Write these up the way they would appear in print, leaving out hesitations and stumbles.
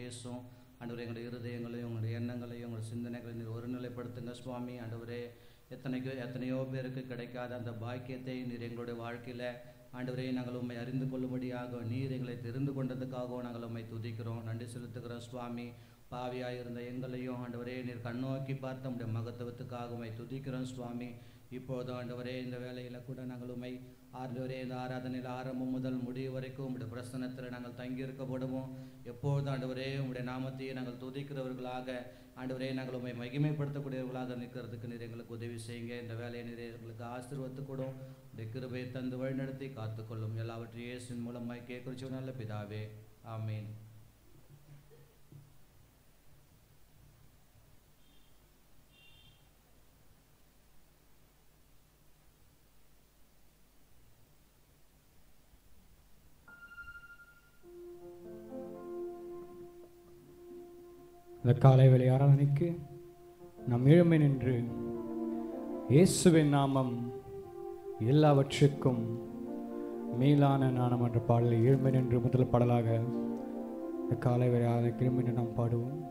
பேசும் ஆண்டவரே. எங்களுடைய இருதயங்களையும் உங்களுடைய எண்ணங்களையும் உங்களுடைய சிந்தனைகளையும் நீர் ஒருநிலைப்படுத்துங்க சுவாமி. ஆண்டவரே, எத்தனையோ பேருக்கு கிடைக்காத அந்த பாக்கியத்தை நீர் எங்களுடைய வாழ்க்கையில் ஆண்டவரே நாங்கள் உண்மை அறிந்து கொள்ளும்படியாக நீர் எங்களை தெரிந்து கொண்டதுக்காகவும் நாங்கள் உண்மை துதிக்கிறோம், நன்றி செலுத்துகிறோம் சுவாமி. பாவியாக இருந்த எங்களையும் ஆண்டவரே நீர் கண்ணோக்கி பார்த்த உடைய மகத்துவத்துக்காக உண்மை துதிக்கிறோம் சுவாமி. இப்போது ஆண்டவரே இந்த வேலையில் கூட நாங்கள் உண்மை ஆண்டவரே இந்த ஆராதனையில் ஆரம்பம் முதல் முடிவு வரைக்கும் உங்களுடைய பிரசன்னத்தில் நாங்கள் தங்கியிருக்கப்படுவோம். எப்போது ஆண்டவரே உங்களுடைய நாமத்தையே நாங்கள் துதிக்கிறவர்களாக ஆண்டவரே நாங்கள் உண்மை மகிமைப்படுத்தக்கூடியவர்களாக நிற்கிறதுக்கு நீர் எங்களுக்கு உதவி செய்யுங்க. இந்த வேலையை நீர் எங்களுக்கு ஆசீர்வதித்துக்கூடும், உடைய கிருபையை தந்து வழிநடத்தி காத்துக்கொள்ளும். எல்லாவற்றையும் இயேசுவின் மூலமாய் கேட்குறோம் நல்ல பிதாவே, ஆமீன். இந்த காலை வேளை ஆராதனைக்கு நாம் எழுமை நின்று இயேசுவின் நாமம் எல்லாவற்றுக்கும் மேலான நாமம் என்ற பாடலை எழுமை நின்று முதல் பாடலாக இந்த காலை வேளை ஆராதனைக்கு எழுமை நின்று நாம் பாடுவோம்.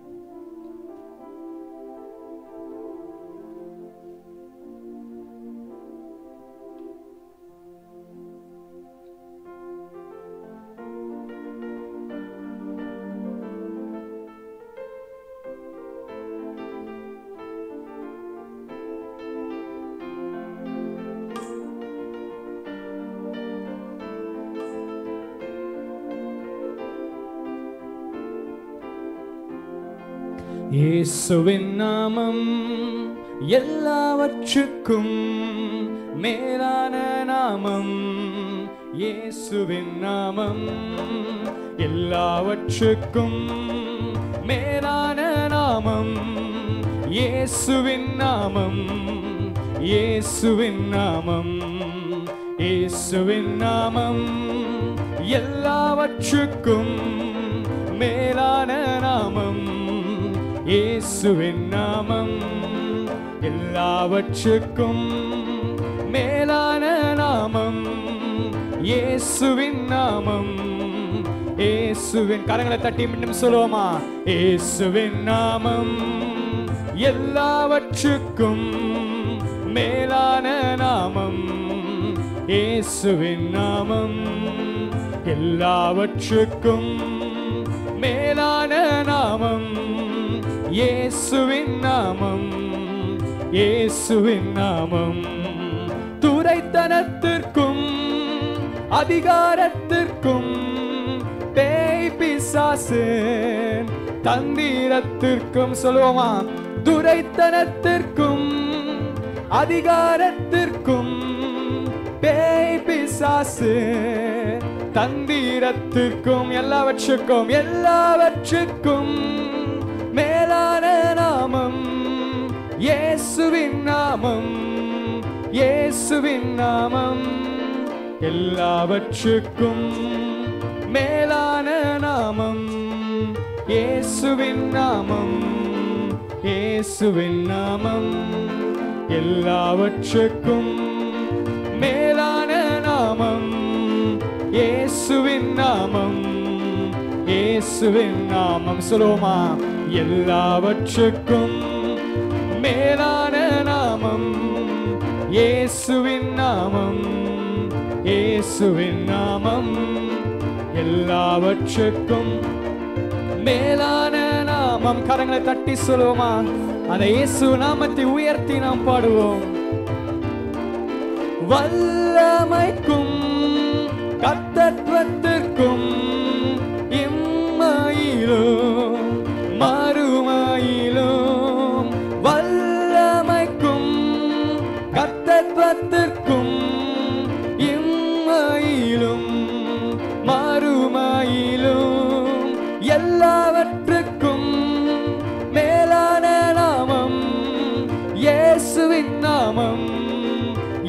இயேசுவின் நாமம் எல்லாவற்றுக்கும் மேலான நாமம். இயேசுவின் நாமம் எல்லாவற்றுக்கும் மேலான நாமம். இயேசுவின் நாமம், இயேசுவின் நாமம், இயேசுவின் நாமம் எல்லாவற்றுக்கும் மேலான நாமம். இயேசுவின் நாமம் எல்லாவற்றுக்கும் மேலான நாமம். இயேசுவின் நாமம், இயேசுவின் கரங்களை தட்டி மீண்டும் சொல்லுவோமா? இயேசுவின் நாமம் எல்லாவற்றுக்கும் மேலான நாமம். இயேசுவின் நாமம் எல்லாவற்றுக்கும் மேலான நாமம். இயேசுவின் நாமம், இயேசுவின் நாமம் துரைத்தனத்திற்கும் அதிகாரத்திற்கும் பேய் பிசாசின் தந்திரத்திற்கும் சொல்லுவோமா? துரைத்தனத்திற்கும் அதிகாரத்திற்கும் பேய் பிசாசின் தந்திரத்திற்கும் எல்லாவற்றுக்கும் எல்லாவற்றுக்கும் மேலான நாமம். இயேசுவின் நாமம், இயேசுவின் நாமம் எல்லாவற்றுக்கும் மேலான நாமம். இயேசுவின் நாமம், இயேசுவின் நாமம் எல்லாவற்றுக்கும் மேலான நாமம். இயேசுவின் நாமம், இயேசுவின் நாமம் சொல்லுவோமா? எல்லாவற்றுக்கும் மேலான நாமம். இயேசுவின் நாமம், இயேசுவின் நாமம் எல்லாவற்றுக்கும் மேலான நாமம். கரங்களை தட்டி சொல்லுவோமா? அந்த இயேசு நாமத்தை உயர்த்தி நாம் பாடுவோம். வல்லமைக்கும் கர்த்தத்துவத்திற்கும் இம்மையிலும் மறுமையிலும் வல்லமைக்கும் கர்த்தத்துவத்திற்கும் இம்மையிலும் மறுமையிலும் எல்லாவற்றுக்கும் மேலான நாமம். இயேசுவின் நாமம்,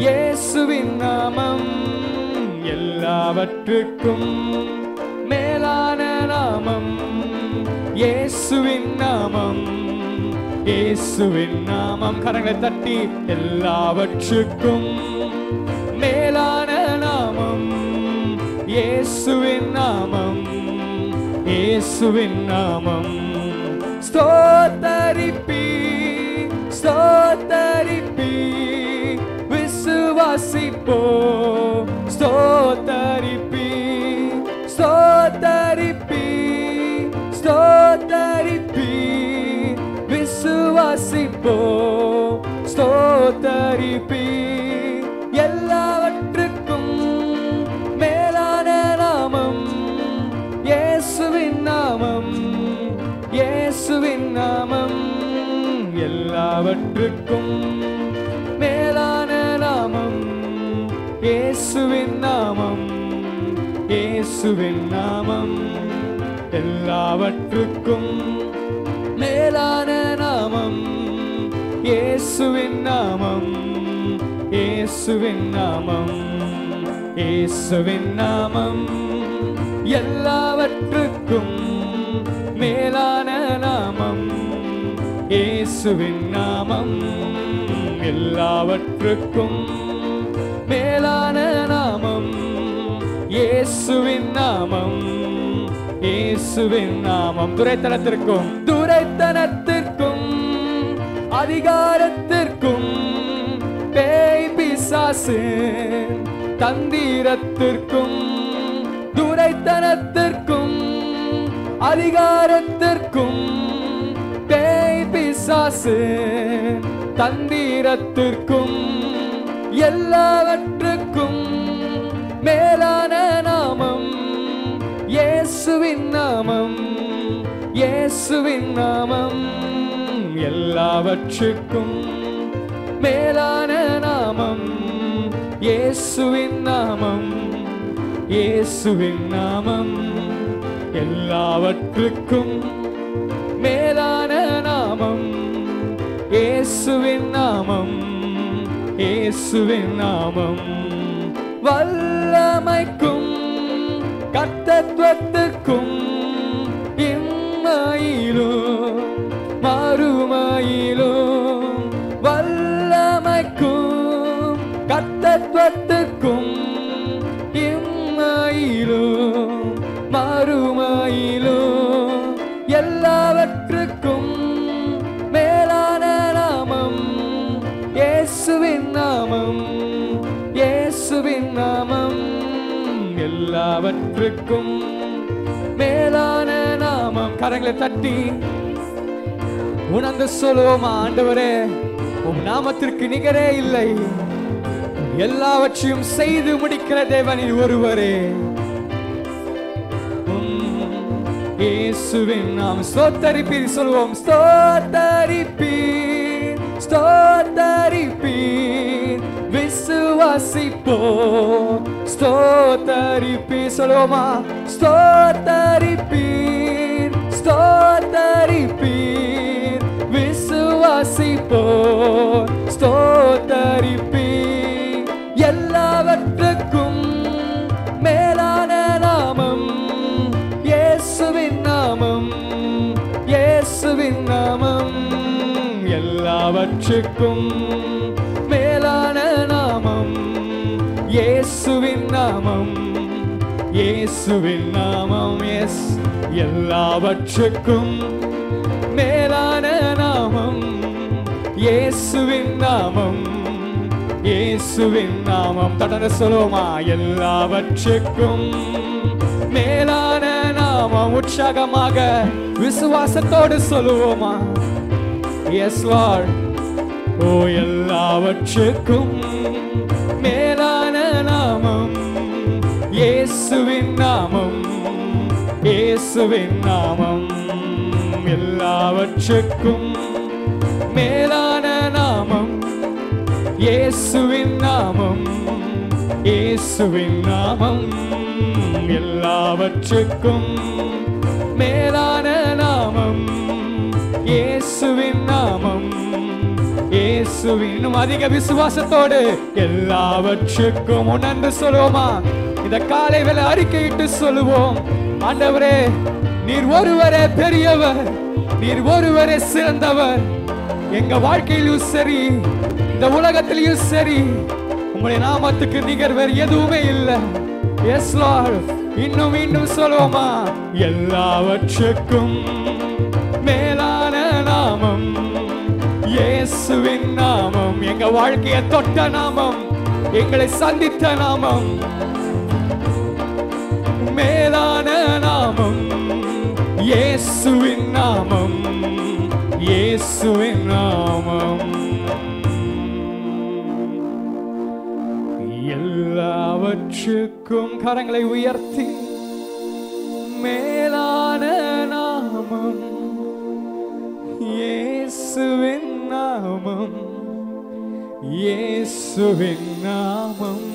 இயேசுவின் நாமம் எல்லாவற்றுக்கும் மேலான நாமம். இயேசுவின் நாமம், இயேசுவின் நாமம் கரங்களை தட்டி எல்லாவற்றுக்கும் மேலான நாமம். இயேசுவின் நாமம், இயேசுவின் நாமம். ஸ்தோத்தரிப்பி ஸ்தோத்தரிப்பி விசுவாசிப்போ ஸ்தோத்தரிப்பி ஸ்தோத்தரிப்பி ஸ்தோத்தரிப்பி விசுவாசிப்போ ஸ்தோத்தரிப்பி. எல்லாவற்றுக்கும் மேலான நாமம் இயேசுவின் நாமம், இயேசுவின் நாமம். எல்லாவற்றுக்கும் மேலான நாமம் இயேசுவின் நாமம், இயேசுவின் நாமம். எல்லாவற்றுக்கும் மேலான நாமம் இயேசுவின் நாமம், இயேசுவின் நாமம், இயேசுவின் நாமம். எல்லாவற்றுக்கும் மேலான நாமம் இயேசுவின் நாமம். எல்லாவற்றுக்கும் மேலான நாமம் இயேசுவின் நாமம், இயேசுவின் நாமம். துரைத்தனத்திற்கும் துரைத்தனத்திற்கும் அதிகாரத்திற்கும் பேய் பிசாசு தந்திரத்திற்கும் துரைத்தனத்திற்கும் அதிகாரத்திற்கும் பேய் பிசாசு தந்திரத்திற்கும் எல்லாவற்றுக்கும் மேலான நாமம் இயேசுவின் நாமம், இயேசுவின் நாமம். எல்லாவற்றுக்கும் மேலான நாமம் இயேசுவின் நாமம், இயேசுவின் நாமம். எல்லாவற்றுக்கும் மேலான நாமம் இயேசுவின் நாமம், இயேசுவின் நாமம். வல்லமைக்கும் கர்த்தத்துவத்திற்கும் இம்மையிலும் மறுமையிலும் வல்லமைக்கும் கர்த்தத்துவத்திற்கும் இம்மையிலும் மறுமையிலும் எல்லாவற்றுக்கும் மேலான நாமம் இயேசுவின் நாமம், இயேசுவின் நாமம். எல்லாவற்றுக்கும் மேலான நாமம். கரங்களை தட்டி உணர்ந்து சொல்லுவோமா, ஆண்டவரே உம் நாமத்திற்கு நிகரே இல்லை, எல்லாவற்றையும் செய்து முடிக்கிற தேவனில் ஒருவரே. இயேசுவின் நாமம். ஸ்தோத்தரிப்பீர் சொல்லுவோம். ஸ்தோத்தரிப்பீர் ஸ்தோத்தரிப்பீர் விசுவாசிப்போ ஸ்தோத்தரிப்பீர் சொல்லுவோமா. ஸ்தோத்தரிப்பீர் ஸ்தோத்தரிப்பீர் விசுவாசிப்போ ஸ்தோத்தரிப்பீர். எல்லாவற்றுக்கும் மேலான நாமம் இயேசுவின் நாமம், இயேசுவின் நாமம். எல்லாவற்றுக்கும் மேலான நாமம் இயேசுவின் நாமம், இயேசுவின் நாமம். எஸ், எல்லாவற்றுக்கும் மேலான நாமம் இயேசுவின் நாமம், இயேசுவின் நாமம். தொடர்ந்து சொல்லுவோமா. எல்லாவற்றுக்கும் மேலான நாமம். உற்சாகமாக விசுவாசத்தோடு சொல்லுவோமா. S Lord. ஓ, எல்லாவற்றுக்கும் மேலான நாமம் இயேசுவின் நாமம், இயேசுவின் நாமம். எல்லாவற்றுக்கும் மேலான நாமம் இயேசுவின் நாமம், இயேசுவின் நாமம். எல்லாவற்றுக்கும் மேலான நாமம் இயேசுவின் நாமம், இயேசுவின். அதிக விசுவாசத்தோடு எல்லாவற்றுக்கும் உணர்ந்து சொல்லுவோமா. இந்த காலை வேளை அறிக்கையிட்டு சொல்லுவோம். ஆண்டவரே, நீர் ஒருவரே பெரியவர், நீர் ஒருவரே சிறந்தவர். எங்க வாழ்க்கையிலும் சரி, இந்த உலகத்திலும் சரி, உங்களுடைய நாமத்துக்கு நிகர் வேறு எதுவுமே இல்லை. Yes lord. இன்னும் மீண்டும் சொல்லுவோமா? எல்லாவற்றுக்கும் மேலான நாமம் இயேசுவின் நாமம். எங்க வாழ்க்கையை தொட்ட நாமம், எங்களை சந்தித்த நாமம், மேலான நாமம் இயேசுவின் நாமம், இயேசுவின் நாமம். எல்லாவற்றுக்கும் கரங்களை உயர்த்தி மேலான நாமம் இயேசுவின் நாமம், இயேசுவின் நாமம்.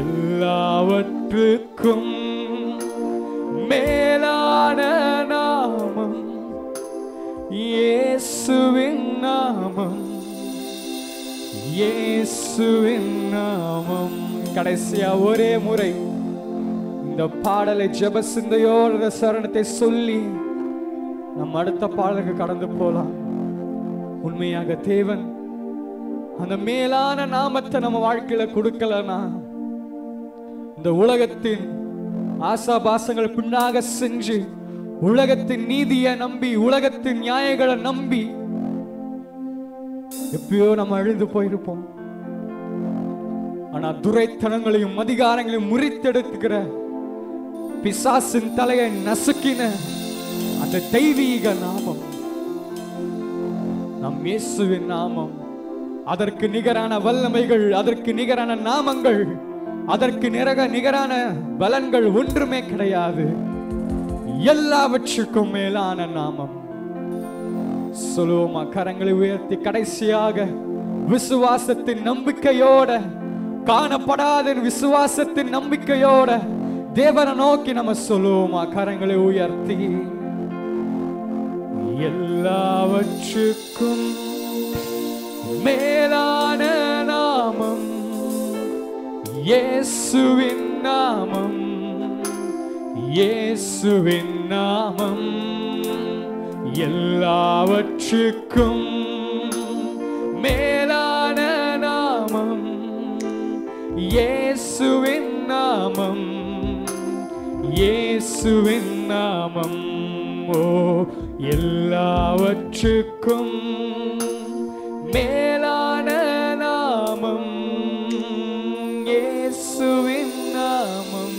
எல்லாவற்றுக்கும் மேலான நாமம் இயேசுவின் நாமம், இயேசுவின் நாமம். கடைசியா ஒரே முறை இந்த பாடலை ஜெப சிந்தையோட சரணத்தை சொல்லி நம் அடுத்த பாடலுக்கு கடந்து போலாம். உண்மையாக தேவன் அந்த மேலான நாமத்தை நம்ம வாழ்க்கையில கொடுக்கலனா இந்த உலகத்தின் ஆசாபாசங்கள் பின்னாக செஞ்சு உலகத்தின் நீதியை நம்பி உலகத்தின் நியாயங்களை நம்பி எப்பயோ நம்ம அழிந்து போயிருப்போம். ஆனா துரைத்தனங்களையும் அதிகாரங்களையும் முறித்தெடுக்கிற பிசாசின் தலையை நசுக்கின அந்த தெய்வீக நாமம் நம் இயேசுவின் நாமம். அதற்கு நிகரான வல்லமைகள், அதற்கு நிகரான நாமங்கள், அதற்கு நிகரான பலன்கள் ஒன்றுமே கிடையாது. எல்லாவற்றுக்கும் மேலான நாமம். சொல்லுவோமா? கரங்களை உயர்த்தி கடைசியாக விசுவாசத்தின் நம்பிக்கையோட, காணப்படாத விசுவாசத்தின் நம்பிக்கையோட தேவனை நோக்கி நம்ம சொல்லுவோமா? கரங்களை உயர்த்தி எல்லாவற்றுக்கும் மேலான நாமம் இயேசுவின் நாமம், இயேசுவின் நாமம். எல்லாவற்றுக்கும் மேலான நாமம் இயேசுவின் நாமம், இயேசுவின் நாமம். ஓ, எல்லாவற்றுக்கும் மேலான நாமம் இயேசுவின் நாமம்,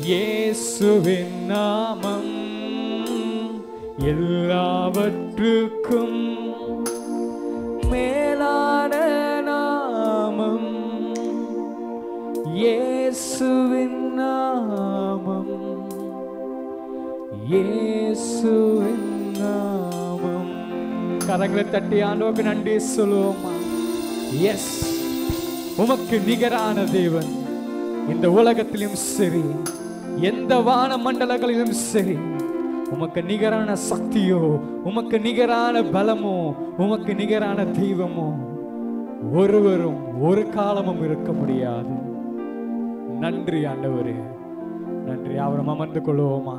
இயேசுவின் நாமம். எல்லாவற்றுக்கும் மேலான நாமம் இயேசுவின் நாமம், இயேசுவின் நாமம். கரங்களை தட்டி ஆண்டவருக்கு நன்றி சொல்லுவோமா? எஸ், உமக்கு நிகரான தேவன் இந்த உலகத்திலும் சரி, எந்த வான மண்டலங்களிலும் சரி, உமக்கு நிகரான சக்தியோ, உமக்கு நிகரான பலமோ, உமக்கு நிகரான தெய்வமோ ஒருவரும் ஒரு காலமும் இருக்க முடியாது. நன்றி ஆண்டவரே, நன்றி. அவரை அமர்ந்து கொள்வோமா?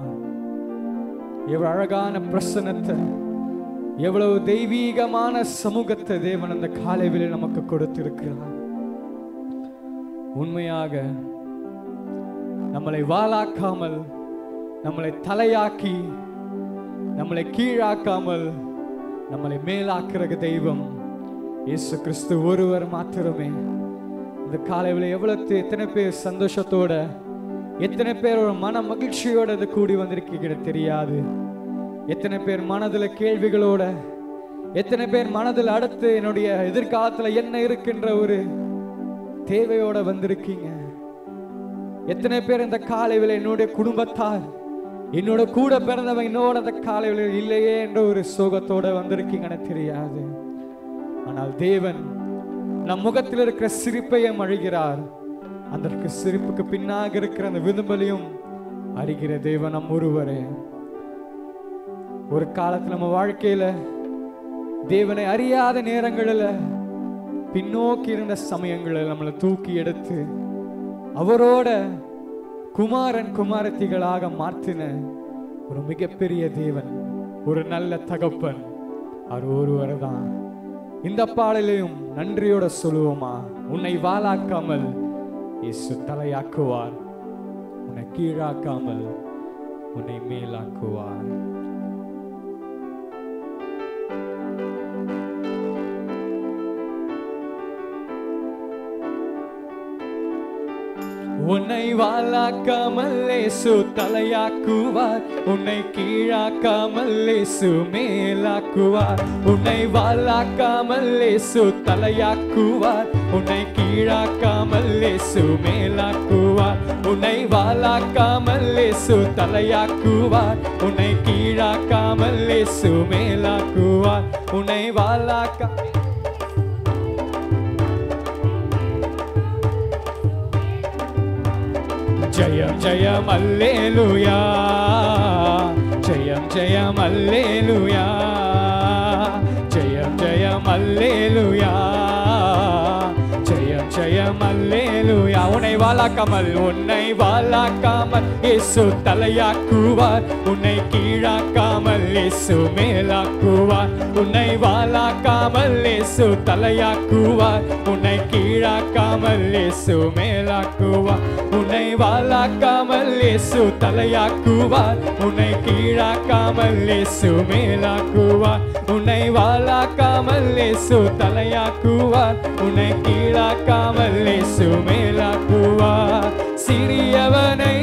எவ்வளவு அழகான பிரசன்னத்தை, எவ்வளவு தெய்வீகமான சமூகத்தை தேவன் அந்த காலையிலே நமக்கு கொடுத்திருக்கிறார். உண்மையாக நம்மளை வாளாக்காமல், நம்மளை தலையாக்கி, நம்மளை கீழாக்காமல் நம்மளை மேலாக்குற தெய்வம் இயேசு கிறிஸ்து ஒருவர் மாத்திரமே. இந்த காலையில எத்தனை பேர் சந்தோஷத்தோட, எத்தனை பேர் ஒரு மன மகிழ்ச்சியோட இது கூடி வந்திருக்கீங்க தெரியாது. எத்தனை பேர் மனதில் கேள்விகளோட, எத்தனை பேர் மனதில் அடுத்து என்னுடைய எதிர்காலத்துல என்ன இருக்கின்ற ஒரு தேவையோட வந்திருக்கீங்க. எத்தனை பேர் இந்த காலையில என்னுடைய குடும்பத்தார், என்னோட கூட பிறந்தவங்க என்னோட அந்த காலையில இல்லையே என்ற ஒரு சோகத்தோட வந்திருக்கீங்கன்னு தெரியாது. ஆனால் தேவன் நம் முகத்தில் இருக்கிற சிரிப்பையும் அழிகிறார். அதற்கு சிரிப்புக்கு பின்னாக இருக்கிற அந்த விரும்பலையும் அறிகிற தேவன் நம் ஒருவரே. ஒரு காலத்துல நம்ம வாழ்க்கையில தேவனை அறியாத நேரங்களில் பின்னோக்கி இருந்த சமயங்களில் நம்மளை தூக்கி எடுத்து அவரோட குமாரன் குமாரத்திகளாக மாற்றின ஒரு மிகப்பெரிய தேவன், ஒரு நல்ல தகப்பன், அவர் ஒருவர் தான். இந்த பாடலையும் நன்றியோட சொல்லுவோமா? உன்னை வாளாக்காமல் இயேசு தலையாக்குவார். உன்னை கீழாக்காமல் உன்னை மேலாக்குவார். உன்னை வாளாக்காமல் இயேசு தலையாக்குவார். உன்னை கீழாக்காமல் இயேசு மேலாக்குவார். உன்னை வாளாக்காமல் இயேசு தலையாக்குவார். உன்னை கீழாக்காமல் இயேசு மேலாக்குவார். உன்னை வாளாக்காமல் இயேசு தலையாக்குவார். உன்னை கீழாக்காமல் இயேசு மேலாக்குவார். உன்னை வாளாக்க ஜெயம் ஜெயம் அல்லேலூயா, ஜெயம் ஜெயம் அல்லேலூயா, ஜெயம் ஜெயம் அல்லேலூயா, ஜெயம் ஜெயம் அல்லேலூயா. உன்னை வாளாக்காமல் உன்னை வாளாக்காமல் இயேசு தலையாக்குவார். உன்னை கீழாக்காமல் இயேசு மேலாக்குவார். உன்னை வாளாக்காமல் இயேசு தலையாக்குவார். உன்னை கீழாக்காமல் இயேசு மேலாக்குவார். உன்னை வாளாக்காமல் இயேசு தலையாக்குவார். உன்னை கீழாக்காமல் இயேசு மேலாக்குவார். உன்னை வாளாக்காமல் இயேசு தலையாக்குவார். உன்னை கீழாக்காமல் இயேசு மேலாக்குவார். சிறியவனை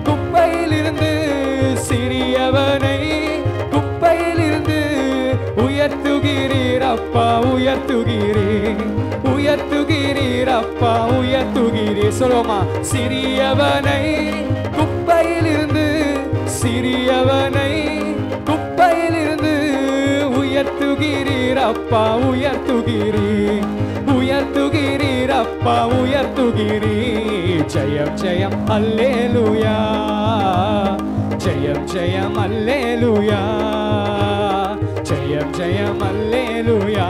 குப்பையிலிருந்து, சிறியவனை குப்பையிலிருந்து உயர்த்துகிறீர் அப்பா, உயர்த்துகிறீர், உயர்த்துகிறீர் அப்பா, உயர்த்துகிறீர். சொல்லுமா, சிறியவனை குப்பையிலிருந்து, சிறியவனை குப்பையிலிருந்து உயர்த்துகிறீர் அப்பா, உயர்த்துகிறீர், உயர்த்துகிறீர் அப்பா, உயர்த்துகிறீர். ஜெயம் ஜெயம் அல்லேலூயா, ஜெயம் ஜெயம் அல்லேலூயா, ஜெயம் ஜெயம் அல்லேலூயா,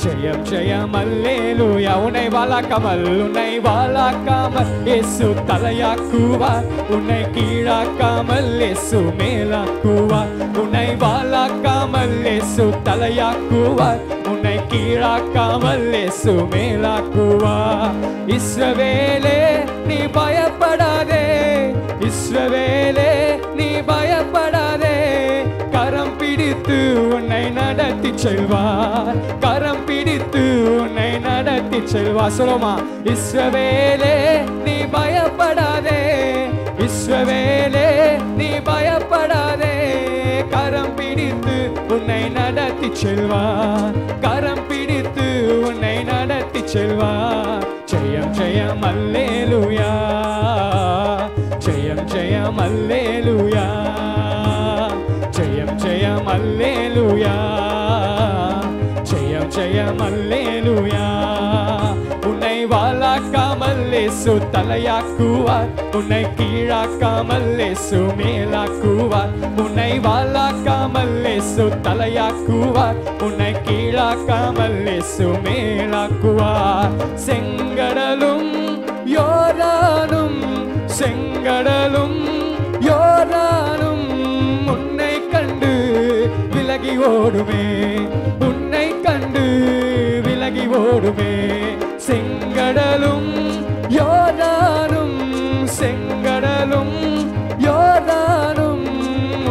ஜெயம் ஜெயம் அல்லேலூயா. உன்னை வாளாக்காமல், உன்னை வாளாக்காமல் இயேசு தலையாக்குவார். உன்னை கீழாக்காமல் இயேசு மேலாக்குவார். உன்னை வாளாக்காமல் இயேசு தலையாக்குவார். உன்னை கீழாக்காமல் இயேசு மேலாக்குவார். இஸ்ரவேலே நீ பயப்படாதே, இஸ்ரவேலே நீ பயப்படாதே. கரம் பிடித்து உன்னை நடத்தி செல்வார். கரம் பிடித்து உன்னை நடத்தி செல்வார். சொல்லுமா, இஸ்ரவேலே நீ பயப்படாதே, இஸ்ரவேலே நீ பயப்படாதே. கரம் பிடித்து உன்னை நடத்தி செல்வார். கரம் பிடித்து உன்னை நடத்தி செல்வார். ஜெயம் ஜெயம் அல்லேலூயா, ஜெயம் ஜெயம் அல்லேலூயா, ஜெயம் ஜெயம் அல்லேலூயா, ஜெயம் ஜெயம் அல்லேலூயா. உன்னை வாளாக்காமல் இயேசு தலையாக்குவார். உன்னை கீழாக்காமல் இயேசு மேலாக்குவார். உன்னை வாளாக்காமல் இயேசு தலையாக்குவார். உன்னை கீழாக்காமல் இயேசு மேலாக்குவார். செங்கடலும் யோர்தானும், செங்கடலும் யோர்தானும் உன்னை கண்டு விலகி ஓடுமே, உன்னை கண்டு விலகி ஓடுமே. செங்கடலும் யோர்தானும், செங்கடலும் யோர்தானும்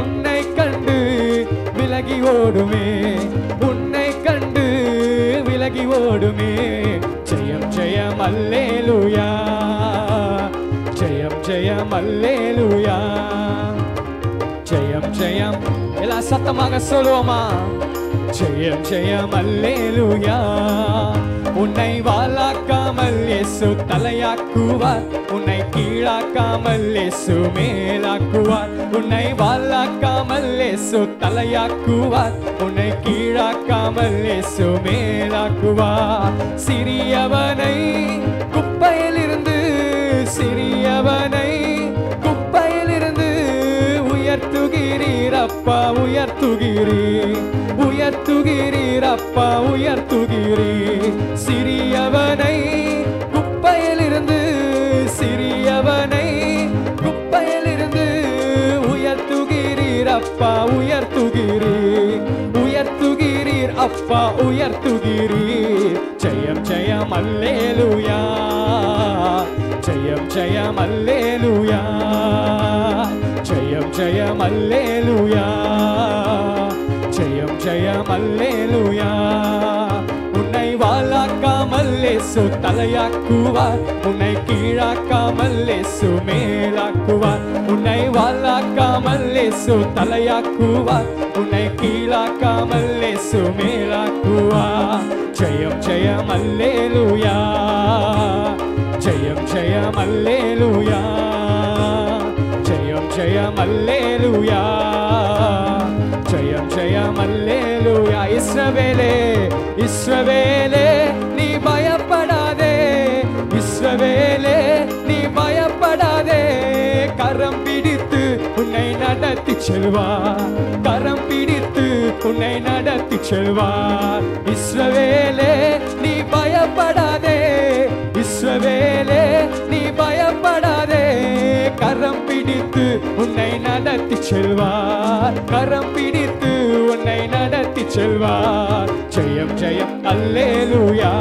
உன்னை கண்டு விலகி ஓடுமே, உன்னை கண்டு விலகி ஓடுமே. ஜெயம் ஜெயம் அல்லேலூயா, ஜெயம் ஜெயம் அல்லேலூயா, ஜெயம் ஜெயம். எல்லாம் சத்தமாக சொல்லுவோமா, ஜெயம் ஜெயம் அல்லேலூயா. உன்னை வாளாக்காமல் இயேசு தலையாக்குவார். உன்னை கீழாக்காமல் இயேசு மேலாக்குவார். உன்னை வாளாக்காமல் இயேசு தலையாக்குவார். உன்னை கீழாக்காமல் இயேசு மேலாக்குவார். சிறியவனை குப்பையிலிருந்து, சிறியவனை குப்பையிலிருந்து உயர்த்துகிறீர் அப்பா, உயர்த்துகிறீர், உயர்த்துகிறீர் அப்பா, உயர்த்துகிறீர். சிறியவனை குப்பையிலிருந்து, சிறியவனை குப்பையிலிருந்து உயர்த்துகிறீர் அப்பா, உயர்த்துகிறீர், உயர்த்துகிறீர் அப்பா, உயர்த்துகிறீர். ஜெயம் ஜெயம் ஜெயம் அல்லேலூயா, ஜெயம் ஜெயம் அல்லேலூயா, ஜெயம் ஜெயம் அல்லேலூயா, ஜெயம் ஜெயம் அல்லேலூயா. உன்னை வாளாக்காமல் இயேசு தலையாக்குவார், உன்னை கீழாக்காமல் இயேசு மேலாக்குவார். உன்னை வாளாக்காமல் இயேசு தலையாக்குவார், உன்னை கீழாக்காமல் இயேசு மேலாக்குவார். ஜெயம் ஜெயம் அல்லேலூயா, ஜெயம் ஜெயம் அல்லேலூயா, ஜெயம் ஜெயம் அல்லேலூயா, ஜெயம் ஜெயம் அல்லேலூயா. இஸ்ரவேலே இஸ்ரவேலே நீ பயப்படாதே, இஸ்ரவேலே நீ பயப்படாதே. கரம் பிடித்து உன்னை நடத்தி செல்வார், கரம் பிடித்து உன்னை நடத்தி செல்வார். இஸ்ரவேலே நீ பயப்படாதே, இஸ்ரவேலே நீ பயப்படாதே. கரம் பிடித்து உன்னை நடத்தி செல்வார், கரம் பிடித்து உன்னை நடத்தி செல்வார். ஜெயம் ஜெயம் அல்லேலூயா,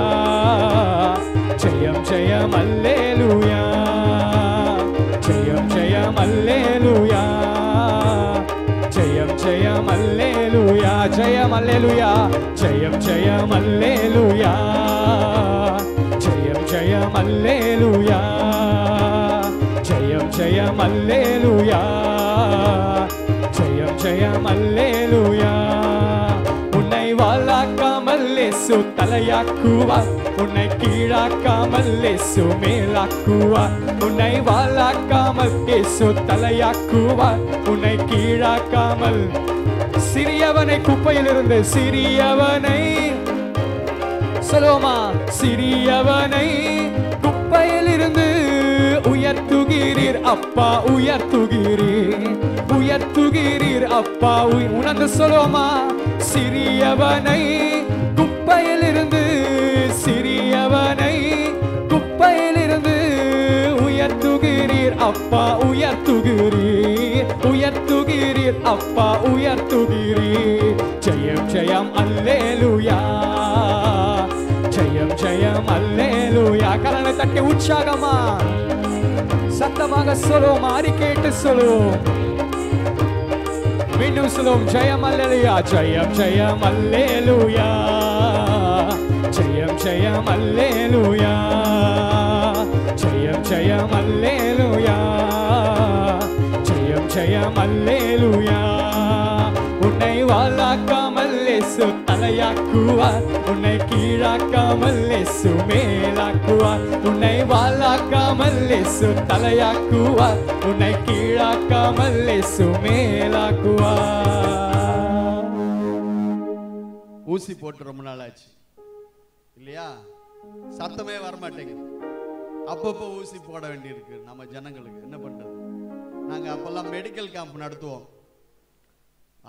ஜெயம் ஜெயம் அல்லேலூயா, ஜெயம் ஜெயம் அல்லேலூயா, ஜெயம் ஜெயம் அல்லேலூயா, ஜெயம் அல்லேலூயா, ஜெயம் ஜெயம் அல்லேலூயா, ஜெயம் ஜெயம் அல்லேலூயா, ஜெயம் ஜெயம் அல்லேலூயா, ஜெயம் ஜெயம் அல்லேலூயா. உன்னை வாளாக்காமல் இயேசு தலையாக்குவார், உன்னை கீழாக்காமல் இயேசு மேலாக்குவார். உன்னை வாளாக்காமல் இயேசு தலையாக்குவார், உன்னை கீழாக்காமல். சிறியவனை குப்பையிலிருந்து, சிறியவனை சொல்லுவோமா, சிறியவனை குப்பையிலிருந்து உயர்த்துகிறீர் அப்பா, உயர்த்துகிறீர், உயர்த்துகிறீர் அப்பா. உணர்ந்து சொல்லுவோமா, சிறியவனை குப்பையிலிருந்து, சிறியவனை குப்பையிலிருந்து உயர்த்துகிறீர் அப்பா, உயர்த்துகிறீர், உயர்த்துகிறீர் அப்பா, உயர்த்துகிறீர். ஜெயம் ஜெயம் அல்லேலூயா, ஜெயம் ஜெயம் அல்லேலூயா. கரங்களை தட்டி உற்சாகமா சத்தமாக சொல்லுவோம், அறிக்கையிட்டு சொல்லுவோம், மீண்டும் சொல்லுவோம். ஜெயம் அல்லேலூயா, ஜெயம் ஜெயம் அல்லேலூயா, ஜெயம் ஜெயம் அல்லேலூயா, ஜெயம் ஜெயம் அல்லேலூயா, ஜெயம் ஜெயம் அல்லேலூயா. உன்னை வாளாக்காமல் இயேசு தலையாக்குவார், உன்னை கீழாக்காமல் இயேசு மேலாக்குவார். உன்னை வாளாக்காமல் இயேசு தலையாக்குவார், உன்னை கீழாக்காமல் இயேசு மேலாக்குவார். ஊசி போட்டு ரொம்ப நாள் ஆச்சு இல்லையா? சத்தமே வரமாட்டேங்குது. அப்பப்போ ஊசி போட வேண்டியிருக்கு நம்ம ஜனங்களுக்கு. என்ன பண்றது? நாங்க அப்பெல்லாம் மெடிக்கல் கேம்ப் நடத்துவோம்.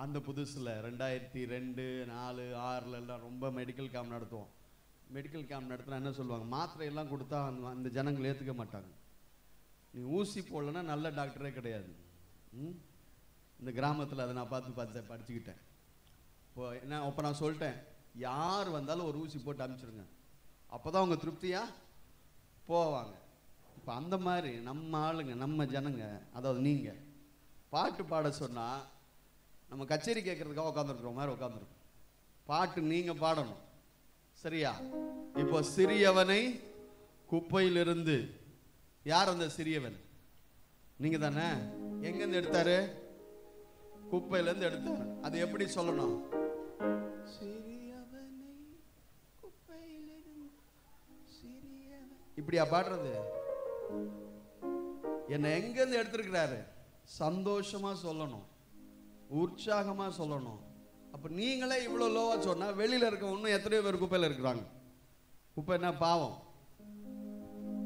அந்த புதுசில் 2002, 4, 6 எல்லாம் ரொம்ப மெடிக்கல் கேம்ப் நடத்துவோம். மெடிக்கல் கேம்ப் நடத்தினா என்ன சொல்லுவாங்க, மாத்திரையெல்லாம் கொடுத்தா அந்த ஜனங்கள் ஏற்றுக்க மாட்டாங்க. நீ ஊசி போடலன்னா நல்ல டாக்டரே கிடையாது. இந்த கிராமத்தில் அதை நான் பார்த்து படிச்சுக்கிட்டேன். இப்போ நான் சொல்லிட்டேன், யார் வந்தாலும் ஒரு ஊசி போட்டு அனுப்பிச்சிடுங்க, அப்போ தான் அவங்க திருப்தியாக போவாங்க. இப்போ அந்த மாதிரி நம்ம ஆளுங்க, நம்ம ஜனங்க, அதாவது நீங்கள் பாட்டு பாட சொன்னால் நம்ம கச்சேரி கேட்கறதுக்காக உட்காந்துருக்குற மாதிரி உட்காந்துருக்கோம். பாட்டு நீங்கள் பாடணும், சரியா? இப்போ சிறியவனை குப்பையிலிருந்து, யார் அந்த சிறியவன்? நீங்க தானே. எங்கேருந்து எடுத்தாரு? குப்பையிலேருந்து எடுத்தாரு. அது எப்படி சொல்லணும்? சிறியவனை குப்பையிலிருந்து, சிறியவன். இப்படியா பாடுறது? என்னை எங்கேருந்து எடுத்திருக்கிறாரு? சந்தோஷமா சொல்லணும், உற்சாகமா சொல்லணும். அப்ப நீங்களே இவ்வளவு லோவா சொன்னா வெளியில இருக்க இன்னும் எத்தனையோ பேர் குப்பையில இருக்கிறாங்க. குப்பை என்ன பாவம்?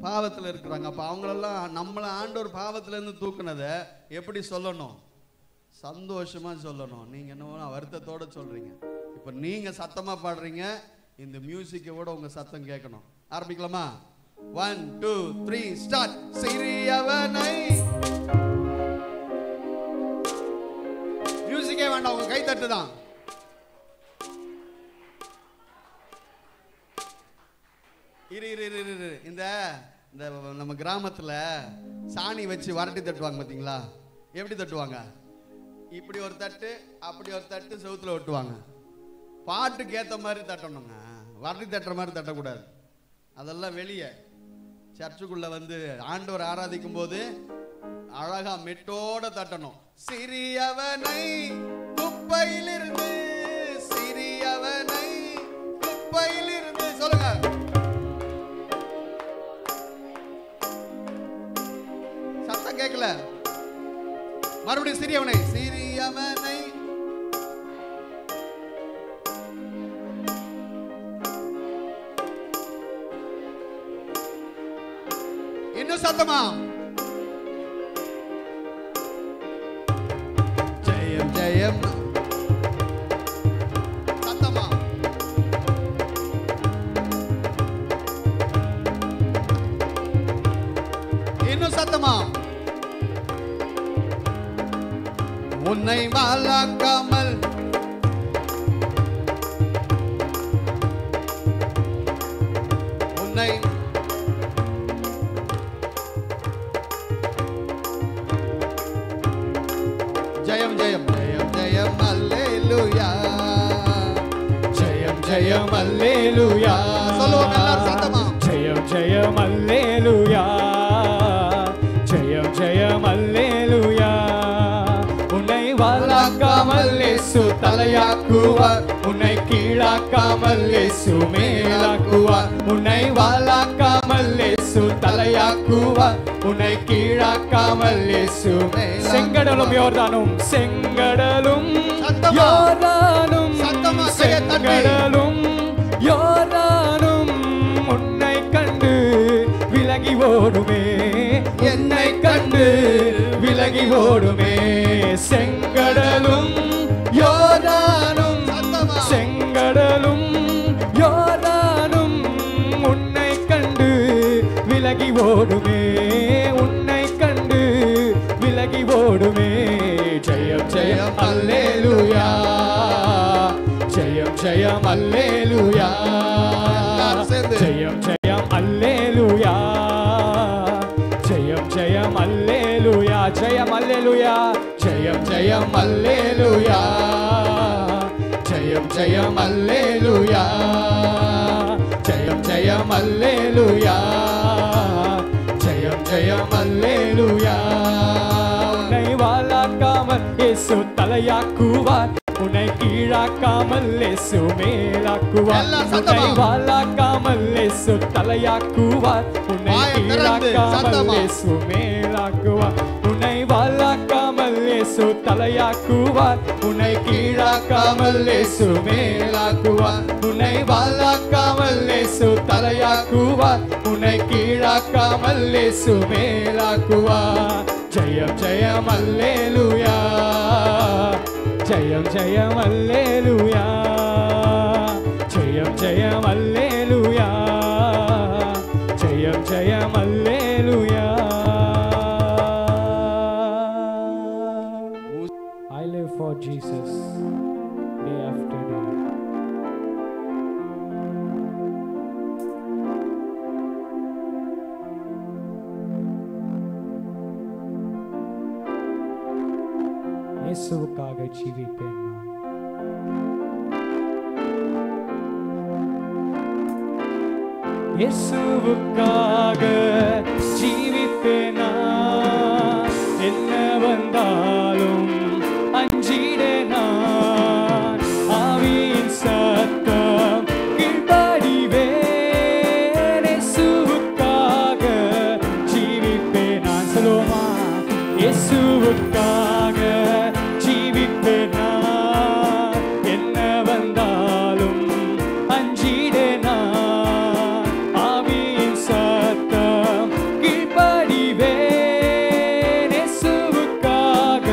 பாவத்துல இருக்கிறாங்க. அப்ப அவங்களெல்லாம் நம்மள ஆண்டவர் பாவத்துல இருந்து தூக்குனதை எப்படி சொல்லணும்? சந்தோஷமா சொல்லணும். நீங்க என்ன வருத்தத்தோட சொல்றீங்க. இப்ப நீங்க சத்தமா பாடுறீங்க, இந்த மியூசிக்கை விட உங்க சத்தம் கேட்கணும். ஆரம்பிக்கலாமா? 1 2 3 ஸ்டார்ட். சிறியவனை, மியூசிக்கே வேண்டாம், உங்க கை தட்டு தான். இந்த நம்ம கிராமத்துல சாணி வச்சு வரட்டி தட்டுவாங்க பாத்தீங்களா? எப்படி தட்டுவாங்க? இப்படி ஒரு தட்டு அப்படி ஒரு தட்டு செவுத்துல ஒட்டுவாங்க. பாட்டுக்கு ஏத்த மாதிரி தட்டணுங்க, வரட்டி தட்டுற மாதிரி தட்டக்கூடாது. அதெல்லாம் வெளியே சர்ச்சுக்குள்ள வந்து ஆண்டவர் ஆராதிக்கும் போது அழகா மெட்டோட தட்டணும். சிறியவனை குப்பையிலிருந்து, சிறியவனை குப்பையிலிருந்து, சொல்லுங்க. சத்தம் கேட்கல, மறுபடியும் சிறியவனை, சிறியவனை. இன்னும் சத்தமா, ஜெயம் ஜெயம். சத்தமா, இன்னும் சத்தமா. உன்னை வாழாக்காமல் உன்னை ஜெயம் ஜெயம் ஜெயம் ஜெயம் அல்லேலூயா, ஜெயம் ஜெயம் அல்லேலூயா. சொல்லுவோம் எல்லாரும் சத்தமா. ஜெயம் ஜெயம் அல்லேலூயா, ஜெயம் ஜெயம் அல்லேலூயா. உன்னை வாழாக்காமல் இயேசு தலையாக்குவார், உன்னை கீழாக்காமல் இயேசு மேலாக்குவார். உன்னை வாழாக்காமல் இயேசு தலையாக்குவார், உன்னை கீழாக்காமல் இயேசு. செங்கடலும் யோர்தானும், செங்கடலும் யோர்தானும், செங்கடலும் யோர்தானும் உன்னை கண்டு விலகி ஓடுமே, என்னை கண்டு விலகி ஓடுமே. செங்கடலும் யோர்தானும், செங்கடலும் யோர்தானும் உன்னை கண்டு விலகி ஓடுமே, உன்னை கண்டு விலகி ஓடுமே. ஜெயம் ஜெயம் அல்லேலூயா, ஜெயம் ஜெயம் அல்லேலூயா, ஜெயம் ஜெயம் அல்லேலூயா, ஜெயம் ஜெயம் அல்லேலூயா, ஜெயம் அல்லேலூயா, ஜெயம் ஜெயம் அல்லேலூயா, ஜெயம் ஜெயம் அல்லேலூயா, ஜெயம் ஜெயம் அல்லேலூயா, ஜெயம் ஜெயம் அல்லேலூயா. உன்னை வாழாக்காமல் இயேசு தலையாக்குவார், உன்னை கீழாக்காமல் இயேசு மேலாக்குவார். உன்னை வாழாக்காமல் இயேசு தலையாக்குவார், உன்னை கீழாக்காமல் இயேசு மேலாக்குவார். உன்னை வாழாக்காமல் இயேசு தலையாக்குவார், உன்னை கீழாக்காமல் இயேசு மேலாக்குவார். உன்னை வாழாக்காமல் இயேசு தலையாக்குவார், உன்னை கீழாக்காமல் இயேசு மேலாக்குவார். ஜெயம் ஜெயம் அல்லேலூயா, ஜெயம் ஜெயம் அல்லேலூயா, ஜெயம் ஜெயம் அல்லேலூயா, ஜெயம் ஜெயம் அல்லேலூயா. I live for Jesus day after day. இயேசுவுக்காக ஜீவிப்பேன் நான். இயேசுவுக்காக ஜீவிப்பேன் நான், என்ன வந்தாலும் அஞ்சிடே நான். ஆவியின் சத்தம் கீழ்ப்படிவேன், இயேசுவுக்காக ஜீவிப்பேன் நான். சொல்லுவோமா? இயேசுவுக்காக ஜீவிப்பேன் நான், என்ன வந்தாலும் அஞ்சிடே நான். ஆவியின் சத்தம் கீழ்ப்படிவேன், இயேசுவுக்காக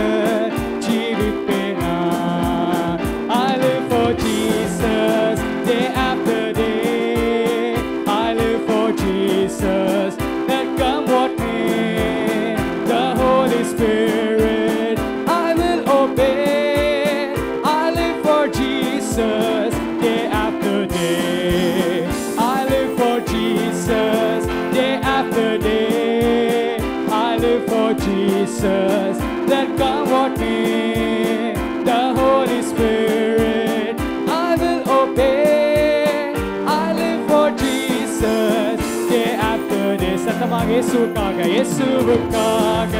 இயேசுவுக்காக இயேசுவுக்காக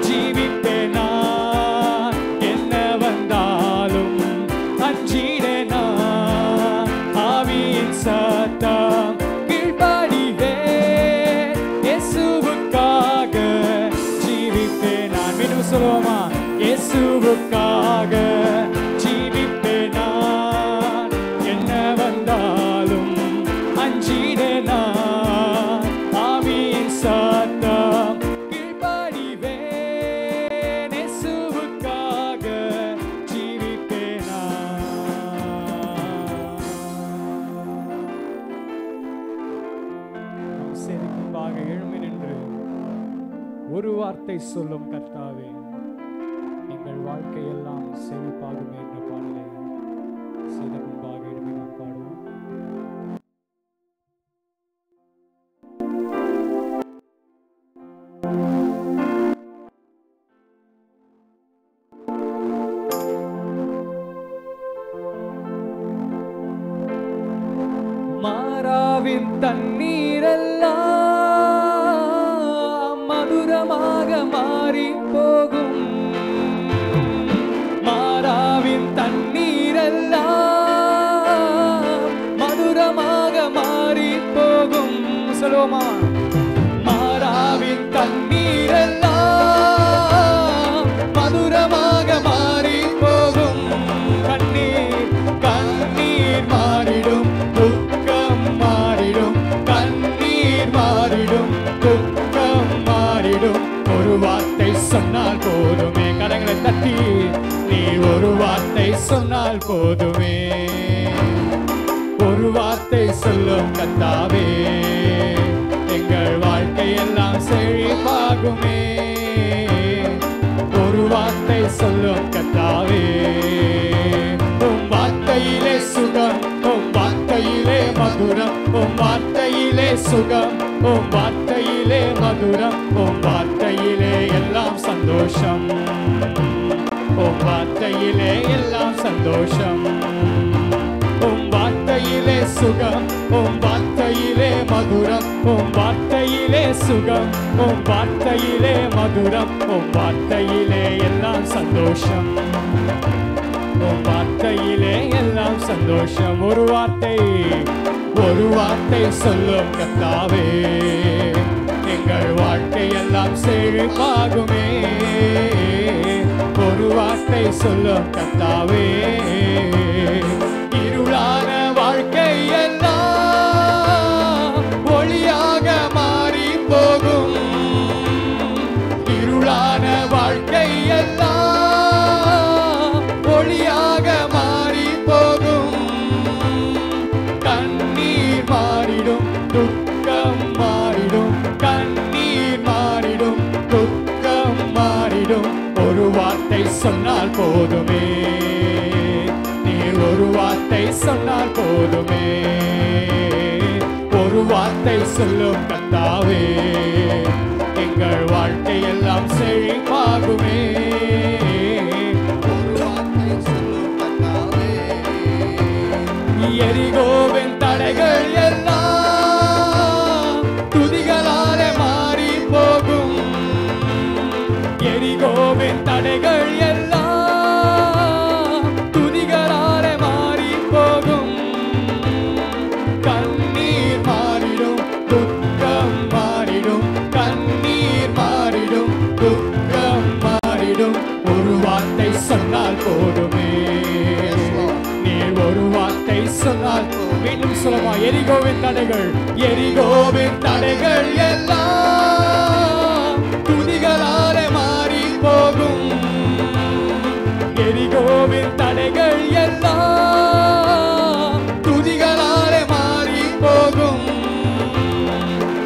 ஜீவிப்பேன் நான். என்ன வந்தாலும் அஞ்சிடேன் நான். ஆவியின் சத்தம் கீழ்ப்படிவேன். இயேசுவுக்காக ஜீவிப்பேன் நான். மீண்டும் சொல்லுவோமா? இயேசுவுக்காக ஜீவிப்பேன் நான். என்ன வந்தாலும் அஞ்சிடேன் நான். ஆவியின் சத்தம் கீழ்ப்படிவேன். இயேசுவுக்காக ஜீவிப்பேன் நான். செருப்பாக எழும்பி நின்று ஒரு வார்த்தை சொல்லும் கர்த்தாவே, எங்கள் வாழ்க்கையெல்லாம் செழிப்பாகுமே என்ற பாடலை செய்த முன்பாக எழுப்பி நாம் பாடுவோம். மாறாவின் தண்ணீரெல்லாம் மதுரமாக மாறி போகும். மாறாவின் தண்ணீரெல்லாம் மதுரமாக மாறி போகும். சொல்லுவோமா? மாறாவின் தண்ணீரெல்லாம் மதுரமாக மாறி போகும். கண்ணீர் கண்ணீர் மாறிடும், துக்கம் மாறிடும். கண்ணீர் மாறிடும், துக்கம் மாறிடும். ஒரு வார்த்தை சொன்னால் போதுமே. கரங்களை தட்டி நீ ஒரு வார்த்தை சொன்னால் போதுமே. ஒரு வார்த்தை சொல்லும் கர்த்தாவே, எங்கள் வாழ்க்கையெல்லாம் செழிப்பாகுமே. ஒரு வார்த்தை சொல்லும் கர்த்தாவே, உம் வார்த்தையிலே சுகம், உம் வார்த்தையிலே மதுரம். உம் வார்த்தையிலே சுகம், உம் வார்த்தையிலே மதுரம். உம் வார்த்தையிலே எல்லாம் சந்தோஷம். உம் வார்த்தையிலே எல்லாம் சந்தோஷம். உம் வார்த்தையிலே சுகம், உம் வார்த்தையிலே மதுரம். உம் வார்த்தையிலே சுகம், உம் வார்த்தையிலே மதுரம். உம் வார்த்தையிலே எல்லாம் சந்தோஷம். உம் வார்த்தையிலே எல்லாம் சந்தோஷம். ஒரு வார்த்தை சொல்லும் கர்த்தாவே, எங்கள் வாழ்க்கையெல்லாம் செழிப்பாகுமே. ஒரு வார்த்தை சொல்லும் கர்த்தாவே, இருளான வாழ்க்கையெல்லாம் ஒளியாக மாறி போகும். இருளான வாழ்க்கையெல்லாம் ஒளியாக மாறி போகும். கண்ணீர் மாறிடும், துக்கம் மாறிடும். கண்ணீர் மாறிடும், துக்கம் மாறிடும். ஒரு வார்த்தை சொன்னால் போதுமே. நீ ஒரு வார்த்தை சொன்னால் போதுமே. ஒரு வார்த்தை சொல்லும் கர்த்தாவே, எங்கள் வாழ்க்கையெல்லாம் செழிப்பாகுமே. ஒரு வார்த்தை சொல்லும் கர்த்தாவே, எரிகோவின் தடைகள் எல்லாம் துதிகளாலே மாறி போகும். எரிகோவின் தடைகள் எல்லாம் துதிகளாலே மாறி போகும். கண்ணீர் மாறிடும், துக்கம் மாறிடும். கண்ணீர் மாறிடும், துக்கம் மாறிடும். ஒரு வார்த்தை சொன்னால் போதுமே. நீ ஒரு வார்த்தை சொன்னால் மீண்டும் சொல்லமா? எரிகோவின் தடைகள், எரிகோவின் தடைகள் எல்லாம் துதிகளாலே மாறி போகும். எரிகோவின் தடைகள் எல்லாம் துதிகளாலே மாறி போகும்.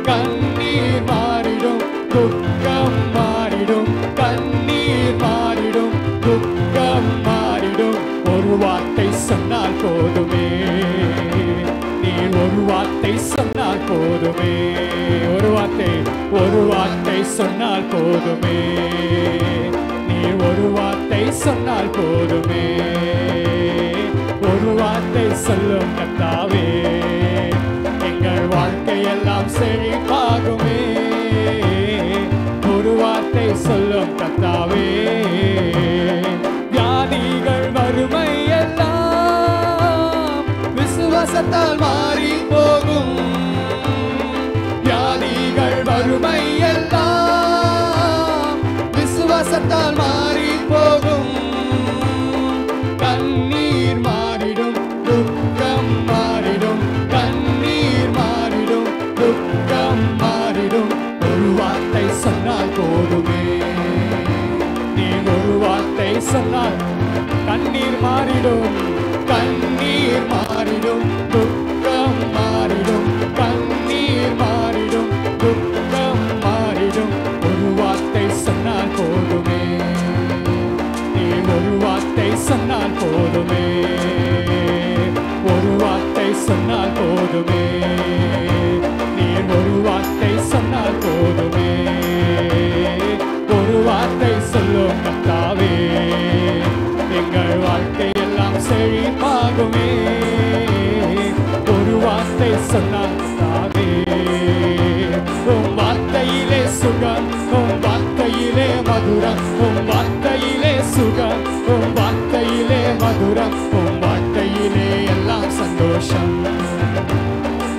கண்ணீர் மாறிடும், துக்கம் மாறிடும். கண்ணீர் மாறிடும், துக்கம் மாறிடும். ஒரு வார்த்தை சொன்னால் போதுமே. நீ ஒரு வார்த்தை சொன்னால் போதுமே. ஒரு வார்த்தை சொன்னால் போதுமே. நீ ஒரு வார்த்தை சொன்னால் போதுமே. ஒரு வார்த்தை சொல்லும் கர்த்தாவே, எங்கள் வாழ்க்கையெல்லாம் செழிப்பாகுமே. விசுவாசத்தால் மாறி போகும். வியாதிகள் வறுமை எல்லாம் விசுவாசத்தால் மாறி போகும். கண்ணீர் மாறிடும், துக்கம் மாறிடும். கண்ணீர் மாறிடும், துக்கம் மாறிடும். ஒரு வார்த்தை சொன்னால் போதுமே. நீ ஒரு வார்த்தை சொன்னால் கண்ணீர் மாறிடும். கண்ணீர் மாறிடும், துக்கம் மாறிடும். கண்ணீர் மாறிடும், துக்கம் மாறிடும். ஒரு வார்த்தை சொன்னால் போதுமே. நீ ஒரு வார்த்தை சொன்னால் போதுமே. ஒரு வார்த்தை சொன்னால் போதுமே. நீ ஒரு வார்த்தை சொன்னால் போதுமே. ஒரு வார்த்தை சொல்லும் கர்த்தாவே, எங்கள் வாழ்க்கை எல்லாம் செழிப்பாகுமே. ஒரு வார்த்தை சொன்னால் கர்த்தாவே, உம் வார்த்தையிலே சுகம், உம் வார்த்தையிலே மதுரம். உம் வார்த்தையிலே சுகம், உம் வார்த்தையிலே மதுரம். உம் வார்த்தையிலே எல்லாம் சந்தோஷம்.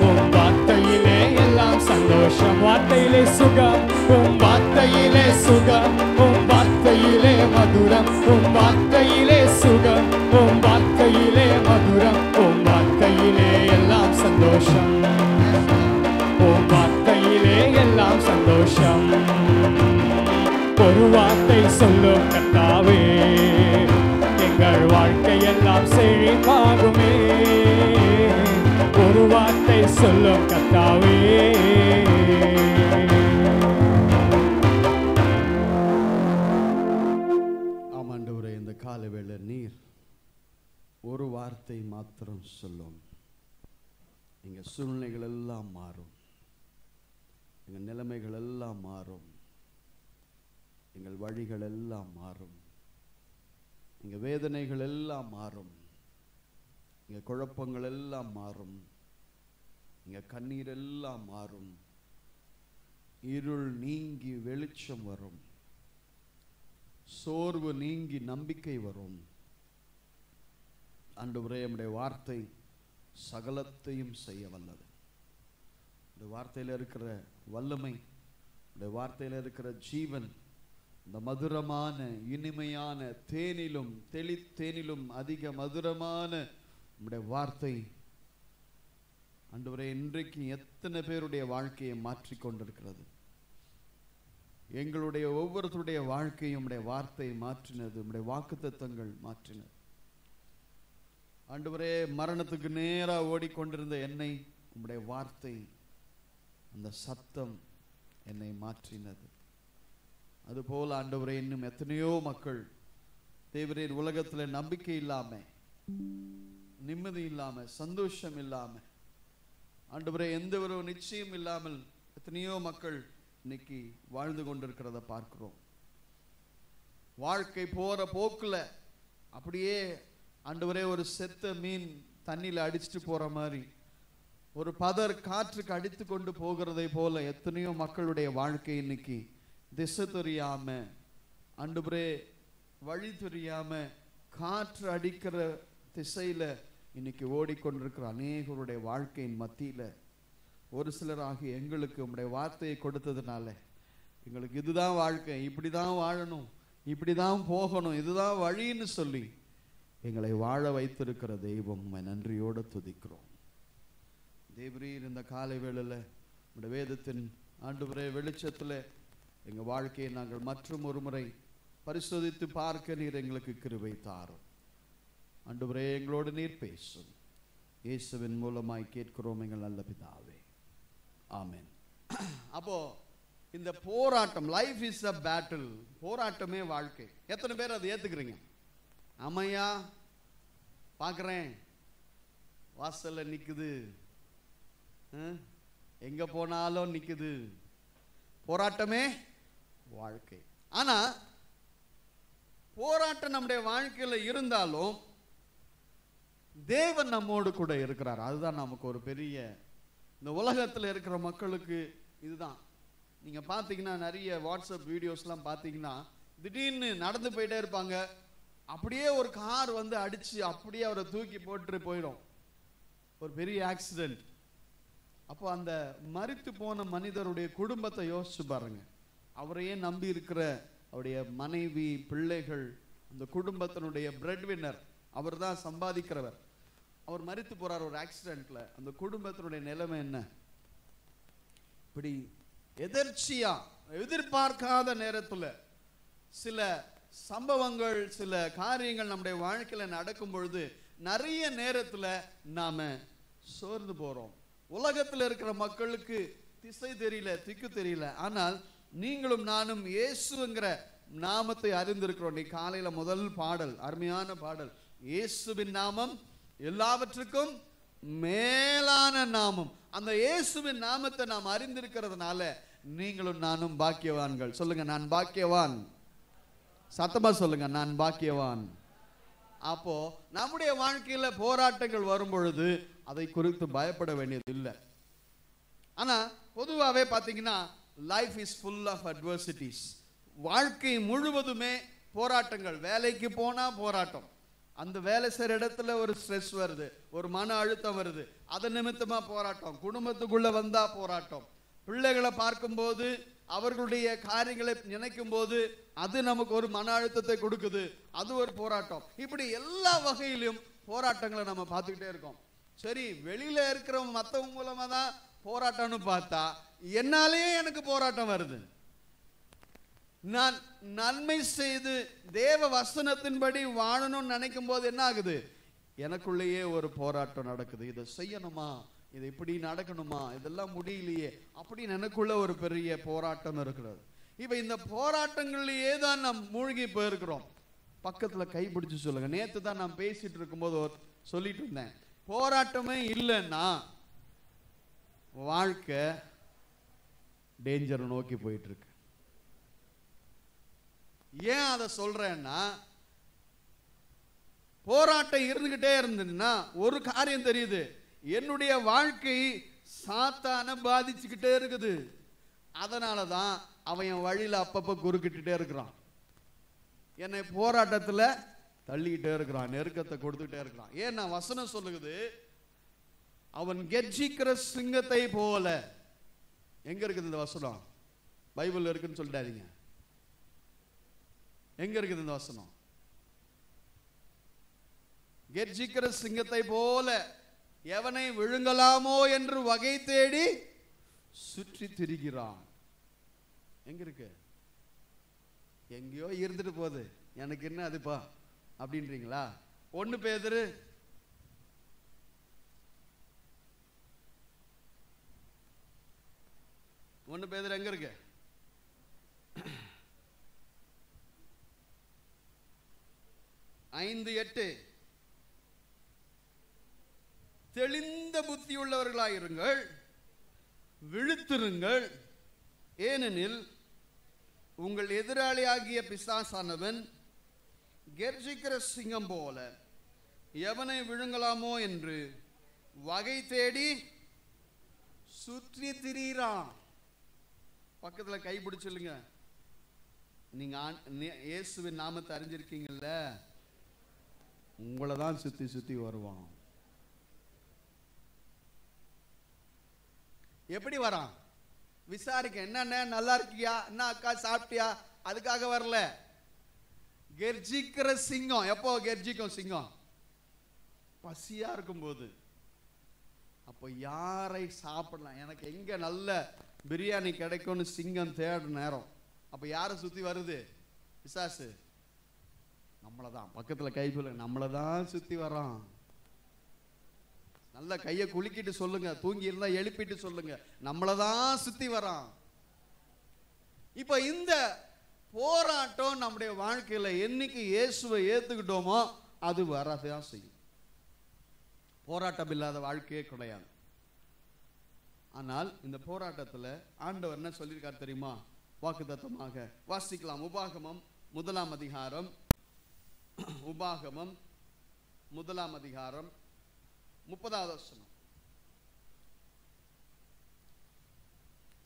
உம் வார்த்தையிலே எல்லாம் சந்தோஷம். வார்த்தையிலே சுகம், உம் வார்த்தையிலே சுகம். உம் வார்த்தையிலே மதுரம். உம் வார்த்தையிலே சுகம், உம் வார்த்தையிலே மதுரம். உம் வார்த்தையிலே எல்லாம் சந்தோஷம். உம் வார்த்தையிலே எல்லாம் சந்தோஷம். ஒரு வார்த்தை சொல்லும் கர்த்தாவே, எங்கள் வாழ்க்கை எல்லாம் செழிப்பாகுமே. ஒரு வார்த்தை சொல்லும் கர்த்தாவே. ஆமாண்டவரே, இந்த காலவேளை நீர் ஒரு வார்த்தை மாத்திரம் சொல்லும், எங்க சூழ்நிலைகள் எல்லாம் மாறும். எங்கள் நிலைமைகள் எல்லாம் மாறும். எங்கள் வழிகள் எல்லாம் மாறும். எங்கள் வேதனைகள் எல்லாம் மாறும். எங்கள் குழப்பங்கள் எல்லாம் மாறும். எங்கள் கண்ணீர் எல்லாம் மாறும். இருள் நீங்கி வெளிச்சம் வரும். சோர்வு நீங்கி நம்பிக்கை வரும். ஆண்டவரே, நம்முடைய வார்த்தை சகலத்தையும் செய்ய வல்லது. இந்த வார்த்தையில் இருக்கிற வல்லமை, இந்த வார்த்தையில் இருக்கிற ஜீவன், இந்த மதுரமான இனிமையான தேனிலும் தெளித்தேனிலும் அதிக மதுரமான நம்முடைய வார்த்தை ஆண்டவரே இன்றைக்கு எத்தனை பேருடைய வாழ்க்கையை மாற்றிக்கொண்டிருக்கிறது. எங்களுடைய ஒவ்வொருத்தருடைய வாழ்க்கையும் உம்முடைய வார்த்தை மாற்றினது. உம்முடைய வாக்குத்தத்தங்கள் மாற்றினது. ஆண்டவரே, மரணத்துக்கு நேராக ஓடிக்கொண்டிருந்த என்னை உம்முடைய வார்த்தை, அந்த சத்தம் என்னை மாற்றினது. அதுபோல ஆண்டவரே, இன்னும் எத்தனையோ மக்கள் தேவரீர் உலகத்தில் நம்பிக்கை இல்லாம, நிம்மதி இல்லாம, சந்தோஷம் இல்லாம, ஆண்டவரே எந்த ஒரு நிச்சயம் இல்லாமல் எத்தனையோ மக்கள் இன்னைக்கு வாழ்ந்து கொண்டிருக்கிறத பார்க்கிறோம். வாழ்க்கை போற போக்குல அப்படியே ஆண்டவரே ஒரு செத்த மீன் தண்ணியில அடிச்சுட்டு போற மாதிரி, ஒரு பதர் காற்றுக்கு அடித்து கொண்டு போகிறதை போல எத்தனையோ மக்களுடைய வாழ்க்கை இன்னைக்கு திசை தெரியாம, ஆண்டவரே வழி தெரியாம, காற்று அடிக்கிற திசையில இன்னைக்கு ஓடிக்கொண்டிருக்கிற அநேகருடைய வாழ்க்கையின் மத்தியில ஒரு சிலராகி எங்களுக்கு உம்முடைய வார்த்தையை கொடுத்ததுனால எங்களுக்கு இதுதான் வாழ்க்கை, இப்படிதான் வாழணும், இப்படிதான் போகணும், இதுதான் வழின்னு சொல்லி எங்களை வாழ வைத்திருக்கிற தெய்வம் நன்றியோடு துதிக்கிறோம். தேவரீர் இந்த காலை வேளையில உம்முடைய வேதத்தின் ஆண்டவரே வெளிச்சத்துல எங்க வாழ்க்கையை நாங்கள் மற்றும் ஒரு முறை பரிசோதித்து பார்க்க நீர் எங்களுக்கு கிருபை தாரும். ஆண்டவரே, எங்களோடு நீர் பேசும். இயேசுவின் மூலமாய் கேட்கிறோம் எங்கள் நல்ல பிதாவே, ஆமென். அப்போ இந்த போராட்டம், லைஃப் இஸ் அ பேட்டில், போராட்டமே வாழ்க்கை. எத்தனை பேர் அதை ஏத்துக்கிறீங்க? ஆமையா, பார்க்குறேன் வாசல்ல நிக்குது, எங்க போனாலும் நிக்குது. போராட்டமே வாழ்க்கை. ஆனா போராட்டம் நம்முடைய வாழ்க்கையில இருந்தாலும் தேவன் நம்மோடு கூட இருக்கிறார். அதுதான் நமக்கு ஒரு பெரிய, இந்த உலகத்தில் இருக்கிற மக்களுக்கு இதுதான். நீங்க பாத்தீங்கன்னா நிறைய வாட்ஸ்அப் வீடியோஸ்லாம் பாத்தீங்கன்னா திடீர்னு நடந்து போயிட்டே இருப்பாங்க, அப்படியே ஒரு கார் வந்து அடிச்சு அப்படியே அவரை தூக்கி போட்டு போயிடும். ஒரு பெரிய ஆக்சிடென்ட். அப்போ அந்த மரித்து போன மனிதருடைய குடும்பத்தை யோசிச்சு பாருங்க. அவரையே நம்பி இருக்கிற அவருடைய மனைவி, பிள்ளைகள், அந்த குடும்பத்தினுடைய பிரெட் வின்னர், அவர் தான் சம்பாதிக்கிறவர். அவர் மரித்து போறார் ஒரு ஆக்சிடென்ட்ல. அந்த குடும்பத்தினுடைய நிலைமை என்ன? இப்படி எதர்ச்சியா, எதிர்பார்க்காத நேரத்துல சில சம்பவங்கள், சில காரியங்கள் நம்முடைய வாழ்க்கையில நடக்கும் பொழுது நிறைய நேரத்துல நாம சோர்ந்து போறோம். உலகத்துல இருக்கிற மக்களுக்கு திசை தெரியல, திக்கு தெரியல. ஆனால் நீங்களும் நானும் இயேசுங்கிற நாமத்தை அறிந்திருக்கிறோம். நீ காலையில முதல் பாடல், அருமையான பாடல், இயேசுவின் நாமம் எல்லாவற்றுக்கும் மேலான நாமம். அந்த இயேசுவின் நாமத்தை நாம் அறிந்திருக்கிறதுனால நீங்களும் நானும் பாக்கியவான்கள். சொல்லுங்க, நான் பாக்கியவான். சத்தமா சொல்லுங்க, நான் பாக்கியவான். அப்போ நம்முடைய வாழ்க்கையில போராட்டங்கள் வரும் பொழுது அதை குறித்து பயப்பட வேண்டியது இல்லை. ஆனா பொதுவாகவே பார்த்தீங்கன்னா life is full of adversities. வாழ்க்கை முழுவதுமே போராட்டங்கள். வேலைக்கு போனா போராட்டம், அந்த வேலை செய்கிற இடத்துல ஒரு ஸ்ட்ரெஸ் வருது, ஒரு மன அழுத்தம் வருது, அதன் நிமித்தமா போராட்டம். குடும்பத்துக்குள்ள வந்தா போராட்டம். பிள்ளைகளை பார்க்கும்போது, அவர்களுடைய காரியங்களை நினைக்கும் போது அது நமக்கு ஒரு மன அழுத்தத்தை கொடுக்குது, அது ஒரு போராட்டம். இப்படி எல்லா வகையிலும் போராட்டங்களை நம்ம பார்த்துக்கிட்டே இருக்கோம். சரி, வெளியில இருக்கிறவங்க மற்றவங்க மூலமா தான் போராட்டம்னு பார்த்தா என்னாலேயே எனக்கு போராட்டம் வருது. நான் நன்மை செய்து தேவ வசனத்தின்படி வாழணும்னு நினைக்கும் போது என்ன ஆகுது? எனக்குள்ளேயே ஒரு போராட்டம் நடக்குது. இதை செய்யணுமா, இது இப்படி நடக்கணுமா, இதெல்லாம் முடியலையே அப்படின்னு எனக்குள்ள ஒரு பெரிய போராட்டம் இருக்கிறது. இப்ப இந்த போராட்டங்கள்லயே தான் நாம் மூழ்கி போயிருக்கிறோம். பக்கத்துல கைப்பிடிச்சு சொல்லுங்க. நேத்து தான் நான் பேசிட்டு இருக்கும்போது சொல்லிட்டு இருந்தேன், போராட்டமே இல்லைன்னா வாழ்க்கை டேஞ்சரை நோக்கி போயிட்டு இருக்கு. ஏன் அதை சொல்றேன்னா, போராட்டம் இருந்துகிட்டே இருந்ததுன்னா ஒரு காரியம் தெரியுது, என்னுடைய வாழ்க்கை சாத்தான பாதிச்சுக்கிட்டே இருக்குது. அதனாலதான் அவன் என் வழியில அப்பப்ப குறுக்கிட்டே இருக்கிறான், என்னை போராட்டத்துல தள்ளிக்கிட்டே இருக்கிறான், நெருக்கத்தை கொடுத்துக்கிட்டே இருக்கிறான். ஏன்னா வசனம் சொல்லுது, அவன் கெர்ச்சிக்கிற சிங்கத்தை போல. எங்க இருக்குது இந்த வசனம்? பைபிள் இருக்குன்னு சொல்லிட்டாதீங்க. எங்க இருக்குது இந்த வசனம்? கெர்ச்சிக்கிற சிங்கத்தை போல எவனை விழுங்கலாமோ என்று வகை தேடி சுற்றி திரிகிறான். எங்க இருக்கு? எங்கேயோ இருந்துட்டு போகுது, எனக்கு என்ன அதுப்பா அப்படின்றீங்களா? 1 பேதுரு 1 பேதுரு எங்க இருக்கு? 5:8 தெளிந்த புத்தியுள்ளவர்களாயிருங்கள், விழித்திருங்கள், ஏனெனில் உங்கள் எதிராளியாகிய பிசாசானவன் கெர்ச்சிக்கிற சிங்கம் போல எவனை விழுங்கலாமோ என்று வகை தேடி சுற்றி திரிகிறான். பக்கத்துல கை பிடிச்சில்லுங்க. நீங்க இயேசுவின் நாமத்தை அறிஞ்சிருக்கீங்கல்ல, உங்களை தான் சுத்தி சுத்தி வருவான். எப்படி வரான்? விசாரிக்க, என்ன நல்லா இருக்கியா, என்ன அக்கா சாப்பிட்டியா, அதுக்காக வரல. கெர்ச்சிக்கிற சிங்கம். எப்போ கெர்ச்சிக்கும் சிங்கம்? பசியா இருக்கும் போது. அப்போ யாரை சாப்பிடலாம், எனக்கு எங்க நல்ல பிரியாணி கிடைக்கும்னு சிங்கம் தேடுற நேரம், அப்ப யாரை சுத்தி வருது? பிசாசு. நம்மளதான். பக்கத்துல கை சொல்லுங்க, நம்மளதான் சுத்தி வரான். நல்ல கையை குலுக்கிட்டு சொல்லுங்க, தூங்கி இருந்தா எழுப்பிட்டு சொல்லுங்க, நம்மளதான் சுத்தி வரான். இப்ப இந்த போராட்டம் நம்முடைய வாழ்க்கையில என்னைக்கு இயேசுவை ஏத்துக்கிட்டோமோ அது வரதான் செய்யும். போராட்டம் இல்லாத வாழ்க்கையே கிடையாது. ஆனால் இந்த போராட்டத்தில் ஆண்டவர் என்ன சொல்லியிருக்கார் தெரியுமா? வாக்குத்தத்தமாக வாசிக்கலாம். உபாகமம் 1 அதிகாரம், உபாகமம் 1 அதிகாரம் 30வது வசனம்.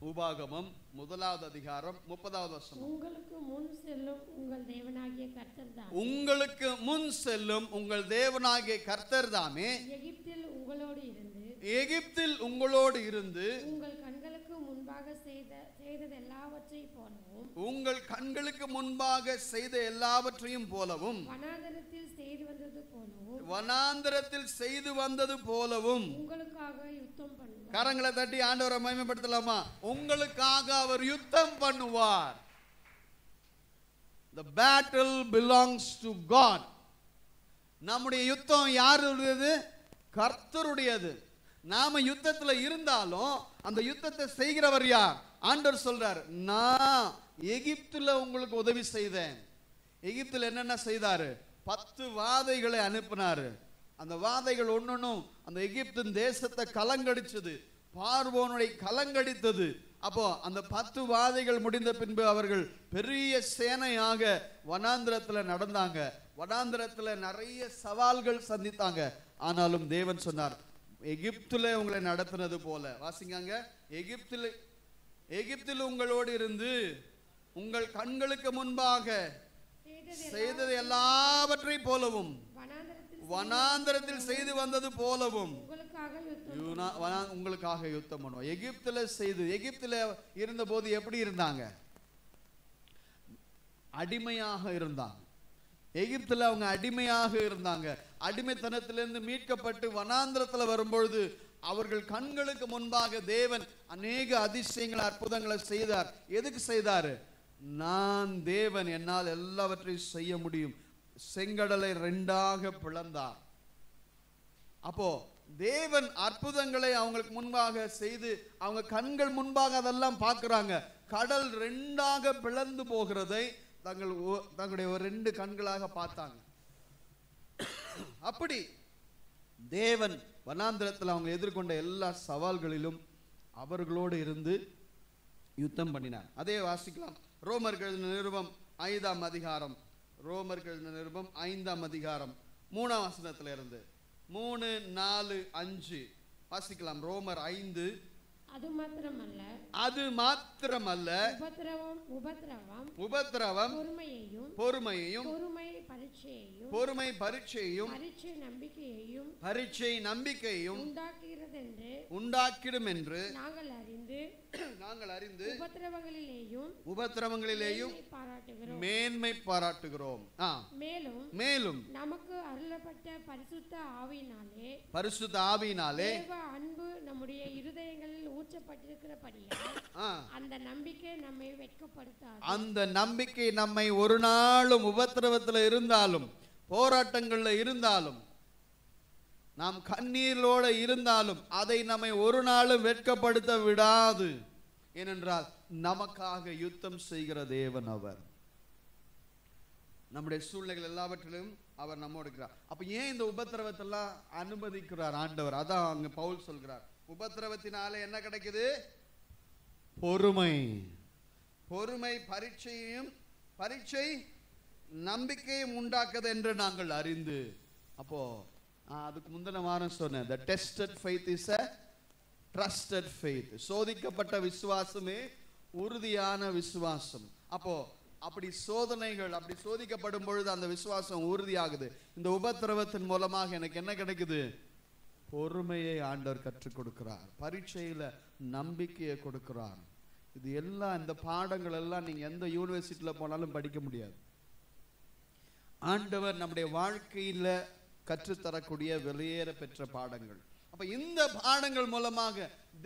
உபாகமம் 1 அதிகாரம் 30வது வசனம். உங்களுக்கு முன் செல்லும் உங்கள் தேவனாகிய கர்த்தர் தாமே, உங்களுக்கு முன் செல்லும் உங்கள் தேவனாகிய கர்த்தர் தாமே எகிப்தில் உங்களோடு இருந்து எகிப்தில் உங்களோடு இருந்து உங்கள் கண்களுக்கு முன்பாக செய்தது எல்லாவற்றையும் போலவும் உங்கள் கண்களுக்கு முன்பாக செய்த எல்லாவற்றையும் போலவும் வனாந்தரத்தில் செய்து வந்தது போலவும் வனாந்தரத்தில் செய்து வந்தது போலவும் உங்களுக்காக யுத்தம் பண்ணுவார். கரங்களை தட்டி ஆண்டவரை மகிமைப்படுத்தலாமா? உங்களுக்காக அவர் யுத்தம் பண்ணுவார். The battle belongs to God. நம்முடைய யுத்தம் யாருடையது? கர்த்தருடையது. நாம யுத்தத்துல இருந்தாலும் அந்த யுத்தத்தை செய்கிறவர் யார்? ஆண்டவர் சொல்றார், நான் எகிப்துல உங்களுக்கு உதவி செய்தேன். எகிப்துல என்னென்ன செய்தாரு? 10 வாதைகளை அனுப்பினாரு. அந்த வாதைகள் ஒன்னொன்னும் அந்த எகிப்தின் தேசத்தை கலங்கடிச்சது, பார்வோனுடைய கலங்கடித்தது. அப்போ அந்த 10 வாதைகள் முடிந்த பின்பு அவர்கள் பெரிய சேனையாக வனாந்திரத்துல நடந்தாங்க. வனாந்திரத்துல நிறைய சவால்கள் சந்தித்தாங்க. ஆனாலும் தேவன் சொன்னார், எகிப்துல உங்களை நடத்தினது போல, வாசிங்க, எகிப்தில் உங்களோடு இருந்து உங்கள் கண்களுக்கு முன்பாக செய்தது எல்லாவற்றையும் போலவும் வனாந்தரத்தில் செய்து வந்தது போலவும் உங்களுக்காக யுத்தம் பண்ணுவோம். எகிப்துல இருந்த போது எப்படி இருந்தாங்க? அடிமையாக இருந்தாங்க. எகிப்துல அவங்க அடிமையாக இருந்தாங்க. அடிமைத்தனத்திலிருந்து மீட்கப்பட்டு வனாந்திரத்துல வரும்பொழுது அவர்கள் கண்களுக்கு முன்பாக தேவன் அநேக அதிசயங்களை அற்புதங்களை செய்தார். எதுக்கு செய்தாரு? நான் தேவன், என்னால் எல்லாவற்றையும் செய்ய முடியும். செங்கடலை 2ஆக பிளந்தார். அப்போ தேவன் அற்புதங்களை அவங்களுக்கு முன்பாக செய்து அவங்க கண்கள் முன்பாக அதெல்லாம் பார்க்கிறாங்க. கடல் 2ஆக பிளந்து போகிறதை தங்களுடைய 2 கண்களாக பார்த்தாங்க. அப்படி தேவன் வனாந்திரத்தில் அவங்க எதிர்கொண்ட எல்லா சவால்களிலும் அவர்களோடு இருந்து யுத்தம் பண்ணினார். அதே வாசிக்கலாம். ரோமர்கள் நிருபம் 5ஆம் அதிகாரம், ரோமர்கள் நிருபம் 5ஆம் அதிகாரம் 3ஆம் வசனத்துல இருந்து 3, 4, 5 வாசிக்கலாம். ரோமர் 5. அது மாத்திரமல்ல உபத்திரவம் பொறுமையையும் பொறுமை பரீட்சையையும் பரீட்சை நம்பிக்கையையும் உண்டாக்கிடும் என்று நாங்கள் அறிந்து உபத்திரவங்களிலேயும் மேன்மை பாராட்டுகிறோம். மேலும் நமக்கு அருளப்பட்ட பரிசுத்த ஆவியினாலே அன்பு நம்முடைய இருதயங்களில் ஊற்றப்பட்டிருக்கிறபடியால் அந்த நம்பிக்கை நம்மை ஒரு நாளும் உபத்திரவத்தில் இருந்தாலும் போராட்டங்கள்ல இருந்தாலும் நாம் கண்ணீரோட இருந்தாலும் அதை நம்மை ஒரு நாளும் வெட்கப்படுத்த விடாது. ஏனென்றால் நமக்காக யுத்தம் செய்கிற தேவன் அவர். நம்முடைய சூழ்நிலைகள் எல்லாவற்றிலும் அவர் நம்மோடு இருக்கிறார். அப்ப ஏன் இந்த உபத்திரவத்தெல்லாம் அனுமதிக்கிறார் ஆண்டவர்? அதான் அங்க பவுல் சொல்கிறார், உபத்திரவத்தினால என்ன கிடைக்குது? பொறுமை பரீட்சை நம்பிக்கையும் உண்டாக்குது என்று நாங்கள் அறிந்து. அப்போ அதுக்கு முந்தின வாரம் சொன்னேன், the tested faith is a trusted faith. சோதிக்கப்பட்ட விசுவாசமே உறுதியான விசுவாசம். அப்போ அப்படி சோதனைகள் அப்படி சோதிக்கப்படும் பொழுது அந்த விசுவாசம் உறுதியாகுது. இந்த உபத்திரவத்தின் மூலமாக எனக்கு என்ன கிடைக்குது? பொறுமையை ஆண்டவர் கற்றுக் கொடுக்கிறார். பரீட்சையில நம்பிக்கையை கொடுக்கிறார். இது எல்லாம், இந்த பாடங்கள் எல்லாம் நீங்க எந்த யூனிவர்சிட்டியில போனாலும் படிக்க முடியாது. ஆண்டவர் நம்முடைய வாழ்க்கையில கற்றுத்தரக்கூடிய வெளியேற பெற்ற பாடங்கள். அப்ப இந்த பாடங்கள் மூலமாக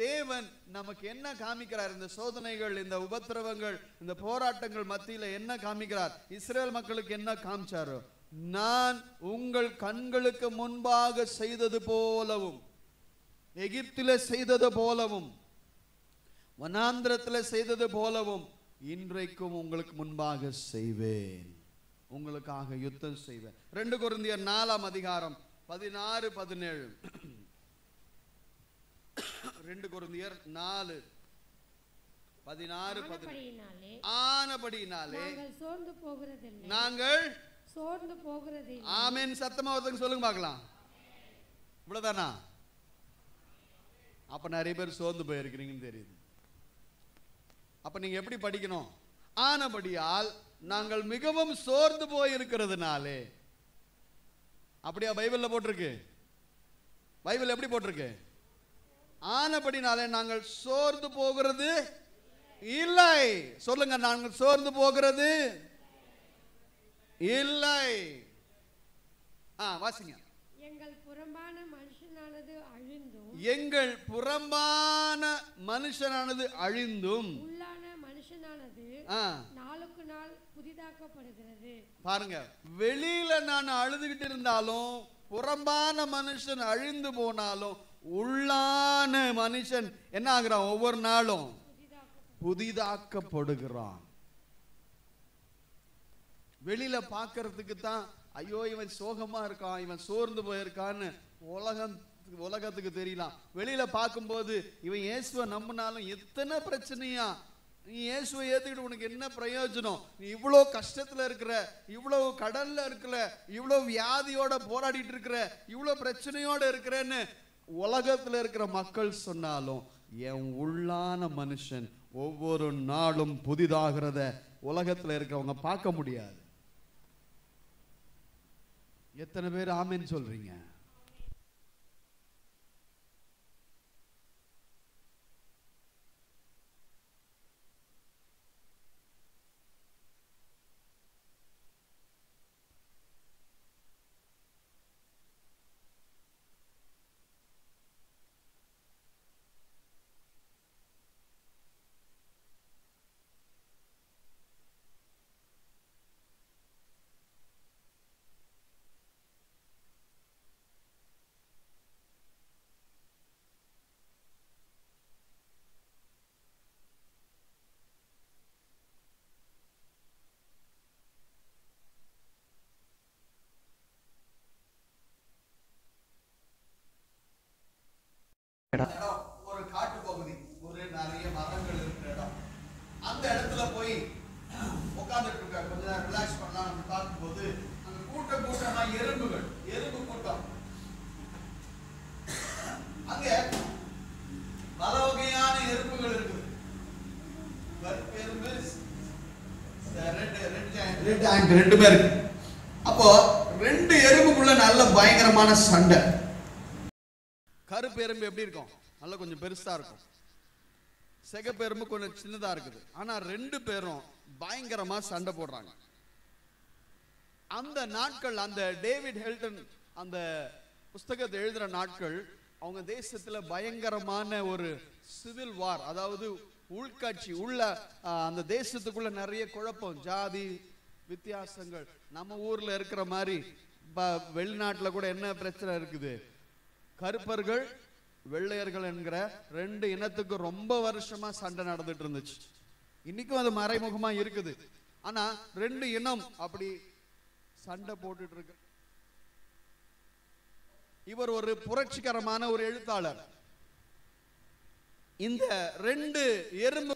தேவன் நமக்கு என்ன காமிக்கிறார்? இந்த சோதனைகள், இந்த உபத்திரவங்கள், இந்த போராட்டங்கள் மத்தியில என்ன காமிக்கிறார்? இஸ்ரேல் மக்களுக்கு என்ன காமிச்சாரோ, நான் உங்கள் கண்களுக்கு முன்பாக செய்தது போலவும், எகிப்திலே செய்தது போலவும், வனாந்திரத்தில் செய்தது போலவும் இன்றைக்கும் உங்களுக்கு முன்பாக செய்வேன், உங்களுக்காக யுத்தம் செய்வேன். 2 கொரிந்தியர் 4ஆம் அதிகாரம் 16, 17. 2 கொரிந்தியர் 4, 16, 17. ஆனபடியினாலே நாங்கள் சோர்ந்து போகிறதில்லை. ஆமென். சத்தமா ஒருத்தங்க சொல்லுங்க பார்க்கலாம். இவ்வளவுதானா? அப்ப நிறைய பேர் சோர்ந்து போயிருக்கிறீங்கன்னு தெரியுது. அப்ப நீங்க எப்படி படிக்கணும்? ஆனபடியால் நாங்கள் மிகவும் சோர்ந்து போயிருக்கிறதுனாலே. அப்படியா பைபிள்ல போட்டிருக்கு? பைபிள் எப்படி போட்டிருக்கு? ஆனபடினாலே நாங்கள் சோர்ந்து போகிறது இல்லை. சொல்லுங்க, நாங்கள் சோர்ந்து போகிறது இல்லை. வாசிங்க. எங்கள் புறம்பான மனுஷனானது அழிந்தும், எங்கள் புறம்பான மனுஷனானது அழிந்தும், உள்ளான மனுஷனானது நாளுக்கு நாள் புதிதாக்கப்படுகிறது. பாருங்க, வெளியில நான் அழுதுகிட்டு இருந்தாலும், புறம்பான மனுஷன் அழிந்து போனாலும், உள்ளான மனுஷன் என்ன ஆகுறான்? ஒவ்வொரு நாளும் புதிதாக்கப்படுகிறான். வெளியில பார்க்கறதுக்கு தான் ஐயோ இவன் சோகமா இருக்கான், இவன் சோர்ந்து போயிருக்கான்னு உலகத்துக்கு தெரியலாம். வெளியில பார்க்கும்போது இவன் இயேசுவை நம்பினாலும் எத்தனை பிரச்சனையா, நீ இயேசுவை ஏத்துக்கிட்டு உனக்கு என்ன பிரயோஜனம்? நீ இவ்வளோ கஷ்டத்துல இருக்கிற, இவ்வளவு கடல்ல இருக்கிற, இவ்வளவு வியாதியோட போராடிட்டு இருக்கிற, இவ்வளவு பிரச்சனையோட இருக்கிறேன்னு உலகத்துல இருக்கிற மக்கள் சொன்னாலும், என் உள்ளான மனுஷன் ஒவ்வொரு நாளும் புதிதாகிறத உலகத்துல இருக்கிறவங்க பார்க்க முடியாது. எத்தனை பேர் ஆமென் சொல்றீங்க? ஒரு காட்டு பகுதி, ஒரு நிறைய மரங்கள் இருக்கிற இடம். அந்த இடத்துல போய் உட்கார்ந்துட்டு இருக்க, கொஞ்ச நேரம் ரிலாக்ஸ் பண்ணலாம் பார்க்கும்போது அங்க கூட்டமா எறும்புகள், எறும்பு கூட்டம். அங்க பல வகையான எறும்புகள் இருக்குது. எறும்பு ரெண்டுமே இருக்கு. அப்போ ரெண்டு எறும்புக்குள்ள நல்ல பயங்கரமான சண்டை. கருப்பு எறும்பு எப்படி இருக்கும்? நல்ல கொஞ்சம் பெருசா இருக்கும். சிகப்பு எறும்பு கொஞ்சம் சின்னதா இருக்குது. ஆனா ரெண்டு பேரும் பயங்கரமா சண்டை போடுறாங்க. அந்த நாட்கள், அந்த டேவிட் ஹெல்டன் அந்த புஸ்தகத்தை எழுதுற நாட்கள், அவங்க தேசத்துல பயங்கரமான ஒரு சிவில் வார், அதாவது உள்காட்சி உள்ள, அந்த தேசத்துக்குள்ள நிறைய குழப்பம், ஜாதி வித்தியாசங்கள். நம்ம ஊர்ல இருக்கிற மாதிரி வெளிநாட்டுல கூட என்ன பிரச்சனை இருக்குது? கருப்பர்கள் வெள்ளையர்கள் என்கிற ரெண்டு இனத்துக்கு ரொம்ப வருஷமா சண்டை நடந்துட்டு இருந்துச்சு. இன்னைக்கும் அது மறைமுகமா இருக்குது. ஆனா ரெண்டு இனம் அப்படி சண்டை போட்டுட்டு இருக்கு. இவர் ஒரு புரட்சிகரமான ஒரு எழுத்தாளர். இந்த ரெண்டு எறும்பு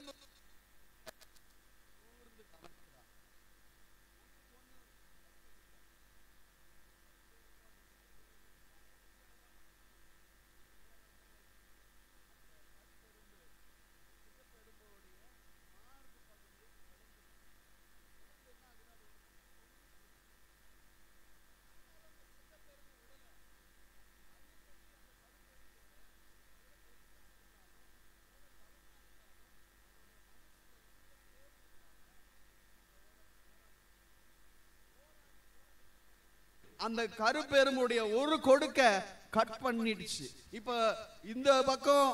அந்த கருப்பெரும்புடைய ஒரு கொடுக்க கட் பண்ணிடுச்சு. இப்ப இந்த பக்கம்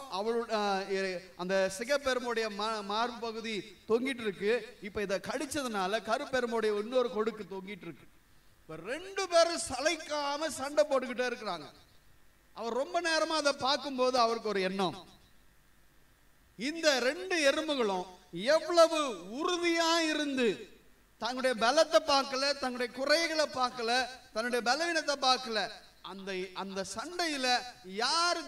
அந்த சிகப்பெரும்புடைய மார்பு பகுதி தொங்கிட்டு இருக்கு. இப்ப இதை கடிச்சதுனால கருப்பெரும்புடைய இன்னொரு கொடுக்கு தொங்கிட்டு இருக்கு. இப்ப ரெண்டு பேரும் சளைக்காம சண்டை போட்டுக்கிட்டே இருக்கிறாங்க. அவர் ரொம்ப நேரமா அதை பார்க்கும்போது அவருக்கு ஒரு எண்ணம், இந்த ரெண்டு எறும்புகளும் எவ்வளவு உறுதியா இருந்து தங்களுடைய பலத்தை பார்க்கல, தங்களுடைய குறைகளை பார்க்கல, தன்னுடைய பலவீனத்தை பார்க்கல. அந்த சண்டையில யார்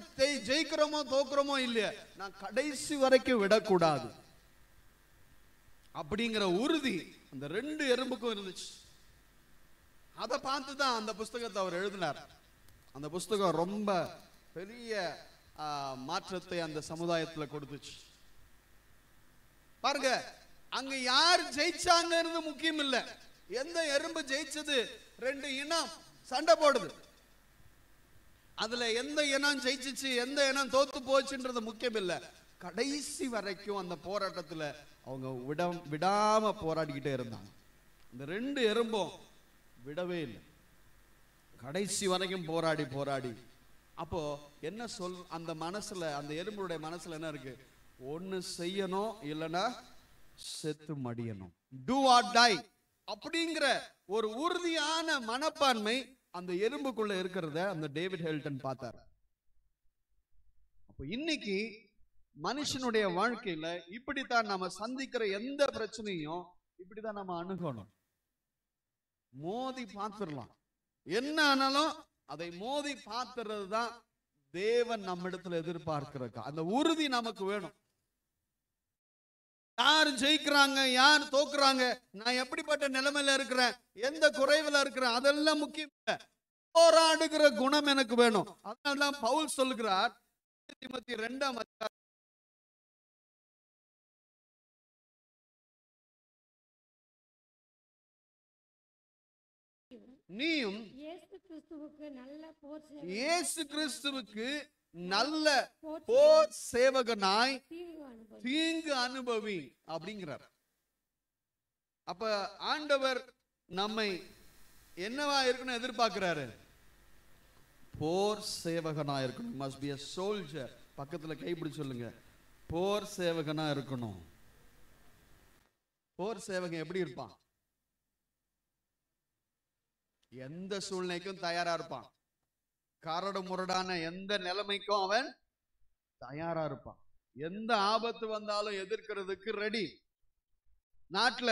ஜெயிக்கிறோமோ தோக்குறோமோ இல்லையா, நான் கடைசி வரைக்கும் விடக்கூடாது அப்படிங்கிற உறுதி அந்த ரெண்டு எறும்புக்கும் இருந்துச்சு. அதை பார்த்துதான் அந்த புஸ்தகத்தை அவர் எழுதினார். அந்த புஸ்தகம் ரொம்ப பெரிய மாற்றத்தை அந்த சமுதாயத்துல கொடுத்துச்சு. பாருங்க, அங்க யார் ஜெயிச்சாங்கிறது முக்கியம் இல்ல, எந்த எறும்பு ஜெயிச்சது, ரெண்டு இனம் சண்டை போடுது. அதுல எந்த இனம் ஜெயிச்சிச்சு எந்த இனம் தோத்து போச்சுன்றது முக்கியம் இல்ல. கடைசி வரைக்கும் அந்த போராட்டத்துல அவங்க விடாம போராடிக்கிட்டே இருந்தாங்க. இந்த 2 எறும்பும் விடவே இல்லை, கடைசி வரைக்கும் போராடி போராடி. அப்போ என்ன அந்த மனசுல, அந்த எறும்புடைய மனசுல என்ன இருக்கு? ஒன்னு செய்யணும், இல்லைன்னா செத்து மடியணும். டூ ஆர் டை அப்படிங்கிற ஒரு உறுதியான மனப்பான்மை அந்த எறும்புக்குள்ள இருக்கிறத அந்த டேவிட் ஹெல்டன் பார்த்தார். அப்போ இன்னைக்கு மனுஷனுடைய வாழ்க்கையில இப்படித்தான் நாம சந்திக்கிற எந்த பிரச்சனையும் இப்படிதான் நம்ம அணுகணும். மோதி பார்த்துடலாம், என்ன ஆனாலும் அதை மோதி பார்த்துறது தான் தேவன் நம்ம இடத்துல எதிர்பார்க்கிறக்கா. அந்த உறுதி நமக்கு வேணும். யார் ஜெயிக்கிறாங்க, யார் தோக்குறாங்க, நான் எப்படிப்பட்ட நிலைமையில இருக்கிறேன், எந்த குறைவுல இருக்கிறேன், அதெல்லாம் முக்கியம் இல்ல. போராடுகிற குணம் எனக்கு வேணும். அதனால்தான் பவுல் சொல்லுகிறார், தீமோத்தேயு 2ஆம் அதிகாரம் நீயும் இயேசு கிறிஸ்துவுக்கு நல்ல போர் சேவகனாய் தீங்கு அனுபவி அப்படிங்கிறார். அப்ப ஆண்டவர் நம்மை என்னவா இருக்கணும் எதிர்பார்க்கிறாரு? போர் சேவகனா இருக்கணும். must be a soldier. பக்கத்துல கைப்பிடி சொல்லுங்க, போர் சேவகனா இருக்கணும். போர் சேவகன் எப்படி இருப்பான்? எந்த சூழ்நிலைக்கும் தயாரா இருப்பான். கரடு முரடான எந்த நிலைமைக்கும் அவன் தயாரா இருப்பான். எந்த ஆபத்து வந்தாலும் எதிர்க்கிறதுக்கு ரெடி. நாட்டுல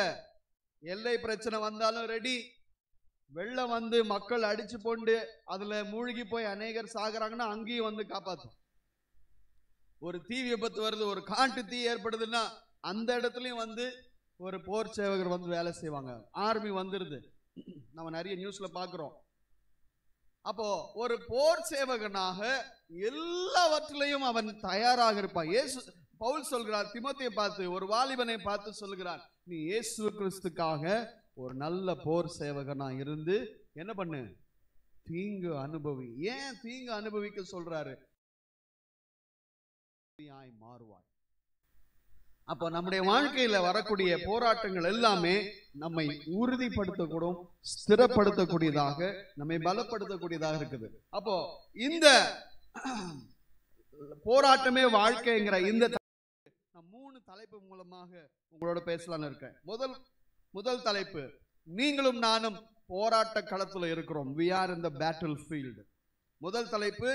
எல்லை பிரச்சனை வந்தாலும் ரெடி. வெள்ளம் வந்து மக்கள் அடிச்சு போண்டு அதுல மூழ்கி போய் அநேகர் சாகுறாங்கன்னா அங்கேயும் வந்து காப்பாற்றும். ஒரு தீ விபத்து வருது, ஒரு காட்டு தீ ஏற்படுதுன்னா அந்த இடத்துலயும் வந்து ஒரு போர் சேவகர் வந்து வேலை செய்வாங்க. ஆர்மி வந்துருது, நம்ம நிறைய நியூஸ்ல பாக்குறோம். அப்போ ஒரு போர் சேவகனாக எல்லாவற்றிலையும் அவன் தயாராக இருப்பான். பவுல் சொல்கிறார் தீமோத்தேயை பார்த்து, ஒரு வாலிபனை பார்த்து சொல்கிறார், நீ இயேசு கிறிஸ்துக்காக ஒரு நல்ல போர் சேவகனா இருந்து என்ன பண்ணு? தீங்கு அனுபவி. ஏன் தீங்கு அனுபவிக்க சொல்றாரு? மாறுவாய். அப்ப நம்முடைய வாழ்க்கையில வரக்கூடிய போராட்டங்கள் எல்லாமே நம்மை உறுதிப்படுத்தக்கூடும், ஸ்திரப்படுத்தக்கூடியதாக, நம்மை பலப்படுத்தக்கூடியதாக இருக்குது. அப்போ இந்த போராட்டமே வாழ்க்கைங்கிற இந்த 3 தலைப்பு மூலமாக உங்களோட பேசலாம்னு இருக்கேன். முதல் தலைப்பு, நீங்களும் நானும் போராட்ட களத்துல இருக்கிறோம். we are in the battlefield. முதல் தலைப்பு,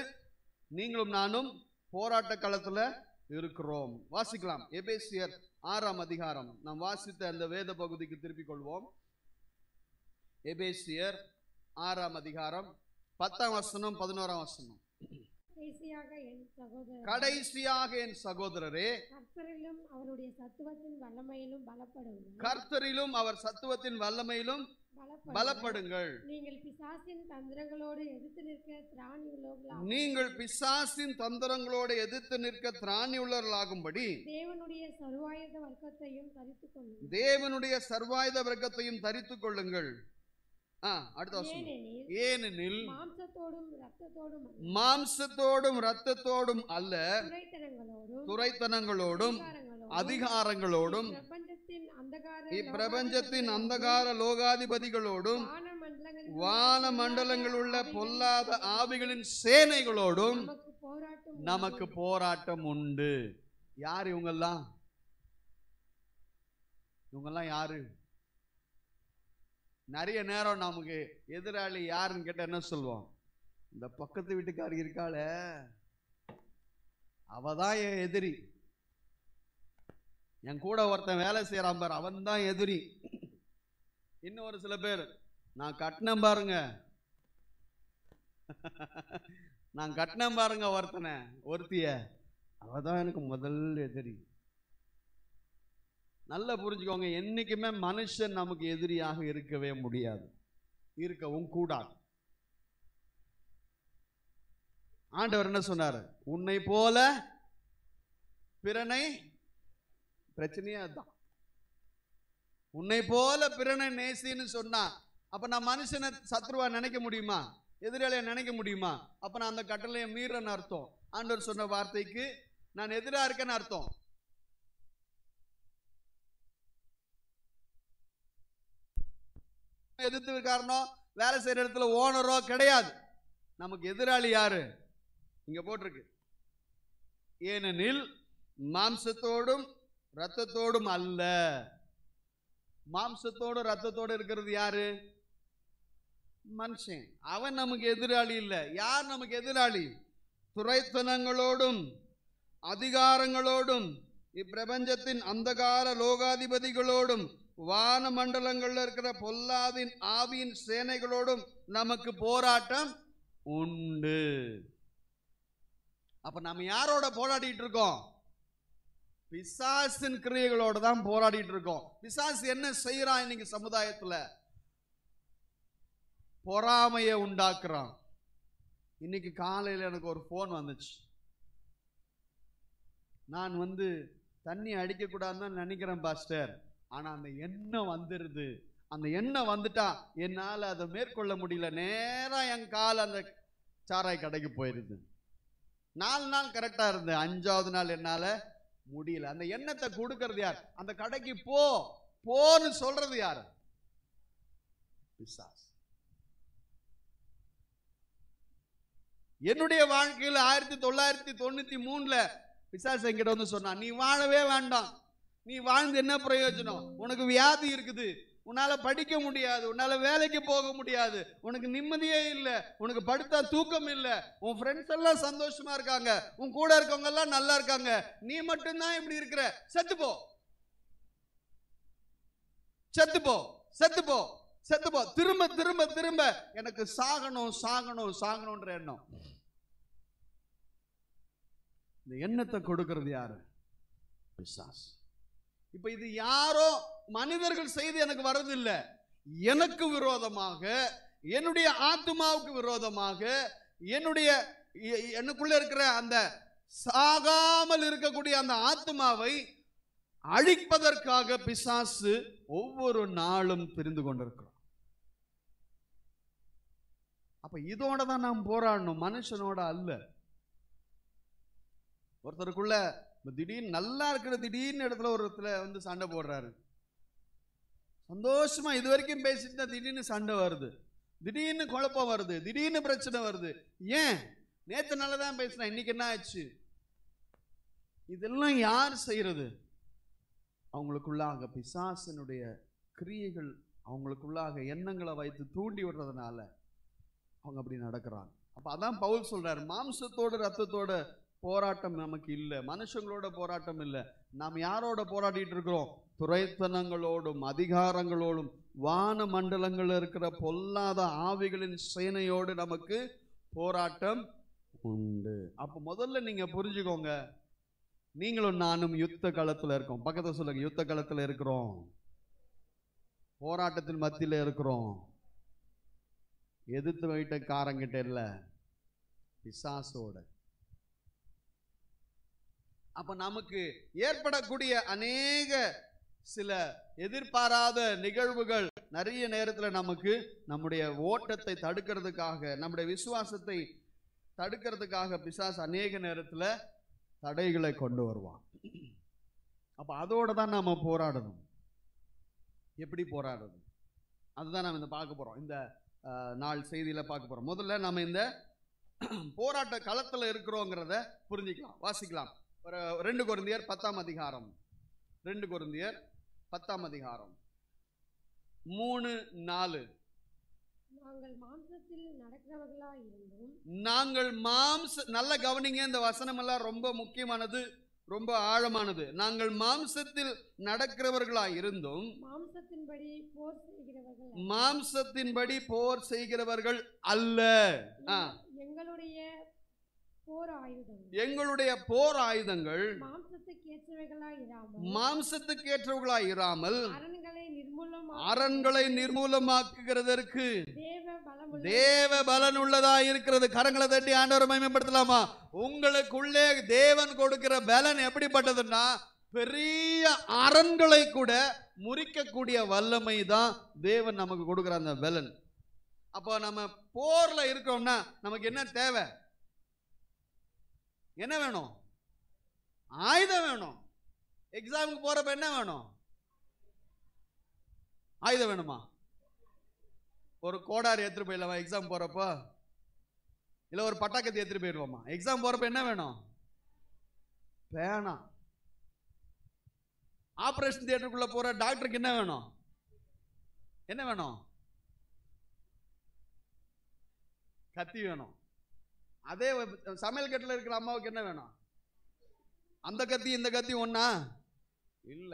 நீங்களும் நானும் போராட்ட களத்துல இருக்கிறோம். வாசிக்கலாம். எபேசியர் 6ஆம் அதிகாரம். நாம் வாசித்த அந்த வேத பகுதிக்கு திருப்பிக் கொள்வோம். எபேசியர் 6ஆம் அதிகாரம் 10ஆம் வசனம் 11ஆம் வசனம். கடைசியாக என் சகோதரரே, கர்த்தரிலும் அவருடைய சத்துவத்தின் வல்லமையிலும் பலப்படுங்கள். கர்த்தரிலும் அவர் சத்துவத்தின் வல்லமையிலும் பலப்படுங்கள். நீங்கள் பிசாசின் தந்திரங்களோடு எதிர்த்து நிற்க திராணியுள்ளவர்களாகும்படி, நீங்கள் பிசாசின் தந்திரங்களோடு எதிர்த்து நிற்க திராணியுள்ளவர்களாகும்படி தேவனுடைய சர்வாயுத வர்க்கத்தையும் தரித்துக் கொள்ளுங்கள். தேவனுடைய சர்வாயுத வர்க்கத்தையும் தரித்துக் கொள்ளுங்கள். ஏனெனில் மாம்சத்தோடும் இரத்தத்தோடும் அல்ல, துரைத்தனங்களோடும் அதிகாரங்களோடும் இப்பிரபஞ்சத்தின் அந்தகார லோகாதிபதிகளோடும் வான மண்டலங்கள் உள்ள பொல்லாத ஆவிகளின் சேனைகளோடும் நமக்கு போராட்டம் உண்டு. யார் இவங்கெல்லாம்? யாரு? நிறைய நேரம் நமக்கு எதிராளி யாருன்னு கேட்ட என்ன சொல்லுவோம்? இந்த பக்கத்து வீட்டுக்காரி இருக்காள, அவதான் என் எதிரி. என் கூட ஒருத்தன் வேலை செய்யறான் பாரு, அவன் தான் எதிரி. இன்னும் ஒரு சில பேர், நான் கட்டினம் பாருங்க, நான் கட்டினம் பாருங்க ஒருத்தனை ஒருத்திய, அவதான் எனக்கு முதல் எதிரி. நல்லா புரிஞ்சுக்கோங்க, என்னைக்குமே மனுஷன் நமக்கு எதிரியாக இருக்கவே முடியாது, இருக்கவும் கூடாது. ஆண்டவர் என்ன சொன்னாரு? உன்னை போல பிறனை, பிரச்சனையே அதுதான், உன்னை போல பிறனை நேசின்னு சொன்னா, அப்ப நான் மனுஷனை சத்ருவா நினைக்க முடியுமா? எதிராளியை நினைக்க முடியுமா? அப்ப நான் அந்த கட்டளையை மீறன்னு அர்த்தம். ஆண்டவர் சொன்ன வார்த்தைக்கு நான் எதிரா இருக்கேன்னு அர்த்தம். எதிர்த்து காரணம் வேலை செய்யற இடத்துல ஓனரோ கிடையாது. நமக்கு எதிராளி யாரு? இங்க போட்டிருக்கு, ஏனெனில் மாம்சத்தோடும் ரத்தத்தோடும் அல்ல. மாம்சத்தோடும் ரத்தத்தோடு இருக்கிறது யாரு? மனுஷன். அவன் நமக்கு எதிராளி இல்ல. யார் நமக்கு எதிராளி? துரைத்தனங்களோடும் அதிகாரங்களோடும் இப்பிரபஞ்சத்தின் அந்தகார லோகாதிபதிகளோடும் வான மண்டலங்கள்ல இருக்கிற பொல்லாதின் ஆவியின் சேனைகளோடும் நமக்கு போராட்டம் உண்டு. அப்ப நம்ம யாரோட போராடிட்டு இருக்கோம்? பிசாசின் கிரியைகளோட தான் போராடிட்டு இருக்கோம். பிசாசு என்ன செய்யறான் இன்னைக்கு சமுதாயத்துல? பொறாமையை உண்டாக்குறான். இன்னைக்கு காலையில் எனக்கு ஒரு போன் வந்துச்சு. நான் தண்ணி அடிக்க கூடாதுன்னு நினைக்கிறேன் பாஸ்டர், ஆனா அந்த எண்ணம் வந்துருது. அந்த எண்ணம் வந்துட்டா என்னால அதை மேற்கொள்ள முடியல. நேரா என் கால் அந்த சாராய் கடைக்கு போயிருது. 4 நாள் கரெக்டா இருந்தேன், 5வது நாள் என்னால முடியல. அந்த எண்ணத்தை கொடுக்கறது யார்? அந்த கடைக்கு போன்னு சொல்றது யார்? பிசாசு. என்னுடைய வாழ்க்கையில் 1993 பிசாசு என்கிட்ட சொன்னா, நீ வாழவே வேண்டாம், நீ வாழ்ந்து என்ன பிரயோஜனம்? உனக்கு வியாதி இருக்குது, உன்னால படிக்க முடியாது, உன்னால வேலைக்கு போக முடியாது, உனக்கு நிம்மதியே இல்லை, உனக்கு படுத்தா தூக்கம் இல்லை, உன் ஃப்ரெண்ட்ஸ் எல்லாம் சந்தோஷமா இருக்காங்க, உன் கூட இருக்கவங்க எல்லாம் நல்லா இருக்காங்க, நீ மட்டும்தான் இப்படி இருக்கிற, செத்துப்போ செத்துப்போ செத்துப்போ செத்துப்போ. திரும்ப திரும்ப திரும்ப எனக்கு சாகணும் சாகணும் சாகணும்ன்ற எண்ணம். இந்த எண்ணத்தை கொடுக்கிறது யாரு? பிசாசு. இப்ப இது யாரோ மனிதர்கள் செய்து எனக்கு வரதில்லை. எனக்கு விரோதமாக, என்னுடைய ஆத்மாவுக்கு விரோதமாக, எனக்குள்ள இருக்கிற அந்த சாகாமல் இருக்கக்கூடிய அந்த ஆத்மாவை அழிப்பதற்காக பிசாசு ஒவ்வொரு நாளும் தெரிந்து கொண்டிருக்கிறோம். அப்ப இதோட தான் நாம் போராடணும், மனுஷனோட அல்ல. ஒருத்தருக்குள்ள திடீர்னு நல்லா இருக்கிற திடீர்னு இடத்துல ஒரு இடத்துல சண்டை போடுறாரு. சந்தோஷமா இது வரைக்கும் பேசிட்டு திடீர்னு சண்டை வருது, திடீர்னு குழப்பம் வருது, திடீர்னு பிரச்சனை வருது. ஏன்? நேத்து நல்லதான் பேசினா, இன்னைக்கு என்ன ஆச்சு? இதெல்லாம் யார் செய்யறது? அவங்களுக்குள்ளாக பிசாசனுடைய கிரியைகள், அவங்களுக்குள்ளாக எண்ணங்களை வைத்து தூண்டி விடுறதுனால அவங்க அப்படி நடக்கிறாங்க. அப்ப அதான் பவுல் சொல்றாரு, மாம்சத்தோட ரத்தத்தோட போராட்டம் நமக்கு இல்லை, மனுஷங்களோட போராட்டம் இல்லை. நாம் யாரோட போராடிட்டு இருக்கிறோம்? துரைத்தனங்களோடும் அதிகாரங்களோடும் வான மண்டலங்கள் இருக்கிற பொல்லாத ஆவிகளின் சேனையோடு நமக்கு போராட்டம் உண்டு. அப்ப முதல்ல நீங்க புரிஞ்சுக்கோங்க, நீங்களும் நானும் யுத்த களத்துல இருக்கோம். பக்கத்துல சொல்லுங்க, யுத்த களத்துல இருக்கிறோம், போராட்டத்தின் மத்தியில இருக்கிறோம். எதிர்த்து வீட்டுக்காரங்கிட்ட இல்ல, பிசாசோட. அப்ப நமக்கு ஏற்படக்கூடிய அநேக சில எதிர்பாராத நிகழ்வுகள் நிறைய நேரத்தில் நமக்கு நம்முடைய ஓட்டத்தை தடுக்கிறதுக்காக, நம்முடைய விசுவாசத்தை தடுக்கிறதுக்காக பிசாசு அநேக நேரத்தில் தடைகளை கொண்டு வருவான். அப்ப அதோட தான் நாம போராடணும். எப்படி போராடணும்? அதுதான் நம்ம இந்த பார்க்க போறோம், இந்த நாள் செய்தியில பார்க்க போறோம். முதல்ல நம்ம இந்த போராட்ட களத்துல இருக்கிறோங்கிறத புரிஞ்சுக்கலாம். வாசிக்கலாம். 2 கொரிந்தியர் 10ஆம் அதிகாரம், 2 கொரிந்தியர் 10ஆம் அதிகாரம் 3-4. நாங்கள் மாம்சத்தில் நடக்கிறவர்களா இருந்தும், நாங்கள் நல்ல கவனிங்க, இந்த வசனம் எல்லாம் ரொம்ப முக்கியமானது, ரொம்ப ஆழமானது. நாங்கள் மாம்சத்தில் நடக்கிறவர்களா இருந்தும் மாம்சத்தின்படி போர் செய்கிறவர்கள் அல்ல. எங்களுடைய போர் ஆயுதங்கள் மாம்சத்துக்கேற்றவர்களாய் இராமல் அரண்களை நிர்மூலமாக்குகிறதற்கு தேவ பலன் உள்ளதாய் இருக்கிறது. கரங்களை தட்டி ஆண்டவரை மகிமைப்படுத்தலாமா? உங்களுக்குள்ளே தேவன் கொடுக்கிற பலன் எப்படிப்பட்டதுன்னா, பெரிய அரண்களை கூட முறிக்கக்கூடிய வல்லமை தான் தேவன் நமக்கு கொடுக்கிற அந்த பலன். அப்போ நம்ம போர்ல இருக்கோம்னா நமக்கு என்ன தேவை? என்ன வேணும்? ஆயுதம் வேணும். எக்ஸாமுக்கு போறப்ப என்ன வேணும்? ஆயுதம் வேணுமா? ஒரு கோடாரி எடுத்துட்டு போயிடலாமா எக்ஸாம் போறப்போ? இல்ல ஒரு பட்டாக்கத்தை எடுத்துட்டு போயிடுவோமா? எக்ஸாம் போறப்ப என்ன வேணும்? பேனா. ஆபரேஷன் தியேட்டருக்குள்ள போற டாக்டருக்கு என்ன வேணும்? என்ன வேணும்? கத்தி வேணும். அதே சமையல் கட்டில் இருக்கிற அம்மாவுக்கு என்ன வேணும்? அந்த கத்தி இந்த கத்தி ஒண்ணா இல்ல.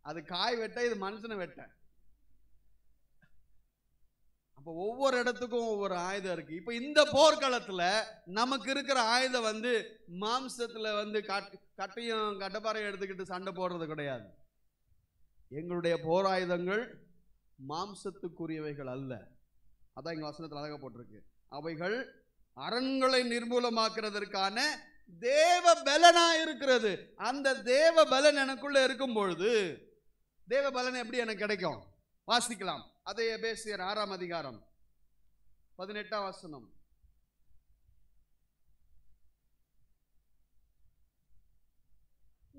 அது காய் வெட்ட, இது மனுஷனை வெட்ட. அப்ப ஒவ்வொரு இடத்துக்கும் ஒவ்வொரு ஆயுதம் இருக்கு. இப்ப இந்த போர்க்காலத்துல நமக்கு இருக்கிற ஆயுதம் வந்து மாம்சத்துல வந்து கட்டையும் கட்டப்பாறையும் எடுத்துக்கிட்டு சண்டை போடுறது கிடையாது. எங்களுடைய போர் ஆயுதங்கள் மாம்சத்துக்குரியவைகள் அல்ல. அதான் இங்க வசனத்துல அழகா போட்டிருக்கு. அவைகள் அரண்களை நிர்மூலமாக்குறதற்கான தேவ பலனா இருக்கிறது. அந்த தேவ பலன் எனக்குள்ள இருக்கும் பொழுது தேவ பலன் எப்படி எனக்கு கிடைக்கும்? வாசிக்கலாம். அதே எபேசியர் 6ஆம் அதிகாரம் 18ஆம் வசனம்.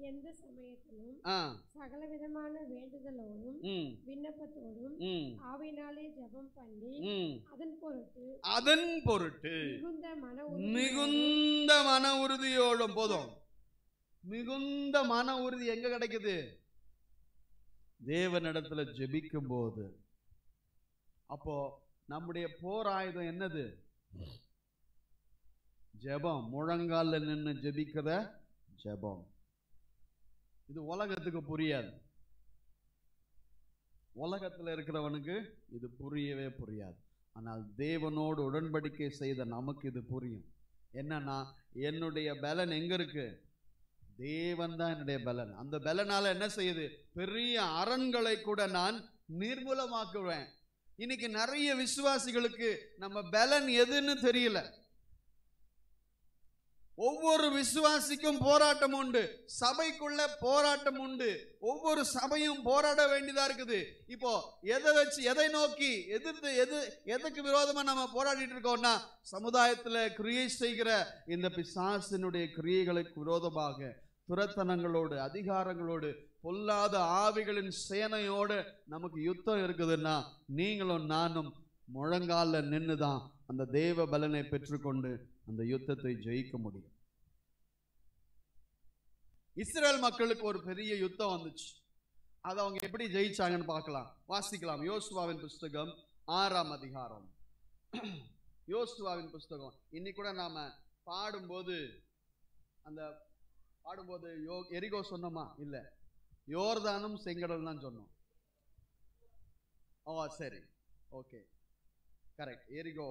எந்த சமயத்திலும் சகல விதமான வேண்டுதலோடும் விண்ணப்பத்தோடும் ஆவியினாலே ஜெபம் பண்ணி அதன் பொருட்டு மிகுந்த மன உறுதியோடும். போதும். மிகுந்த மன உறுதி எங்க கிடைக்குது? தேவனிடத்துல ஜெபிக்கும் போது. அப்போ நம்முடைய போர் ஆயுதம் என்னது? ஜெபம். முழங்கால நின்று ஜெபிக்கிற ஜெபம். இது உலகத்துக்கு புரியாது. உலகத்துல இருக்கிறவனுக்கு இது புரியவே புரியாது. ஆனால் தேவனோடு உடன்படிக்கை செய்த நமக்கு இது புரியும். என்னன்னா, என்னுடைய பலன் எங்க இருக்கு? தேவன் தான் என்னுடைய பலன். அந்த பலனால என்ன செய்யுது? பெரிய அரண்களை கூட நான் நிர்மூலமாக்குவேன். இன்னைக்கு நிறைய விசுவாசிகளுக்கு நம்ம பலன் எதுன்னு தெரியல. ஒவ்வொரு விசுவாசிக்கும் போராட்டம் உண்டு. சபைக்குள்ள போராட்டம் உண்டு. ஒவ்வொரு சபையும் போராட வேண்டியதா இருக்குது. இப்போ எதை வச்சு, எதை நோக்கி எதிர்த்து, எதுக்கு விரோதமா நம்ம போராடிட்டு இருக்கோம்னா, சமுதாயத்துல கிரியை செய்கிற இந்த பிசாசினுடைய கிரியைகளுக்கு விரோதமாக, துரத்தனங்களோடு, அதிகாரங்களோடு, பொல்லாத ஆவிகளின் சேனையோடு நமக்கு யுத்தம் இருக்குதுன்னா, நீங்களும் நானும் முழங்கால நின்றுதான் அந்த தேவ பலனை பெற்றுக்கொண்டு அந்த யுத்தத்தை ஜெயிக்க முடியும். இஸ்ரேல் மக்களுக்கு ஒரு பெரிய யுத்தம் வந்துச்சு. அதை அவங்க எப்படி ஜெயிச்சாங்கன்னு பார்க்கலாம். வாசிக்கலாம். யோசுவாவின் புஸ்தகம் 6ஆம் அதிகாரம். யோசுவாவின் புஸ்தகம். இன்னைக்கு கூட நாம பாடும்போது எரிகோ சொன்னோமா? இல்ல, யோர்தானும் செங்கடல் தான் சொன்னோம். ஓ சரி, ஓகே, கரெக்ட். எரிகோ.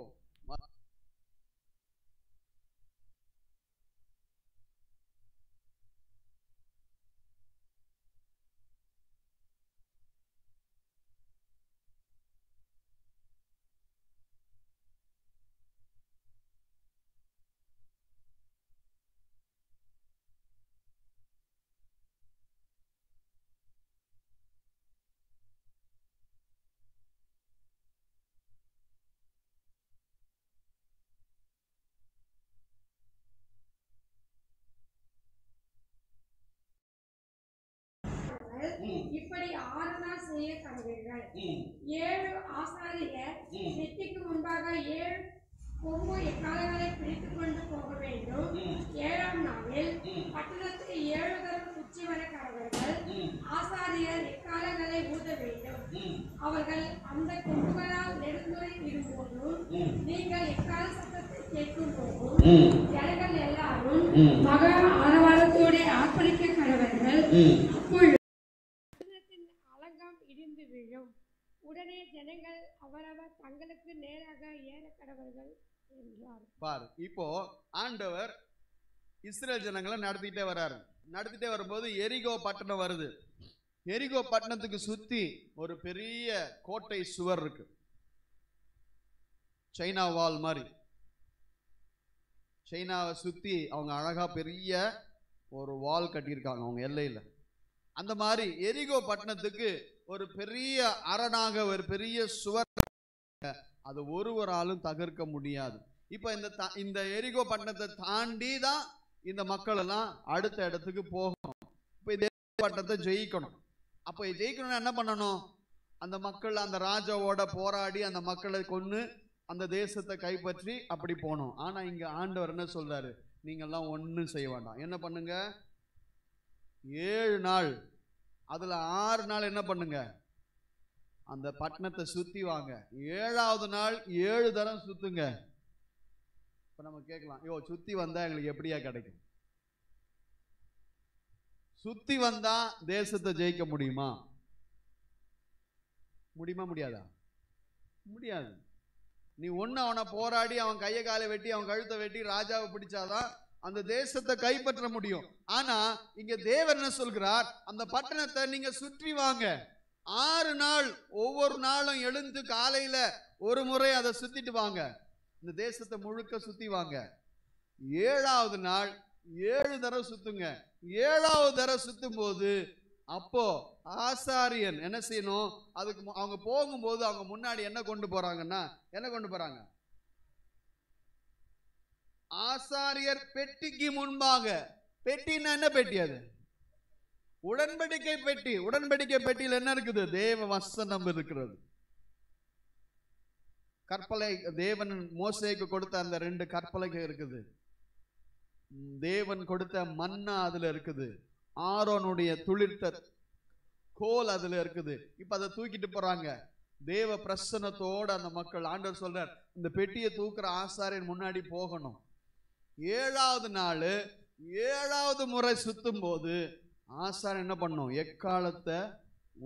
இப்படி 6 நாள் செய்ய கடவீர்கள். 7 ஆசாரியர் நெத்திக்கு முன்பாக 7 கொம்பு எக்காலங்களை பிடித்துக் கொண்டு போக வேண்டும். 7ஆம் நாளில் பட்டணத்துக்கு 7 தரம் உச்சி வர கடவர்கள். ஆசாரியர் எக்காலங்களை ஊத வேண்டும். அவர்கள் அந்த கொம்புகளால் நெடுந்துரை விடும்போதும் நீங்கள் எக்கால சத்தத்தை கேட்கும் போதும் ஜனங்கள் எல்லாரும் மகா ஆரவாரத்தோடு ஆர்ப்பரிக்க கடவர்கள். அப்பொழுது இடிந்து விழும். உடனே ஜனங்கள் அவரவர் தங்களுக்கு நேராக ஏற கடவர்கள் என்றார். பாரு, இப்போ ஆண்டவர் இஸ்ரேல் ஜனங்களை நடத்திட்டே வராரு. நடத்திட்டே வரும்போது எரிகோ பட்டணம் வருது. எரிகோ பட்டணத்துக்கு சுத்தி ஒரு பெரிய கோட்டை சுவர் இருக்கு. சைனா வால் மாதிரி. சைனாவை சுத்தி அவங்க அழகா பெரிய ஒரு வால் கட்டியிருக்காங்க அவங்க எல்லையில. அந்த மாதிரி எரிகோ பட்டணத்துக்கு ஒரு பெரிய அரணாக, ஒரு பெரிய சுவர், அது ஒருவராலும் தகர்க்க முடியாது. இப்ப இந்த எரிகோ பட்டணத்தை தாண்டி தான் இந்த மக்கள் எல்லாம் அடுத்த இடத்துக்கு போகணும். இப்ப இந்த பட்டணத்தை ஜெயிக்கணும். அப்ப ஜெயிக்கணும்னா என்ன பண்ணணும்? அந்த மக்கள் அந்த ராஜாவோட போராடி அந்த மக்களை கொன்னு அந்த தேசத்தை கைப்பற்றி அப்படி போனோம். ஆனா இங்க ஆண்டவர் என்ன சொல்றாரு? நீங்க எல்லாம் ஒன்னும் செய்ய வேண்டாம். என்ன பண்ணுங்க? 7 நாள், அதுல 6 நாள் என்ன பண்ணுங்க? அந்த பட்டணத்தை சுத்தி வாங்க. 7ஆவது நாள் 7 தரம் சுத்துங்க. இப்ப நம்ம கேட்கலாம், யோ சுத்தி வந்தா எங்களுக்கு எப்படியா கிடைக்கும்? சுத்தி வந்தா தேசத்தை ஜெயிக்க முடியுமா? முடியுமா? முடியாதா? முடியாது. நீ ஒன்னு அவனை போராடி அவன் கையை காலை வெட்டி அவன் கழுத்தை வெட்டி ராஜாவை பிடிச்சாதான் அந்த தேசத்தை கைப்பற்ற முடியும். ஆனா இங்க தேவன் என்ன சொல்கிறார்? அந்த பட்டணத்தை நீங்க சுற்றி வாங்க. 6 நாள், ஒவ்வொரு நாளும் எழுந்து காலையில ஒரு முறை அதை சுத்திட்டு வாங்க. இந்த தேசத்தை முழுக்க சுத்தி வாங்க. 7ஆவது நாள் 7 தடவை சுத்துங்க. 7ஆவது தடவை சுத்தும் போது அப்போ ஆசாரியன் என்ன செய்யணும்? அதுக்கு அவங்க போகும்போது அவங்க முன்னாடி என்ன கொண்டு போறாங்கன்னா, என்ன கொண்டு போறாங்க? ஆசாரியர் பெட்டிக்கு முன்பாக. பெட்டின்னா என்ன பெட்டி? அது உடன்படிக்கை பெட்டி. உடன்படிக்கை பெட்டியில் என்ன இருக்குது? தேவ வசனம் இருக்கிறது. கற்பலை, தேவன் மோசேக்கு கொடுத்த அந்த 2 கற்பலைகள் இருக்குது. தேவன் கொடுத்த மன்னா அதுல இருக்குது. ஆரோனுடைய துளிர்த்த கோல் அதுல இருக்குது. இப்ப அதை தூக்கிட்டு போறாங்க. தேவ பிரசன்னத்தோட அந்த மக்கள். ஆண்டவர் சொல்றார், இந்த பெட்டியை தூக்குற ஆசாரியன் முன்னாடி போகணும். 7ஆவது நாள் 7ஆவது முறை சுத்தும் போது ஆசாரியன் என்ன பண்ணும்? எக்காலத்தை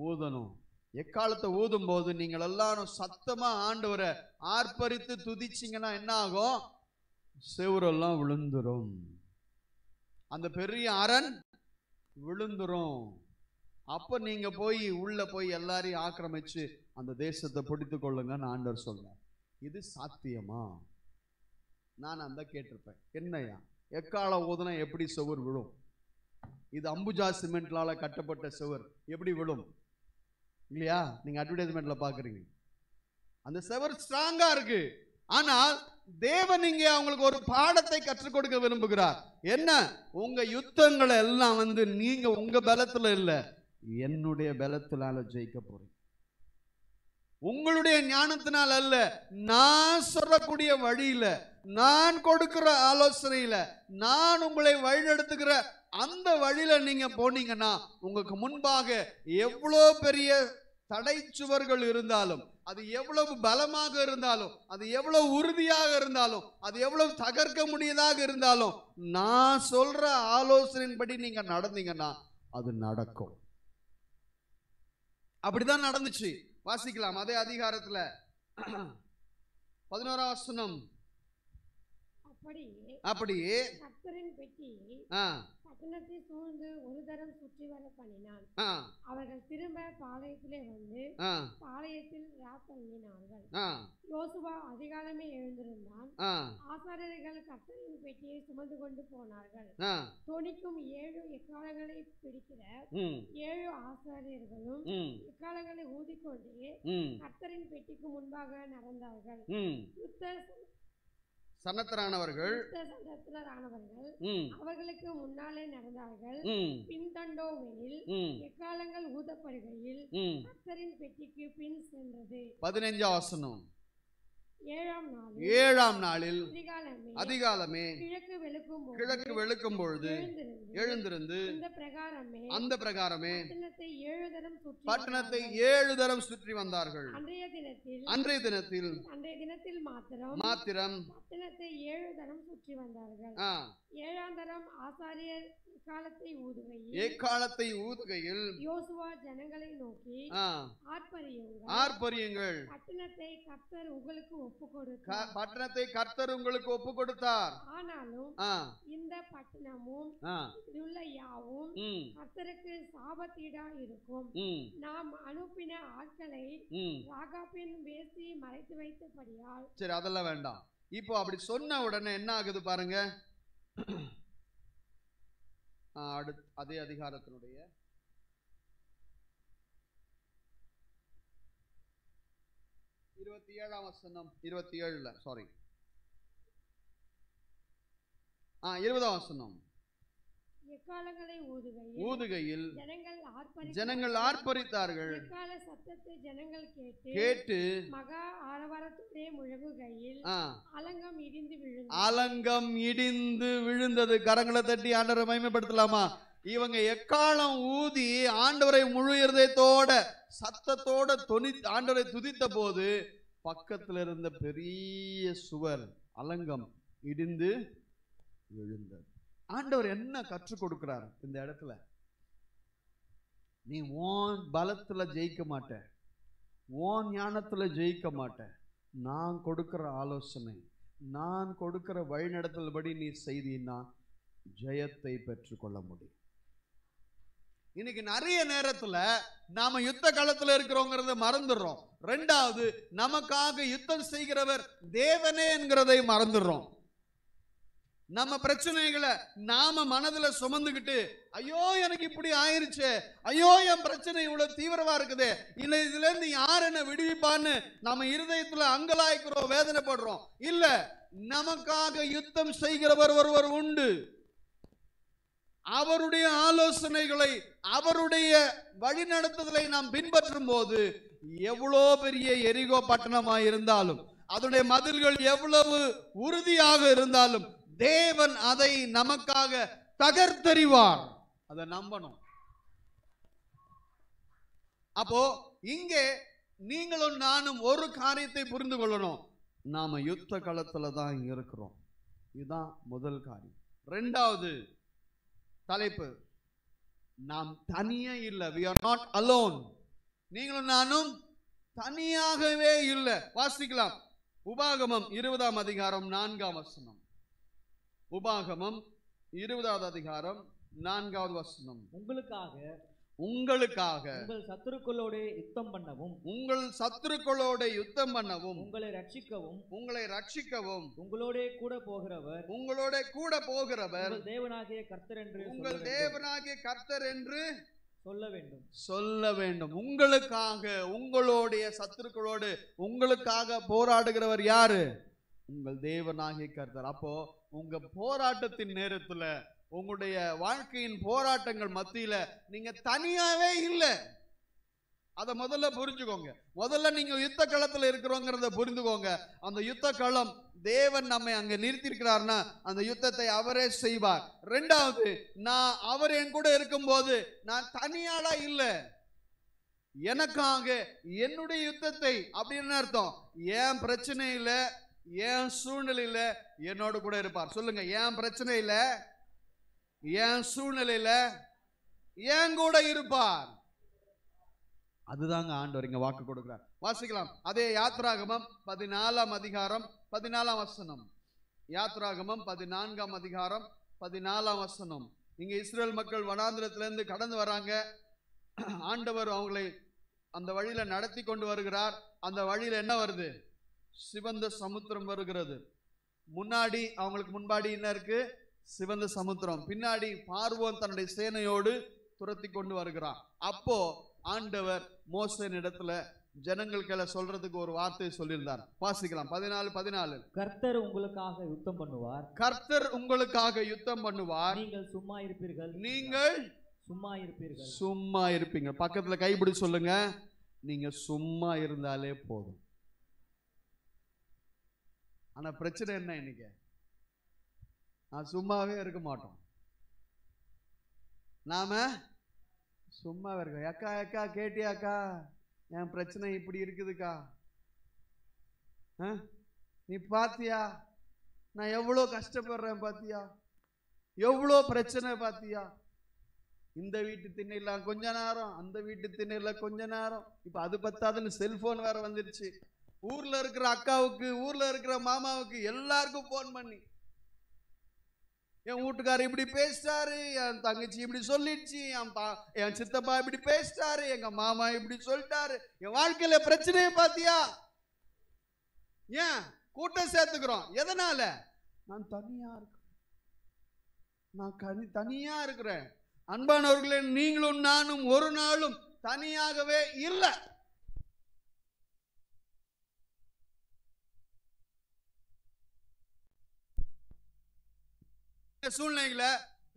ஊதணும். எக்காலத்தை ஊதும் போது நீங்கள் எல்லாரும் சத்தமா ஆண்டவரை ஆர்ப்பரித்து துதிச்சிங்கன்னா என்ன ஆகும்? செவுரெல்லாம் விழுந்துரும். அந்த பெரிய அரண் விழுந்துரும். அப்ப நீங்க போய் உள்ள போய் எல்லாரையும் ஆக்கிரமிச்சு அந்த தேசத்தை பிடித்து கொள்ளுங்கன்னு ஆண்டவர் சொல்றார். இது சாத்தியமா? நான் அந்த கேட்டிருப்பேன், என்னையா எக்கால ஊதுனா எப்படி செவுர் விழும்? இது அம்புஜா சிமெண்ட்லால கட்டப்பட்ட செவர், எப்படி விழும்? இல்லையா? நீங்க அட்வர்டைஸ்மெண்ட்ல பாக்குறீங்க. அந்த செவர் ஸ்ட்ராங்கா இருக்கு. ஆனால் தேவன் இங்கே அவங்களுக்கு ஒரு பாடத்தை கற்றுக் கொடுக்க விரும்புகிறார். என்ன? உங்க யுத்தங்களை எல்லாம் நீங்க உங்க பலத்துல இல்ல, என்னுடைய பலத்தினால ஜெயிக்க போறீங்க. உங்களுடைய ஞானத்தினால் அல்ல, நான் சொல்லக்கூடிய வழியில, நான் கொடுக்கிற ஆலோசனையில, நான் உங்களை வழிநடத்துகிற அந்த வழியில நீங்க போனீங்கன்னா உங்களுக்கு முன்பாக எவ்வளவு பெரிய தடை சுவர்கள் இருந்தாலும், அது எவ்வளவு பலமாக இருந்தாலும், அது எவ்வளவு உறுதியாக இருந்தாலும், அது எவ்வளவு தகர்க்க முடியதாக இருந்தாலும், நான் சொல்ற ஆலோசனையின்படி நீங்க நடந்தீங்கன்னா அது நடக்கும். அப்படிதான் நடந்துச்சு. வாசிக்கலாம் அதே அதிகாரத்துல 11ஆம் வசனம். அப்படியே கர்த்தரின் பெட்டி பட்டணத்தை சூழ்ந்து ஒரு தரம் சுற்றி வர பண்ணினான். அவர்கள் திரும்ப பாளையத்திலே வந்து பாளையத்தில் ராத்தங்கினார்கள். யோசுவா அதிகாலமே எழுந்திருந்தான். ஆசாரியர்கள் கர்த்தரின் பெட்டியை சுமந்து கொண்டு போனார்கள். தொனிக்கும் 7 எக்காலங்களை பிடிக்கிற 7 ஆசாரியர்களும் எக்காலங்களை ஊதிக்கொண்டே கர்த்தரின் பெட்டிக்கு முன்பாக நடந்தார்கள். சன்னத்தரானவர்கள் அவர்களுக்கு முன்னாலே நடந்தார்கள். பின்தண்டோவெனில் எக்காலங்கள் ஊதப்படுகையில் கர்த்தரின் பெட்டிக்கு பின் சென்றது. 15ஆம் வசனம். 7ஆம் நாளில் அதிகாலமே கிழக்கு வெளுக்கும் பொழுது எழுந்திருந்து அந்த பிரகாரமே பட்டணத்தை 7 தரம் சுற்றி வந்தார்கள். அன்றைய தினத்தில் மாத்திரம் பட்டணத்தை 7 தரம் சுற்றி வந்தார்கள். 7ஆம் தரம் ஆசாரியர் எக்காலத்தை ஊதுகையில் யோசுவா ஜனங்களை நோக்கி, ஆர்ப்பரியுங்கள், பட்டணத்தை கர்த்தர் உங்களுக்கு ஒப்பு கொடுத்தார். ஆனாலும் இந்த பட்டணமும் உள்ள யாவும் கர்த்தருக்கு சாபத்தீடா இருக்கும். நாம் அனுப்பின ஆட்களை ராகாபின் வேசி மறைத்து வைத்தபடியால். சரி, அதெல்லாம் வேண்டாம். இப்போ அப்படி சொன்ன உடனே என்ன ஆகுது பாருங்க. அதே அதிகாரத்தினுடைய 27ஆம் வசனம், 27 சாரி 20ஆம் வசனம். எக்காலங்களை ஊதுகையில் ஜனங்கள் ஜனங்கள் ஆர்ப்பரித்தார்கள். எக்கால சத்தத்தை ஜனங்கள் கேட்டு மகா ஆரவாரத்தோடே முழங்குகையில் அலங்கம் இடிந்து விழுந்தது. அலங்கம் இடிந்து விழுந்தது. கரங்களை தட்டி ஆண்டவரை மகிமைப்படுத்தலாமா? இவங்க எக்காலம் ஊதி ஆண்டவரை முழு இருதயத்தோட சத்தத்தோட ஆண்டவரை துதித்த போது பக்கத்துல இருந்த பெரிய சுவர் அலங்கம் இடிந்து விழுந்தது. ஆண்டவர் என்ன கற்றுக் கொடுக்கிறார் இந்த இடத்துல? நீ ஓன் பலத்துல ஜெயிக்க மாட்ட, ஓன் ஞானத்துல ஜெயிக்க மாட்ட. நான் கொடுக்கிற ஆலோசனை, நான் கொடுக்கிற வழிநடத்தல் படி நீ செய்தீன்னா ஜெயத்தை பெற்றுக்கொள்ள முடியும். இன்னைக்கு நிறைய நேரத்துல நாம யுத்த காலத்துல இருக்கிறோங்கிறத மறந்துடுறோம். ரெண்டாவது, நமக்காக யுத்தம் செய்கிறவர் தேவனே என்கிறதை மறந்துடுறோம். நம்ம பிரச்சனைகளை நாம மனதுல சுமந்துக்கிட்டு, ஐயோ எனக்கு இப்படி ஆயிருச்சு, ஐயோ என் பிரச்சனை இவ்வளவு தீவிரமா இருக்குது, இல்ல இதுல இருந்து யார் என்ன விடுவிப்பான்னு நம்ம இருதயத்துல அங்கலாய்க்கிறோம், வேதனைப்படுறோம். இல்ல, நமக்காக யுத்தம் செய்கிறவர் ஒருவர் உண்டு. அவருடைய ஆலோசனைகளை, அவருடைய வழிநடத்துதலை நாம் பின்பற்றும் போது எவ்வளோ பெரிய எரிகோ பட்டணமாக இருந்தாலும், அதனுடைய மதில்கள் எவ்வளவு உறுதியாக இருந்தாலும் தேவன் அதை நமக்காக தகர்த்தெறிவார். அதை நம்பணும். அப்போ இங்கே நீங்களும் நானும் ஒரு காரியத்தை புரிந்து கொள்ளணும். நாம யுத்த களத்துல தான் இருக்கிறோம். இதுதான் முதல் காரியம். ரெண்டாவது தலைப்பு, நாம் தனியே இல்லை. we are not alone. நீங்களும் நானும் தனியாகவே இல்லை. வாசிக்கலாம். உபாகமம் 20ஆம் அதிகாரம் 4ஆம் வசனம். உபாகமம் 20வது அதிகாரம் 4வது வசனம். உங்களுக்காக உங்கள் சத்துருக்களோடு யுத்தம் பண்ணவும், உங்களை ரட்சிக்கவும் உங்களோட கூட போகிறவர் உங்கள் தேவனாகிய கர்த்தர் என்று சொல்ல வேண்டும். உங்களுக்காக, உங்களுடைய சத்துருக்களோடு உங்களுக்காக போராடுகிறவர் யாரு? உங்கள் தேவனாகிய கர்த்தர். அப்போ உங்க போராட்டத்தின் நேரத்துல, உங்களுடைய வாழ்க்கையின் போராட்டங்கள் மத்தியில நீங்க தனியாவே இல்லை. அதை முதல்ல புரிஞ்சுக்கோங்க. முதல்ல நீங்க யுத்த களத்துல இருக்கிறோங்கிறத புரிந்துக்கோங்க. அந்த யுத்த களம் தேவன் நம்மை அங்க நிறுத்திருக்கிறார்னா அந்த யுத்தத்தை அவரே செய்வார். ரெண்டாவது, நான் அவர் என் கூட இருக்கும் போது நான் தனியாளா இல்லை. எனக்காக என்னுடைய யுத்தத்தை, அப்படின்னு அர்த்தம், என் பிரச்சனையில, என் சூழ்நிலையில என்னோட கூட இருப்பார். சொல்லுங்க, என் பிரச்சனையில, என் சூழ்நிலையில என் கூட இருப்பார். அதுதாங்க ஆண்டவர் இங்க வாக்கு கொடுக்கிறார். வாசிக்கலாம். அதே யாத்ராகமம் 14ஆம் அதிகாரம் 14ஆம் வசனம். யாத்ராகமம் 14ஆம் அதிகாரம் 14ஆம் வசனம். இங்க இஸ்ரேல் மக்கள் வனாந்திரத்திலிருந்து கடந்து வராங்க. ஆண்டவர் அவங்களை அந்த வழியில நடத்தி கொண்டு வருகிறார். அந்த வழியில என்ன வருது? சிவந்த சமுத்திரம் வருகிறது. முன்னாடி, அவங்களுக்கு முன்பாடி என்ன இருக்கு? சிவந்த சமுத்திரம். பின்னாடி பார்வோன் தன்னுடைய சேனையோடு துரத்தி கொண்டு வருகிறார். அப்போ ஆண்டவர் மோசேயின் இடத்துல ஜனங்களுக்கு சொல்றதுக்கு ஒரு வார்த்தை சொல்லியிருந்தார். வாசிக்கலாம். 14:14. கர்த்தர் உங்களுக்காக யுத்தம் பண்ணுவார். கர்த்தர் உங்களுக்காக யுத்தம் பண்ணுவார். நீங்கள் சும்மா இருப்பீர்கள். நீங்கள் சும்மா இருப்பீங்க. பக்கத்துல கைப்பிடி சொல்லுங்க, நீங்க சும்மா இருந்தாலே போதும். ஆனா பிரச்சனை என்ன? இன்னைக்கு நான் சும்மாவே இருக்க மாட்டோம். நாம சும்மாவே இருக்கோம். அக்கா அக்கா கேட்டியாக்கா, என் பிரச்சனை இப்படி இருக்குதுக்கா, நீ பாத்தியா நான் எவ்வளோ கஷ்டப்படுறேன், பாத்தியா எவ்வளோ பிரச்சனை, பாத்தியா இந்த வீட்டு திண்ணையில கொஞ்ச நேரம், அந்த வீட்டு திண்ணையில கொஞ்ச நேரம். இப்ப அது பத்தாதுன்னு செல்போன் வேற வந்துருச்சு. ஊர்ல இருக்கிற அக்காவுக்கு, ஊர்ல இருக்கிற மாமாவுக்கு எல்லாருக்கும் போன் பண்ணி, என் வீட்டுக்காரர் இப்படி பேசிட்டாரு, என் தங்கச்சி இப்படி சொல்லிடுச்சு, என் சித்தப்பா இப்படி பேசிட்டாரு, எங்க மாமா இப்படி சொல்லிட்டாரு. என் வாழ்க்கையில பிரச்சனையை பாத்தியா? ஏன் கூட்டம் சேர்த்துக்கிறோம்? எதனால? நான் தனியா இருக்கிறேன். நான் தனியா இருக்கிறேன். அன்பானவர்களே, நீங்களும் நானும் ஒரு நாளும் தனியாகவே இல்லை. சூழ்நிலையில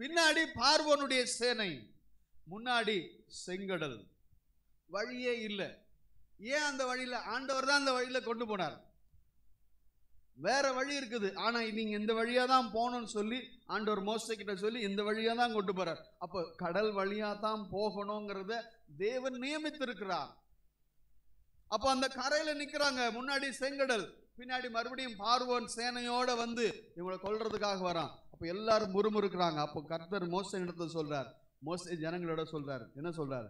பின்னாடி பார்வோனுடைய சேனை, முன்னாடி செங்கடல், வழியே இல்லை. ஏன் அந்த வழியில? ஆண்டவர் தான் அந்த வழியில கொண்டு போனார். வேற வழி இருக்குது, ஆனா நீங்க இந்த வழியா தான் போகணும்னு சொல்லி ஆண்டவர் மோசே கிட்ட சொல்லி இந்த வழியா தான் கொண்டு போறார். அப்ப கடல் வழியா தான் போகணுங்கிறத தேவன் நியமித்திருக்கிறார். அப்ப அந்த கரையில நிக்கிறாங்க, முன்னாடி செங்கடல், பின்னாடி மறுபடியும் பார்வோன் சேனையோட வந்து இவங்களை கொல்றதுக்காக வரான். அப்ப எல்லாரும் முறுமுறுக்கிறாங்க. அப்போ கர்த்தர் மோசே இடத்துல சொல்றார், மோசே ஜனங்களோட சொல்றாரு, என்ன சொல்றாரு?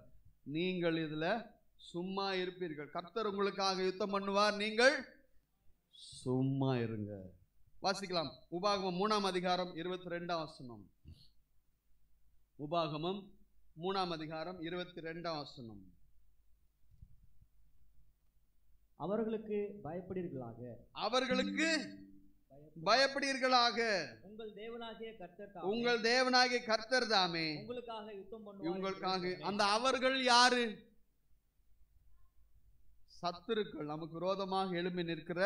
நீங்கள் இதுல சும்மா இருப்பீர்கள், கர்த்தர் உங்களுக்காக யுத்தம் பண்ணுவார், நீங்கள் சும்மா இருங்க. வாசிக்கலாம். உபாகமம் 3ஆம் அதிகாரம் 22ஆம் வசனம். உபாகமம் 3ஆம் அதிகாரம் 22ஆம் வசனம். அவர்களுக்கு பயப்படுவீர்களாக, அவர்களுக்கு பயப்படுவீர்களாக, உங்கள் தேவனாகிய கர்த்தர் தாமே, உங்கள் தேவனாகிய கர்த்தர் தாமே உங்களுக்காக யுத்தம் பண்ணுவார். உங்களுக்காக. அந்த அவர்கள் யாரு? சத்துருக்கள், நமக்கு விரோதமாக எழும்பி நிற்கிற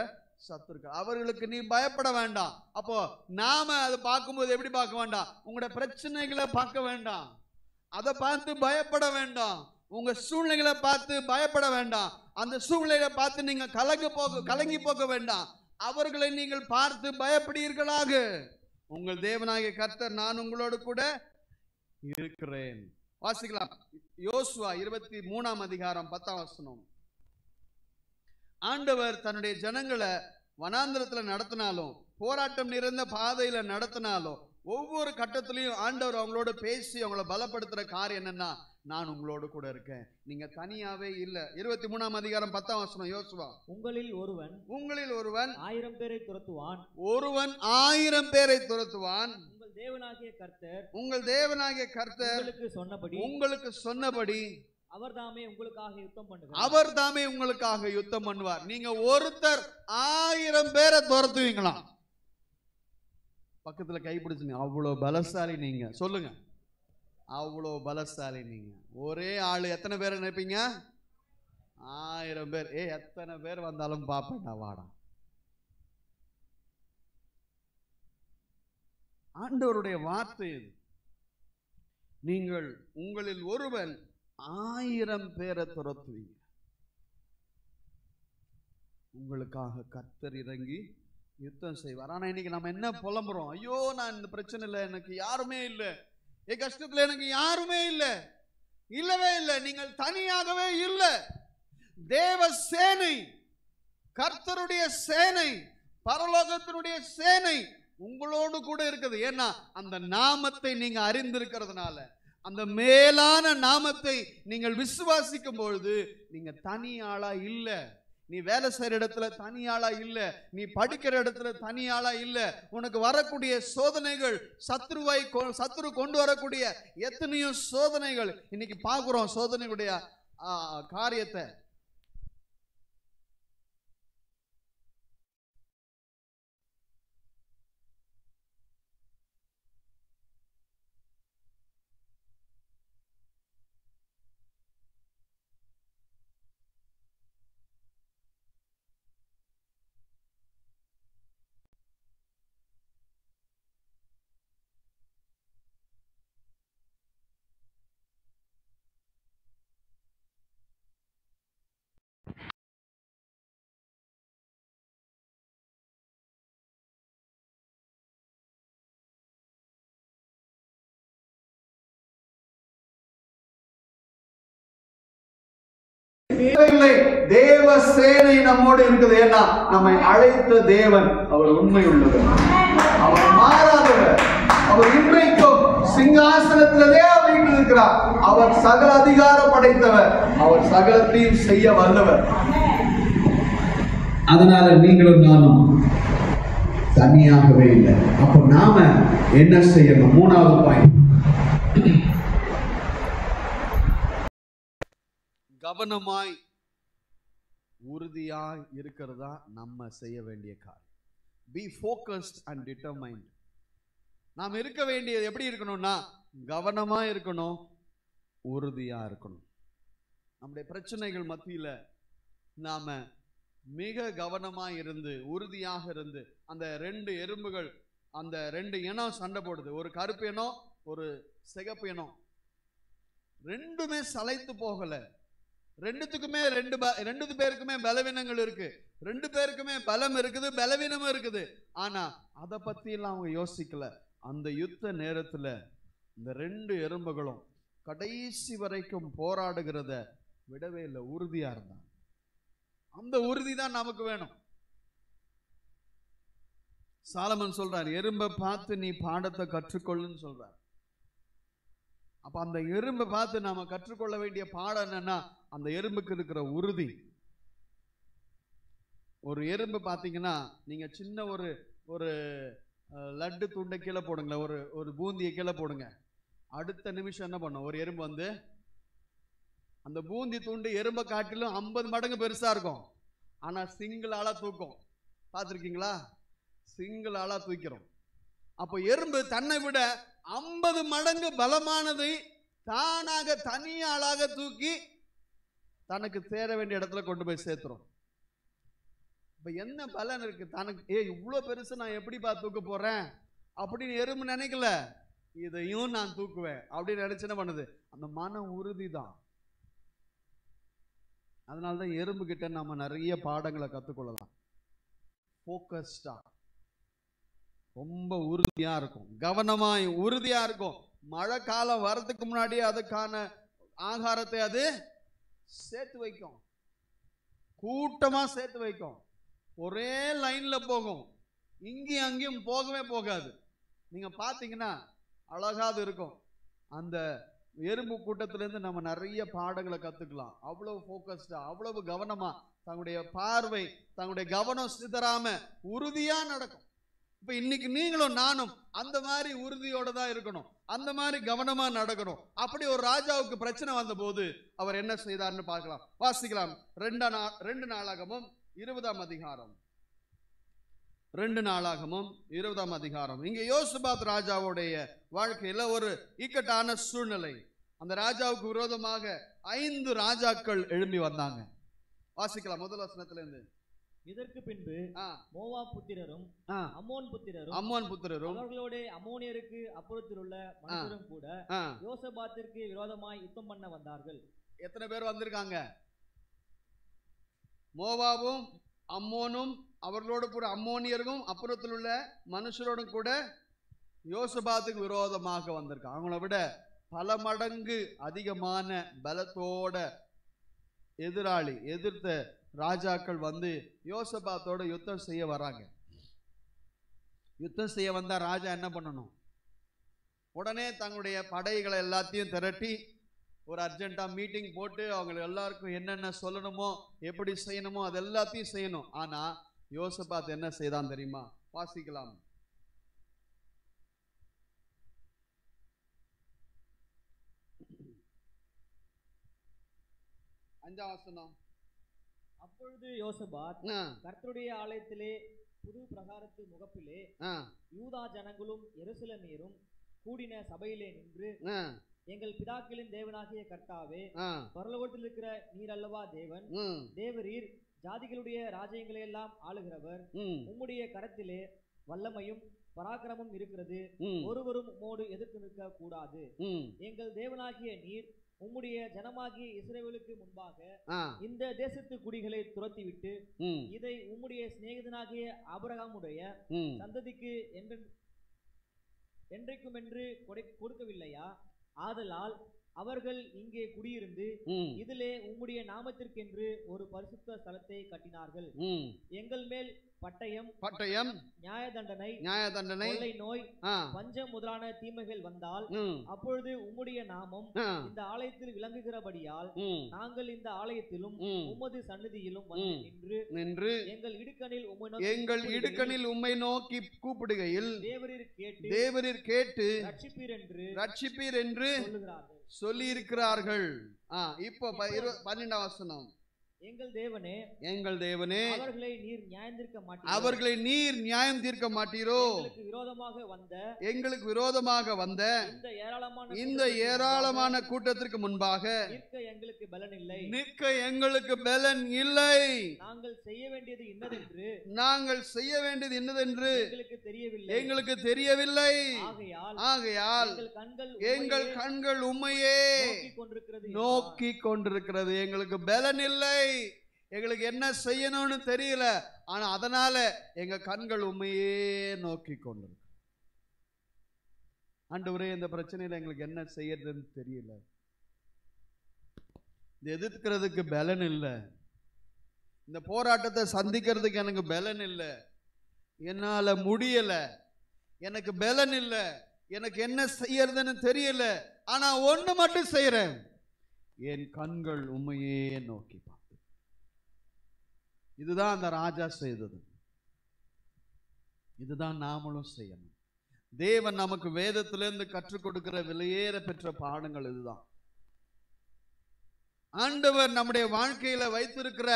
சத்துருக்கள். அவர்களுக்கு நீ பயப்பட வேண்டாம். அப்போ நாம அதை பார்க்கும்போது எப்படி பார்க்க வேண்டாம்? உங்களோட பிரச்சனைகளை பார்க்க வேண்டாம், அதை பார்த்து பயப்பட வேண்டாம். உங்க சூழ்நிலைகளை பார்த்து பயப்பட வேண்டாம். அந்த சூழ்நிலையை பார்த்து நீங்க கலங்கி போக வேண்டாம். அவர்களை நீங்கள் பார்த்து பயப்படுவீர்களாக. உங்கள் தேவனாகிய கர்த்தர் நான் உங்களோடு கூட இருக்கிறேன். வாசிக்கலாம். யோசுவா 23ஆம் அதிகாரம் 10ஆம் வசனம். ஆண்டவர் தன்னுடைய ஜனங்களை வனாந்திரத்துல நடத்தினாலும், போராட்டம் நிறைந்த பாதையில நடத்தினாலும், ஒவ்வொரு கட்டத்திலையும் ஆண்டவர் அவங்களோட பேசி அவங்கள பலப்படுத்துற காரியம் என்னன்னா, நான் உங்களோடு கூட இருக்கேன், நீங்க தனியாவே இல்ல. 23ஆம் அதிகாரம் 10ஆம் வசனம். யோசுவா, உங்களில் ஒருவன் 1000 பேரை துரத்துவான், ஒருவன் 1000 பேரை துரத்துவான். உங்கள் தேவனாகிய கர்த்தர் உங்களுக்கு சொன்னபடி அவர் தாமே உங்களுக்காக யுத்தம் பண்ணுவார். அவர் தாமே உங்களுக்காக யுத்தம் பண்ணுவார். நீங்க ஒருத்தர் 1000 பேரை துரத்துவீங்களா? பக்கத்துல கைப்பிடிச்சுங்க. அவ்வளவு பலசாலி நீங்க. சொல்லுங்க, அவ்வளவு பலசாலி நீங்க. ஒரே ஆளு எத்தனை பேர் நினைப்பீங்க? 1000 பேர். எத்தனை பேர் வந்தாலும் பாப்பேன்டா, வாடா. ஆண்டவருடைய வார்த்தை இது. நீங்கள் உங்களில் ஒருவன் 1000 பேரை துரத்துவீங்க. உங்களுக்காக கர்த்தர் இறங்கி யுத்தம் செய்வார். ஆனா இன்னைக்கு நம்ம என்ன புலம்புறோம்? ஐயோ, நான் இந்த பிரச்சனை இல்லை, எனக்கு யாருமே இல்லை, என் கஷ்டத்துல எனக்கு யாருமே இல்லை. இல்லவே இல்லை, நீங்கள் தனியாகவே இல்லை. தேவ சேனை, கர்த்தருடைய சேனை, பரலோகத்தினுடைய சேனை உங்களோடு கூட இருக்குது. ஏன்னா அந்த நாமத்தை நீங்க அறிந்திருக்கிறதுனால, அந்த மேலான நாமத்தை நீங்கள் விசுவாசிக்கும் பொழுது நீங்க தனி ஆளா இல்ல. நீ வேலை செய்யற இடத்துல தனி ஆளா இல்ல, நீ படிக்கிற இடத்துல தனி ஆளா இல்ல. உனக்கு வரக்கூடிய சோதனைகள், சத்துரு கொண்டு வரக்கூடிய எத்தனையோ சோதனைகள் இன்னைக்கு பார்க்கிறோம். சோதனைகளுடைய காரியத்தை தேவ சேனை நம்மோடு இருக்குது. ஏன்னா நம்மை அழைத்த தேவன் அவர் உண்மை உள்ளவர், அவர் மாறாதவர், அவர் இன்றைக்கும் சிங்காசனத்திலே வீற்றிருக்கிறார். அவர் சகல அதிகாரம் படைத்தவர், அவர் சகலத்தையும் செய்ய வல்லவர். அதனால நீங்களும் நானும் தனியாகவே இல்லை. அப்ப நாம என்ன செய்யணும்? 3வது பாயிண்ட், கவனமாய் உறுதியாய் இருக்கிறதா நம்ம செய்ய வேண்டிய காரியம். B focused and determined. நாம் இருக்க வேண்டியது எப்படி இருக்கணும்னா, கவனமா இருக்கணும், உறுதியா இருக்கணும். நம்முடைய பிரச்சனைகள் மத்தியில நாம மிக கவனமா இருந்து, உறுதியாக இருந்து, அந்த 2 எறும்புகள் அந்த ரெண்டு இனம் சண்டை போடுது. ஒரு கருப்பு இனம், ஒரு சிகப்பு இனம். ரெண்டுமே சளைத்து போகல. ரெண்டு பேருக்குமே பலவீனங்கள் இருக்கு. ரெண்டு பேருக்குமே பலம் இருக்குது, பலவீனமும் இருக்குது. ஆனா அதை பத்தி எல்லாம் அவங்க யோசிக்கல. அந்த யுத்த நேரத்துல இந்த ரெண்டு எறும்புகளும் கடைசி வரைக்கும் போராடுகிறத விடவே இல்லை, உறுதியா இருந்தாங்க. அந்த உறுதி தான் நமக்கு வேணும். சாலமன் சொல்றார், எறும்பை பார்த்து நீ பாடத்தை கற்றுக்கொள்ளுன்னு சொல்றார். அப்ப அந்த எறும்பை பார்த்து நாம கற்றுக்கொள்ள வேண்டிய பாடம் என்னன்னா, அந்த எறும்புக்கு இருக்கிற உறுதி. ஒரு எறும்பு பார்த்தீங்கன்னா, நீங்க சின்ன ஒரு லட்டு துண்டை கீழே போடுங்களேன், ஒரு பூந்தியை கீழே போடுங்க, அடுத்த நிமிஷம் என்ன பண்ணும்? ஒரு எறும்பு வந்து அந்த பூந்தி துண்டு எறும்பை காட்டிலும் 50 மடங்கு பெருசா இருக்கும். ஆனா சிங்கிள் ஆளா தூக்கும். பார்த்துருக்கீங்களா? சிங்கிள் ஆளா தூக்கிறோம். அப்போ எறும்பு தன்னை விட 50 மடங்கு பலமானதை தானாக தனியாளாக தூக்கி தனக்கு சேர வேண்டிய இடத்துல கொண்டு போய் சேர்த்துரும். இப்ப என்ன பலன் இருக்கு? தனக்கு இவ்வளவு பெருசு நான் எப்படிப்பா தூக்க போறேன் அப்படின்னு எறும்பு நினைக்கல. இதையும் நான் தூக்குவேன் அப்படின்னு நினைச்சு என்ன பண்ணுது? அந்த மன உறுதி தான். அதனாலதான் எறும்பு கிட்ட நம்ம நிறைய பாடங்களை கத்துக்கொள்ளலாம். போக்கஸ்டா, ரொம்ப உறுதியா இருக்கும், கவனமாய் உறுதியா இருக்கும். மழை காலம் வரதுக்கு முன்னாடி அதுக்கான ஆகாரத்தை அது சேர்த்து வைக்கும், கூட்டமா சேர்த்து வைக்கும். ஒரே லைன்ல போகும், இங்கேயும் அங்கேயும் போகவே போகாது. நீங்க பாத்தீங்கன்னா அழகாது இருக்கும். அந்த எறும்பு கூட்டத்திலிருந்து நம்ம நிறைய பாடங்களை கத்துக்கலாம். அவ்வளவு போக்கஸ்டா, அவ்வளவு கவனமா, தங்களுடைய பார்வை, தங்களுடைய கவனம் சிதறாம உறுதியா நடக்கும். இப்ப இன்னைக்கு நீங்களும் நானும் அந்த மாதிரி உறுதியோட தான் இருக்கணும், அந்த மாதிரி கவனமா நடக்கணும். அப்படி ஒரு ராஜாவுக்கு பிரச்சனை வந்த போது அவர் என்ன செய்தார்னு பார்க்கலாம். வாசிக்கலாம். 2 நாளாகமும் 20ஆம் அதிகாரம். 2 நாளாகமும் 20ஆம் அதிகாரம். இங்க யோசபாத் ராஜாவுடைய வாழ்க்கையில ஒரு இக்கட்டான சூழ்நிலை. அந்த ராஜாவுக்கு விரோதமாக 5 ராஜாக்கள் எழும்பி வந்தாங்க. வாசிக்கலாம் முதல் வசனத்திலிருந்து. இதற்கு பின்பு மோவாப் புத்திரரும் அம்மோன் புத்திரரும் அவர்களோட அம்மோனியருக்கு அப்புறத்தில் உள்ள மனுஷரும் கூட யோசபாத்திற்கு விரோதமாய் யுத்தம் பண்ண வந்தார்கள். எத்தனை பேர் வந்திருக்காங்க? மோவாபும் அம்மோனும் அவர்களோடு கூட அம்மோனியரும் அப்புறத்தில் உள்ள மனுஷரோடும் கூட யோசபாத்துக்கு விரோதமாக வந்திருக்காங்க. அவங்கள விட பல மடங்கு அதிகமான பலத்தோட எதிர்த்த ராஜாக்கள் வந்து யோசபாத்தோட யுத்தம் செய்ய வராங்க. யுத்தம் செய்ய வந்தா ராஜா என்ன பண்ணணும்? உடனே தங்களுடைய படைகளை எல்லாத்தையும் திரட்டி ஒரு அர்ஜென்ட்டா மீட்டிங் போட்டு அவங்க எல்லாருக்கும் என்னென்ன சொல்லணுமோ, எப்படி செய்யணுமோ அது எல்லாத்தையும் செய்யணும். ஆனா யோசபாத் என்ன செய்தான் தெரியுமா? வாசிக்கலாம். 5ஆம் வசனம். அப்பொழுது யோசபாத் கர்த்தருடைய ஆலயத்திலே புது பிரகாரத்து முகப்பிலே யூதா ஜனங்களும் எருசலேமியரும் கூடின சபையிலே நின்று, எங்கள் பிதாக்களின் தேவனாகிய கர்த்தாவே, பரலோகத்தில் இருக்கிற நீர் அல்லவா தேவன், தேவரீர் ஜாதிகளுடைய ராஜ்யங்களை எல்லாம் ஆளுகிறவர், உம்முடைய கரத்திலே வல்லமையும் பராக்கிரமும் இருக்கிறது, ஒருவரும் உம்மோடு எதிர்த்து நிற்க கூடாது. எங்கள் தேவனாகிய நீர் உம்முடைய ஜனமாகிய இஸ்ரவேலுக்கு முன்பாக இந்த தேசத்து குடிகளை துரத்திவிட்டு இதை உம்முடைய சிநேகிதனாகிய ஆபிரகாமுடைய சந்ததிக்கு என்றைக்கும் என்று கொடுக்கவில்லையா? ஆதலால் அவர்கள் இங்கே குடியிருந்து இதிலே உம்முடைய நாமத்திற்கென்று ஒரு பரிசுத்த ஸ்தலத்தை கட்டினார்கள். எங்கள் மேல் பட்டயம், நியாய தண்டனை, கொள்ளை நோய், பஞ்சம் முதலான தீமைகள் வந்தால் அப்பொழுது உம்முடைய நாமம் இந்த ஆலயத்தில் விளங்குகிறபடியால் நாங்கள் இந்த ஆலயத்திலும் உமது சந்நிதியிலும் நின்று எங்கள் இடுக்கணில் உம்மை நோக்கி கூப்பிடுகையில் தேவரீர் கேட்டு ரட்சிப்பீர் என்று சொல்லி இருக்கிறார்கள். இப்போ 12ஆம் வசனம். எங்கள் தேவனே, எங்கள் தேவனே, அவர்களை நீர் நியாயம் தீர்க்க மாட்டீரோ, அவர்களை நீர் நியாயம் தீர்க்க மாட்டீரோ, எங்களுக்கு விரோதமாக வந்த இந்த ஏராளமான கூட்டத்திற்கு முன்பாக நிற்க எங்களுக்கு பலன் இல்லை. நிற்க எங்களுக்கு பலன் இல்லை. நாங்கள் செய்ய வேண்டியது இன்னதென்று எங்களுக்கு தெரியவில்லை. ஆகையால் எங்கள் கண்கள் உம்மையே நோக்கிக் கொண்டிருக்கிறது. எங்களுக்கு பலன் இல்லை, எங்களுக்கு என்ன செய்யணும்னு தெரியல, ஆனா அதனால எங்க கண்கள் உண்மையே நோக்கி கொண்டிருக்கு. ஆண்டவரே, இந்த பிரச்சனையில எங்களுக்கு என்ன செய்யறதுன்னு தெரியல, இது எதிர்க்கிறதுக்கு பலன் இல்லை, இந்த போராட்டத்தை சந்திக்கிறதுக்கு எனக்கு பலன் இல்லை, என்னால முடியல, எனக்கு பலன் இல்லை, எனக்கு என்ன செய்யறதுன்னு தெரியல, ஆனா ஒண்ணு மட்டும் செய்யறேன், என் கண்கள் உண்மையே நோக்கி பார்த்து. இதுதான் அந்த ராஜா செய்தது, இதுதான் நாமளும் செய்யணும். தேவன் நமக்கு வேதத்திலிருந்து கற்றுக் கொடுக்கிற விலையேற பெற்ற பாடங்கள் இதுதான். ஆண்டவர் நம்முடைய வாழ்க்கையில வைத்திருக்கிற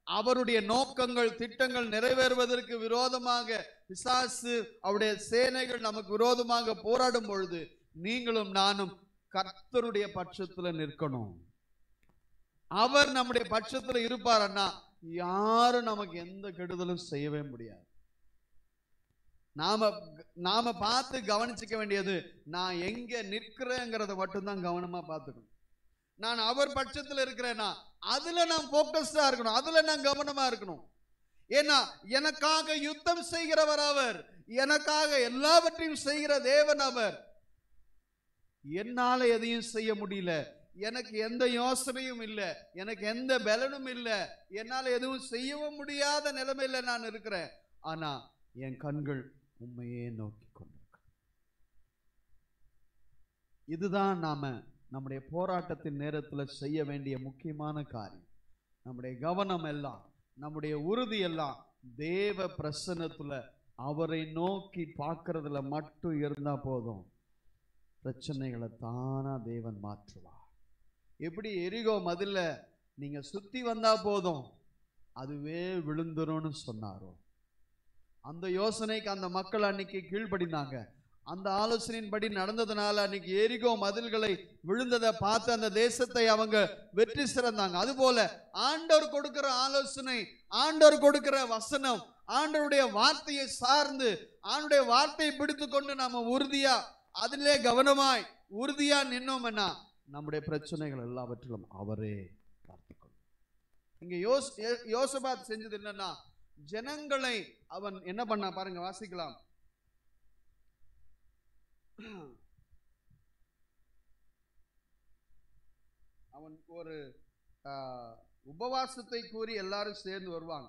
அவருடைய நோக்கங்கள், திட்டங்கள் நிறைவேறுவதற்கு விரோதமாக பிசாசு, அவருடைய சேனைகள் நமக்கு விரோதமாக போராடும் பொழுது நீங்களும் நானும் கர்த்தருடைய பட்சத்துல நிற்கணும். அவர் நம்முடைய பட்சத்துல இருப்பாரன்னா யாரும் நமக்கு எந்த கெடுதலும் செய்யவே முடியாது. நாம பார்த்து கவனிச்சுக்க வேண்டியது, நான் எங்க நிற்கிறேங்கிறத மட்டும்தான் கவனமா பார்த்துக்கணும். நான் அவர் பட்சத்துல இருக்கிறேன்னா அதுல நான் போக்கஸ்டா இருக்கணும், அதுல நான் கவனமா இருக்கணும். ஏன்னா எனக்காக யுத்தம் செய்கிறவர் அவர், எனக்காக எல்லாவற்றையும் செய்கிற தேவன் அவர். என்னால எதையும் செய்ய முடியல, எனக்கு எந்த யோசனையும் இல்லை, எனக்கு எந்த பலனும் இல்லை, என்னால எதுவும் செய்யவும் முடியாத நிலைமையில நான் இருக்கிறேன். ஆனா என் கண்கள் உண்மையே நோக்கி கொண்டிருக்க. இதுதான் நாம நம்முடைய போராட்டத்தின் நேரத்தில் செய்ய வேண்டிய முக்கியமான காரியம். நம்முடைய கவனம் எல்லாம், நம்முடைய உறுதி எல்லாம் தேவ பிரசன்னத்துல அவரை நோக்கி பார்க்கறதுல மட்டும் இருந்தா போதும். பிரச்சனைகளை தானா தேவன் மாற்றுவார். எப்படி எரிகோ மதில்ல நீங்க சுத்தி வந்தா போதும் அதுவே விழுந்துரும்னு சொன்னாரோ, அந்த யோசனைக்கு அந்த மக்கள் அன்னைக்கு கீழ்ப்படினாங்க. அந்த ஆலோசனையின்படி நடந்ததுனால அன்னைக்கு எரிகோ மதில்களை விழுந்ததை பார்த்து அந்த தேசத்தை அவங்க வெற்றி சிறந்தாங்க. அதுபோல ஆண்டவர் கொடுக்கிற ஆலோசனை, ஆண்டவர் கொடுக்கிற வசனம், ஆண்டவருடைய வார்த்தையை சார்ந்து ஆண்டவருடைய வார்த்தையை பிடித்து கொண்டு நாம உறுதியா அதிலே கவனமாய் உறுதியா நின்னோம்னா நம்முடைய பிரச்சனைகள் எல்லாவற்றிலும் அவரே பார்த்துக்கொள்ளும். இங்க யோசபாத் செஞ்சது என்னன்னா, ஜனங்களை அவன் என்ன பண்ணா பாருங்க, வாசிக்கலாம். அவன் ஒரு உபவாசத்தை கூறி எல்லாரும் சேர்ந்து வருவாங்க.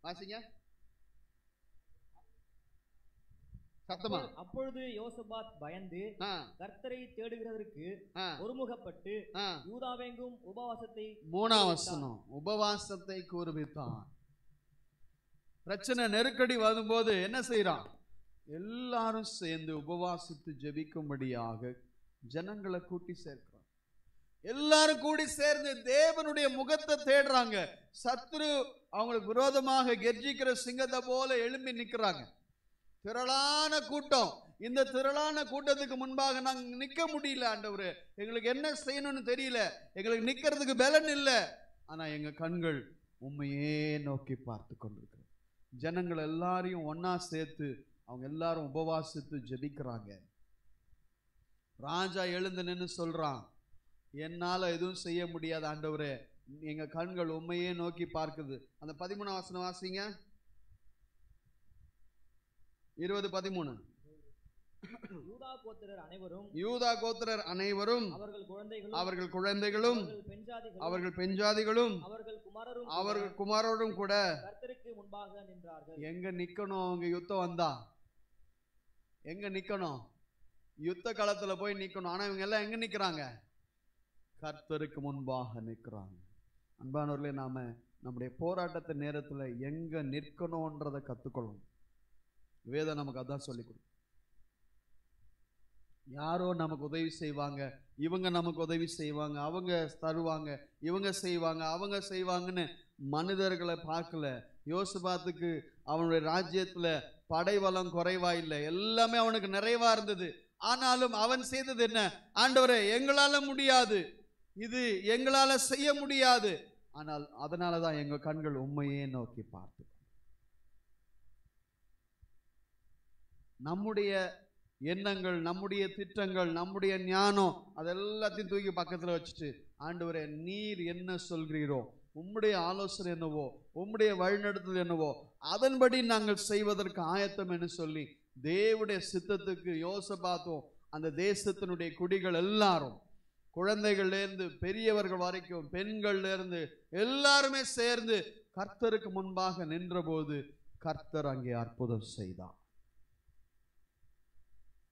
வாசிங்க சத்தமா. அப்பொழுது யோசபாத் பயந்து கர்த்தரை தேடுகிறதற்கு ஒருமுகப்பட்டு யூதாவெங்கும் உபவாசத்தை, 3ஆம் வசனம், உபவாசத்தை கூறுவித்தான். பிரச்சனை நெருக்கடி வரும்போது என்ன செய்யறான்? எல்லாரும் சேர்ந்து உபவாசித்து ஜெபிக்கும்படியாக ஜனங்களை கூட்டி சேர்க்கிறான். எல்லாரும் கூடி சேர்ந்து தேவனுடைய முகத்தை தேடுறாங்க. சத்ரு அவங்களுக்கு விரோதமாக கெர்ஜிக்கிற சிங்கத்தை போல எழும்பி நிற்கிறாங்க. திரளான கூட்டம். இந்த திரளான கூட்டத்துக்கு முன்பாக நாங்க நிக்க முடியல. ஆண்டவரே, எங்களுக்கு என்ன செய்யணும்னு தெரியல, எங்களுக்கு நிக்கிறதுக்கு பலன் இல்லை, ஆனா எங்க கண்கள் உண்மையே நோக்கி பார்த்து கொண்டிருக்கிறது. ஜனங்கள் எல்லாரையும் ஒன்னா சேர்த்து அவங்க எல்லாரும் உபவாசித்து ஜெபிக்கிறாங்க. ராஜா எழுந்து நின்று சொல்றான், என்னால எதுவும் செய்ய முடியாது ஆண்டவரே, எங்க கண்கள் உண்மையே நோக்கி பார்க்குது. அந்த 13ஆம் வசனம் வாசிங்க. 20:13. யூதா கோத்திரர் அனைவரும் அவர்கள் குழந்தைகளும் அவர்கள் பெண்ஜாதிகளும் அவர்கள் குமாரரும் கூட கர்த்தருக்கு முன்பாக நின்றார்கள். எங்க நிக்கணும்? அவங்க யுத்தம் வந்தா எங்க நிக்கணும்? யுத்த காலத்துல போய் நிக்கணும். ஆனா இவங்க எல்லாம் எங்க நிக்கிறாங்க? கர்த்தருக்கு முன்பாக நிற்கிறாங்க. அன்பானவர்களே, நாம நம்முடைய போராட்டத்தை நேரத்துல எங்க நிற்கணும்ன்றதை கத்துக்கொள்ளணும். வேதம் நமக்கு அதான் சொல்லிக் கொடுக்கும். யாரோ நமக்கு உதவி செய்வாங்க, இவங்க நமக்கு உதவி செய்வாங்க, அவங்க தருவாங்க, இவங்க செய்வாங்க, அவங்க செய்வாங்கன்னு மனிதர்களை பார்க்கல. யோசபாத்துக்கு அவனுடைய ராஜ்யத்துல படைபலம் குறைவா இல்லை, எல்லாமே அவனுக்கு நிறைவா இருந்தது. ஆனாலும் அவன் செய்தது என்ன? ஆண்டவரே, எங்களால முடியாது, இது எங்களால செய்ய முடியாது, ஆனால் அதனாலதான் எங்க கண்கள் உண்மையே நோக்கி பார்த்து நம்முடைய எண்ணங்கள், நம்முடைய திட்டங்கள், நம்முடைய ஞானம் அதெல்லாத்தையும் தூக்கி பக்கத்துல வச்சுட்டு, ஆண்டவரே நீர் என்ன சொல்கிறீரோ, உம்முடைய ஆலோசனை என்னவோ, உம்முடைய வழிநடத்துதல் என்னவோ, அதன்படி நாங்கள் செய்வதற்கு ஆயத்தம் என்று சொல்லி தேவனுடைய சித்தத்துக்கு யோசபாத்தும் அந்த தேசத்தினுடைய குடிகள் எல்லாரும், குழந்தைகள்ல இருந்து பெரியவர்கள் வரைக்கும், பெண்கள்ல இருந்து எல்லாருமே சேர்ந்து கர்த்தருக்கு முன்பாக நின்றபோது கர்த்தர் அங்கே அற்புதம் செய்தார்.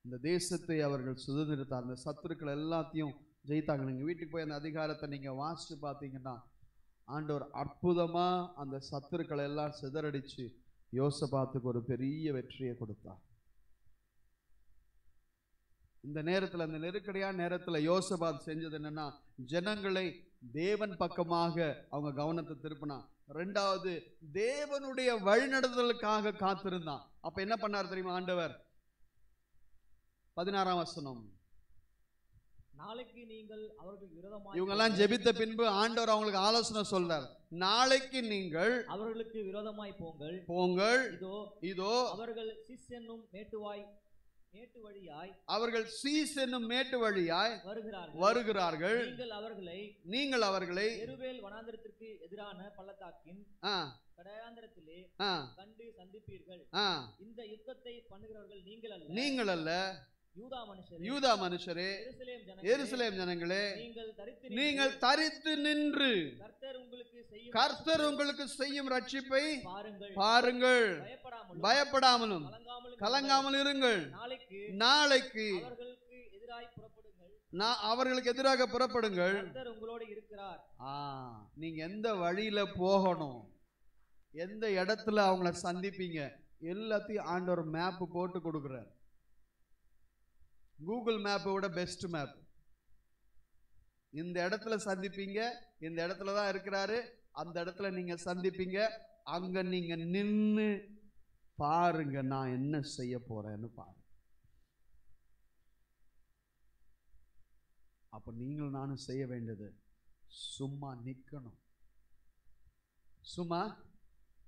இந்த தேசத்தை அவர்கள் சுதந்திரத்தார், அந்த சத்துருக்கள் எல்லாத்தையும் ஜெயித்தாங்க. நீங்க வீட்டுக்கு போய் அந்த அதிகாரத்தை நீங்க வாசிச்சு பார்த்தீங்கன்னா, ஆண்டவர் அற்புதமா அந்த சத்துருக்களை எல்லாம் சிதறடிச்சு யோசபாத்துக்கு ஒரு பெரிய வெற்றியை கொடுத்தார். இந்த நேரத்தில், அந்த நெருக்கடியான நேரத்தில் யோசபாத் செஞ்சது என்னன்னா, ஜனங்களை தேவன் பக்கமாக அவங்க கவனத்தை திருப்பினா. ரெண்டாவது, தேவனுடைய வழிநடத்தலுக்காக காத்திருந்தான். அப்ப என்ன பண்ணார் தெரியுமா ஆண்டவர்? 16ஆம் வசனம், நாளைக்கு நீங்கள் அவர்களுக்கு விரோதமாய், இவங்க எல்லாம் ஜெபித்த பின்பு ஆண்டவர் அவங்களுக்கு ஆலோசனை சொல்றார். நாளைக்கு நீங்கள் அவர்களுக்கு விரோதமாய் போங்கள், இதோ அவர்கள் சீஸ் என்னும் மேட்டு வழியாய் வருகிறார்கள். நீங்கள் அவர்களை எருவேல் வனாந்திரத்திற்கு எதிரான பள்ளத்தாக்கின் கடையாந்திரத்திலே கண்டு சந்திப்பீர்கள். இந்த யுத்தத்தை பண்ணுகிறவர்கள் நீங்கள் அல்ல, யூதா மனுஷரே, எருசலேம் ஜனங்களே, நீங்கள் தரித்து நின்று கர்த்தர் உங்களுக்கு செய்யும் ரட்சிப்பை பாருங்கள், பயப்படாமலும் கலங்காமல் இருங்கள். நாளைக்கு அவர்களுக்கு எதிராக புறப்படுங்கள். உங்களோடு இருக்கிறார். நீங்க எந்த வழியில போகணும், எந்த இடத்துல அவங்கள சந்திப்பீங்க, எல்லாத்தையும் ஆண்டவர் மேப் போட்டு கொடுக்கிறார். கூகுள் மேப்பை விட பெஸ்ட் மேப். இந்த இடத்துல சந்திப்பீங்க, இந்த இடத்துல தான் இருக்கிறாரு, அந்த இடத்துல நீங்க சந்திப்பீங்க, அங்க நீங்க நின்னு பாருங்க நான் என்ன செய்ய போறேன்னு பாருங்க. அப்ப நீங்கள் நானும் செய்ய வேண்டியது சும்மா நிற்கணும். சும்மா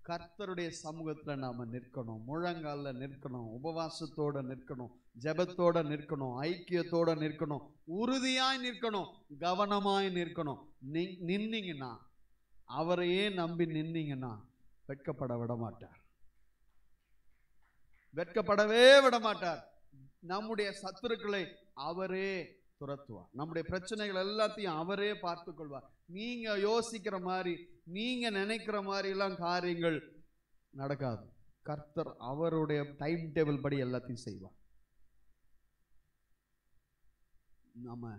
கர்த்தருடைய சமூகத்துல நாம நிற்கணும், முழங்கால நிற்கணும், உபவாசத்தோட நிற்கணும், ஜெபத்தோட நிற்கணும், ஐக்கியத்தோட நிற்கணும், உறுதியாய் நிற்கணும், கவனமாய் நிற்கணும். நின்னீங்கன்னா, அவரையே நம்பி நின்னீங்கன்னா வெட்கப்பட விட மாட்டார், வெட்கப்படவே விட மாட்டார். நம்முடைய சத்துருக்களை அவரே துரத்துவார், நம்முடைய பிரச்சனைகள் எல்லாத்தையும் அவரே பார்த்து கொள்வார். நீங்க யோசிக்கிற மாதிரி, நீங்க நினைக்கிற மாதிரி எல்லாம் காரியங்கள் நடக்காது. கர்த்தர் அவருடைய டைம் டேபிள் படி எல்லாத்தையும் செய்வார். நம்ம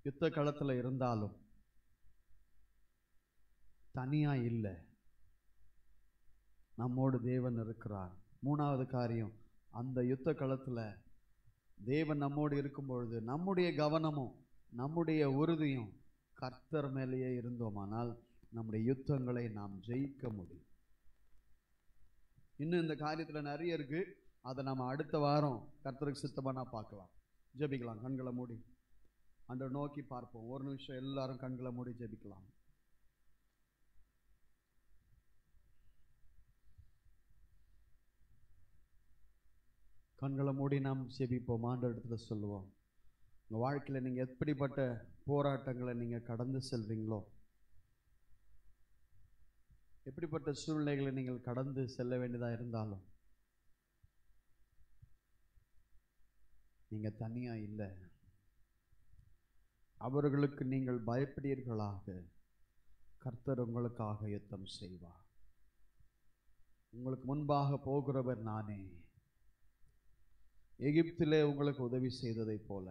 யுத்த களத்துல இருந்தாலும் தனியா இல்லை, நம்மோடு தேவன் இருக்கிறார். மூணாவது காரியம், அந்த யுத்த களத்துல தேவன் நம்மோடு இருக்கும் பொழுது நம்முடைய கவனமும் நம்முடைய உறுதியும் கர்த்தர் மேலேயே இருந்தோமானால் நம்முடைய யுத்தங்களை நாம் ஜெயிக்க முடியும். இன்னும் இந்த காரியத்துல நிறைய இருக்கு, அதை நம்ம அடுத்த வாரம் கர்த்தருக்கு சித்தமா பார்க்கலாம். ஜெபிக்கலாம், கண்களை மூடி ஆண்டவரை நோக்கி பார்ப்போம். ஒரு நிமிஷம் எல்லாரும் கண்களை மூடி ஜெபிக்கலாம். கண்களை மூடி நாம் ஜெபிப்போம். ஆண்டவரிடத்துல சொல்லுவோம், உங்கள் வாழ்க்கையில் நீங்கள் எப்படிப்பட்ட போராட்டங்களை நீங்கள் கடந்து செல்றீங்களோ, எப்படிப்பட்ட சூழ்நிலைகளை நீங்கள் கடந்து செல்ல வேண்டியதாக இருந்தாலும் நீங்கள் தனியாக இல்லை. அவர்களுக்கு நீங்கள் பயப்படுவீர்களாக, கர்த்தர் உங்களுக்காக யுத்தம் செய்வார். உங்களுக்கு முன்பாக போகிறவர் நானே. எகிப்திலே உங்களுக்கு உதவி செய்ததைப் போல,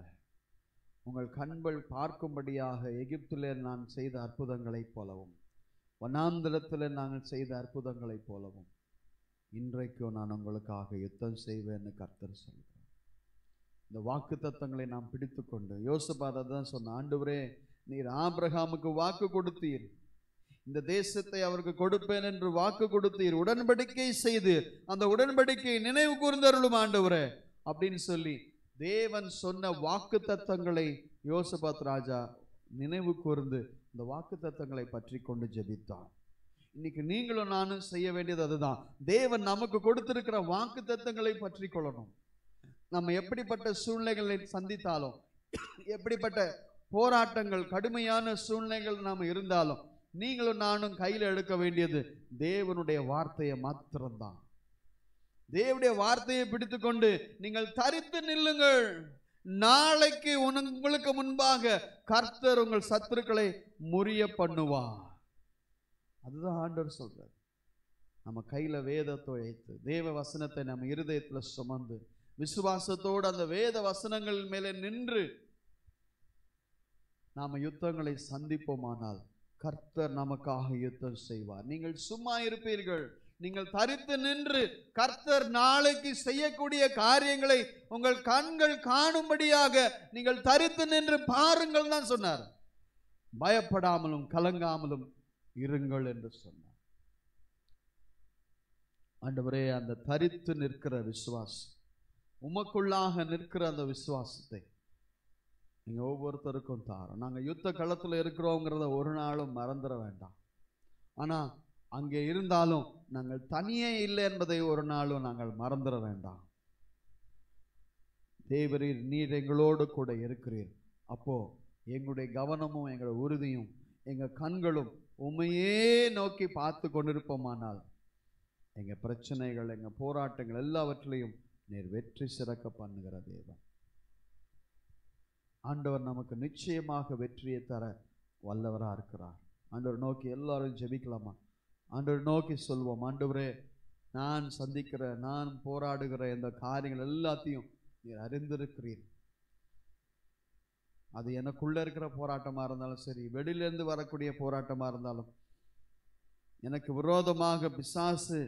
உங்கள் கண்கள் பார்க்கும்படியாக எகிப்திலே நான் செய்த அற்புதங்களைப் போலவும், வனாந்திரத்தில் நாங்கள் செய்த அற்புதங்களைப் போலவும் இன்றைக்கும் நான் உங்களுக்காக யுத்தம் செய்வேன்னு கர்த்தர் சொல்கிறார். இந்த வாக்கு தத்தங்களை நாம் பிடித்துக்கொண்டு, யோசபாத் தான் சொன்ன, ஆண்டவரே நீர் ஆபிரகாமுக்கு வாக்கு கொடுத்தீர், இந்த தேசத்தை அவருக்கு கொடுப்பேன் என்று வாக்கு கொடுத்தீர், உடன்படிக்கை செய்து அந்த உடன்படிக்கையை நினைவு கூர்ந்தருளும் ஆண்டவரே அப்படின்னு சொல்லி தேவன் சொன்ன வாக்கு தத்தங்களை யோசபாத் ராஜா நினைவு கூர்ந்து இந்த வாக்கு தத்தங்களை பற்றி கொண்டு ஜெபித்தார். இன்னைக்கு நீங்களும் நானும் செய்ய வேண்டியது அதுதான். தேவன் நமக்கு கொடுத்திருக்கிற வாக்கு தத்தங்களை பற்றி கொள்ளணும். நம்ம எப்படிப்பட்ட சூழ்நிலைகளை சந்தித்தாலும், எப்படிப்பட்ட போராட்டங்கள், கடுமையான சூழ்நிலைகள் நாம் இருந்தாலும், நீங்களும் நானும் கையில் எடுக்க வேண்டியது தேவனுடைய வார்த்தையை மாத்திரம்தான். தேவனுடைய வார்த்தையை பிடித்துக்கொண்டு நீங்கள் தரித்து நில்லுங்கள். நாளைக்கு உங்களுக்கு முன்பாக கர்த்தர் உங்கள் சத்துருக்களை முறிய பண்ணுவார். அதுதான் ஆண்டவர் சொல்றார். நம்ம கையில வேதத்தை வைத்து தேவ வசனத்தை நம்ம இருதயத்துல சுமந்து விசுவாசத்தோடு அந்த வேத வசனங்கள் மேலே நின்று நாம யுத்தங்களை சந்திப்போமானால் கர்த்தர் நமக்காக யுத்தம் செய்வார். நீங்கள் சும்மா இருப்பீர்கள். நீங்கள் தரித்து நின்று கர்த்தர் நாளைக்கு செய்யக்கூடிய காரியங்களை உங்கள் கண்கள் காணும்படியாக நீங்கள் தரித்து நின்று பாருங்கள் தான் சொன்னார். பயப்படாமலும் கலங்காமலும் இருங்கள் என்று சொன்னார். ஆண்டவரே, அந்த தரித்து நிற்கிற விசுவாசம், உமக்குள்ளாக நிற்கிற அந்த விசுவாசத்தை நீங்க ஒவ்வொருத்தருக்கும் தாரோம். நாங்க யுத்த களத்துல இருக்கிறோங்கிறத ஒரு நாளும் மறந்துட வேண்டாம். ஆனா அங்கே இருந்தாலும் நாங்கள் தனியே இல்லை என்பதை ஒரு நாளும் நாங்கள் மறந்துட வேண்டாம். தேவரீர் நீர் எங்களோடு கூட இருக்கிறீர். அப்போ எங்களுடைய கவனமும் எங்களுடைய உறுதியும் எங்க கண்களும் உண்மையே நோக்கி பார்த்து கொண்டிருப்போமானால் எங்க பிரச்சனைகள், எங்க போராட்டங்கள் எல்லாவற்றிலையும் நீர் வெற்றி சிறக்க பண்ணுகிற தேவன். ஆண்டவர் நமக்கு நிச்சயமாக வெற்றியை தர வல்லவரா இருக்கிறார். ஆண்டவர் நோக்கி எல்லாரும் ஜெபிக்கலாமா? ஆண்டவர் நோக்கி சொல்வோம், ஆண்டவரே, நான் சந்திக்கிற, நான் போராடுகிற இந்த காரியங்கள் எல்லாத்தையும் நீர் அறிந்திருக்கிறீர். அது எனக்குள்ள இருக்கிற போராட்டமா இருந்தாலும் சரி, வெளியிலிருந்து வரக்கூடிய போராட்டமா இருந்தாலும், எனக்கு விரோதமாக பிசாசு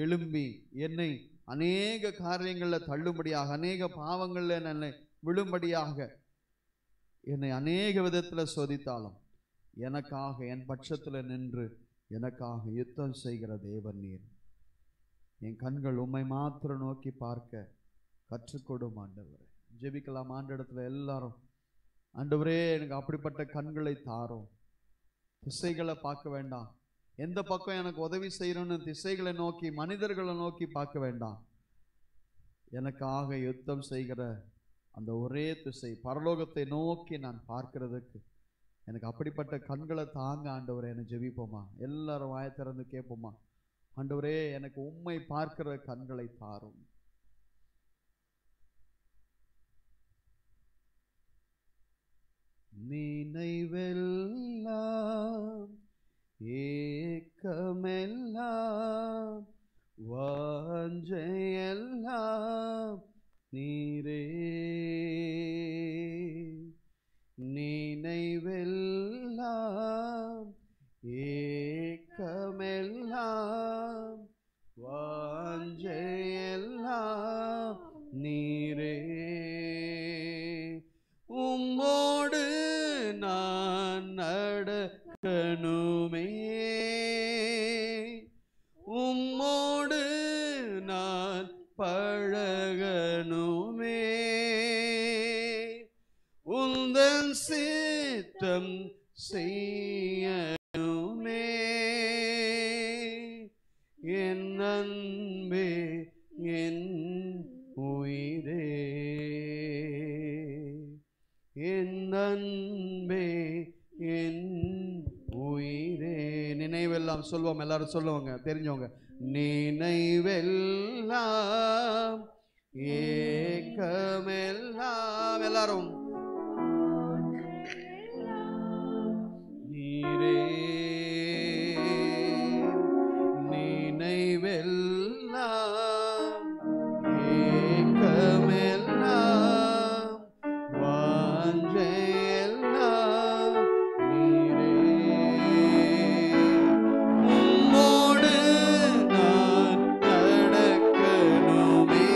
எழும்பி என்னை அநேக காரியங்களில் தள்ளும்படியாக, அநேக பாவங்களில் என்னை விழும்படியாக என்னை அநேக விதத்தில் சோதித்தாலும் எனக்காக என் பட்சத்தில் நின்று எனக்காக யுத்தம் செய்கிற தேவன் நீர். என் கண்கள் உம்மை மாத்திரம் நோக்கி பார்க்க கற்றுக்கொடும் ஆண்டவரே. ஜெபிக்கலாம் ஆண்டவரிடத்துல எல்லாரும். ஆண்டவரே, எனக்கு அப்படிப்பட்ட கண்களை தாரும். திசைகளை பார்க்க வேண்டாம். எந்த பக்கம் எனக்கு உதவி செய்யணும்னு திசைகளை நோக்கி, மனிதர்களை நோக்கி பார்க்க வேண்டாம். எனக்காக யுத்தம் செய்கிற அந்த ஒரே திசை பரலோகத்தை நோக்கி நான் பார்க்கிறதுக்கு எனக்கு அப்படிப்பட்ட கண்களை தாங்க ஆண்டவரே. என்ன ஜெபிப்போமா? எல்லாரும் வாயை திறந்து கேட்போமா? ஆண்டவரே, எனக்கு உம்மை பார்க்கிற கண்களை தாரும். நினைவெல்லாம் ஏக்கமெல்லாம் வாஞ்சையெல்லாம் நீரே, நினைவெல்லாம் ஏக்கமெல்லாம் வாஞ்சையெல்லாம் நீரே, உம்மோடு நான் நடக்கணுமே, உம்மோடு நான் பழகணுமே, உந்தன் சித்தம் செய்யணுமே, என் அன்பே என் உயிரே, என் அன்பே என் உயிரே. நினைவெல்லாம் சொல்லுவோம், எல்லாரும் சொல்லுவாங்க, தெரிஞ்சவங்க. நினைவெல்லாம் ஏக்கமெல்லாம் எல்லாரும் நீரே, நினைவெல்லாம் ஏக்கமெல்லாம் வாஞ்சையெல்லாம் நீரே, உம்மோடு நான் நடக்கணுமே,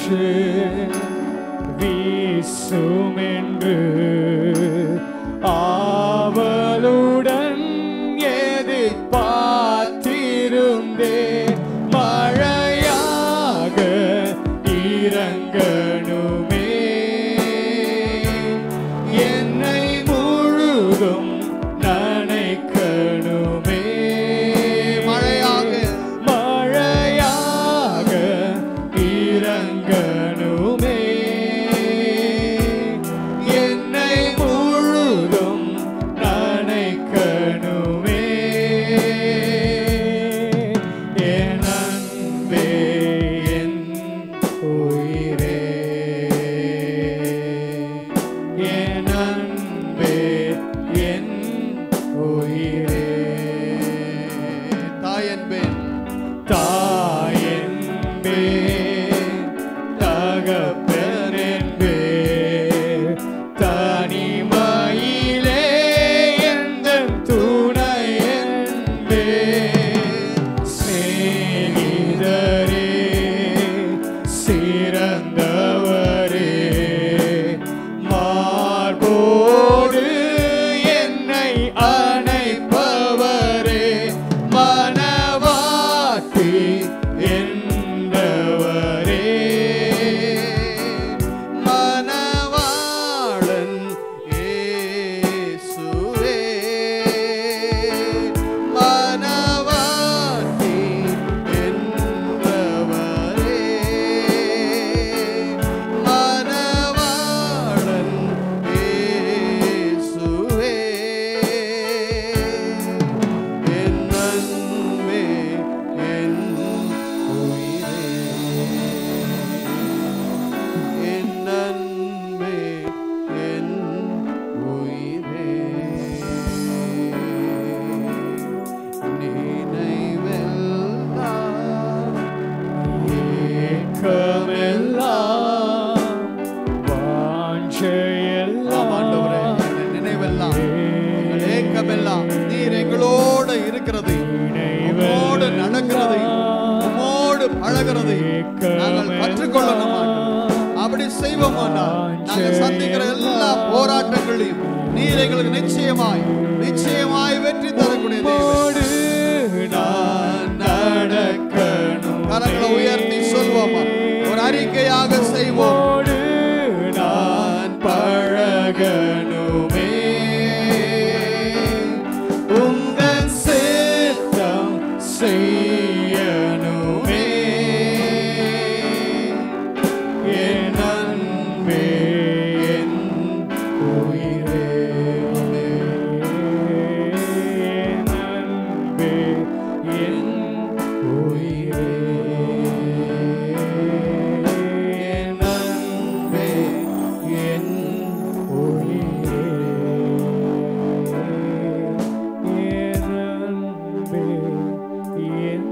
காற்று வீசுமென்று ஆவலுடன் எதிர்பார்த்திருந்தேன். மழையாக இறங்கணுமே, என்னை முழுதும் நனைக்கணுமே. மழையாக இறங்கணுமே, என்னை முழுதும் நனைக்கணுமே. என் அன்பே என் உயிரே, என் அன்பே என் உயிரே. தாயன்பேன் தாயன்பேன் தகப்பனன்பேன் தனிமையிலே எந்தன் துணையன்பேன். சிநேகிதரே சிறந்தவரே, மார்போடு என்னை அணைப்பவரே, மனவாட்டி என்றவரே, மணவாளன் இயேசுவே, மணவாட்டி என்றவரே, மணவாளன் இயேசுவே. என் அன்பே என் உயிரே, என் அன்பே என் உயிரே. நினைவெல்லாம் ஏக்கமெல்லாம் ஆம் ஆண்டவரே, வாஞ்சையெல்லாம் எங்கள் நினைவெல்லாம் எங்கள் ஏக்கமெல்லாம் நீர் எங்களோடு இருக்கிறது, உம்மோடு நடக்கிறது, உம்மோடு பழகிறது நாங்கள் கற்றுக்கொள்ளணும் ஆண்டவரே. அப்படி செய்வோமானால் நாங்கள் சந்திக்கிற எல்லா போராட்டங்களையும் நீர் எங்களுக்கு நிச்சயமாய் வெற்றி தரக்கூடிய தேவன். உம்மோடு நான் நடக்கணும். கரங்களை உயர்த்தி சொல்வோமா, ஒரு அறிக்கையாக செய்வோம். உம்மோடு நான் பழகணுமே, உந்தன் சித்தம் செய்யணுமே. என் அன்பே என் உயிரே, என் அன்பே என் உயிரே, என் அன்பே என் உயிரே, என் அன்பே என்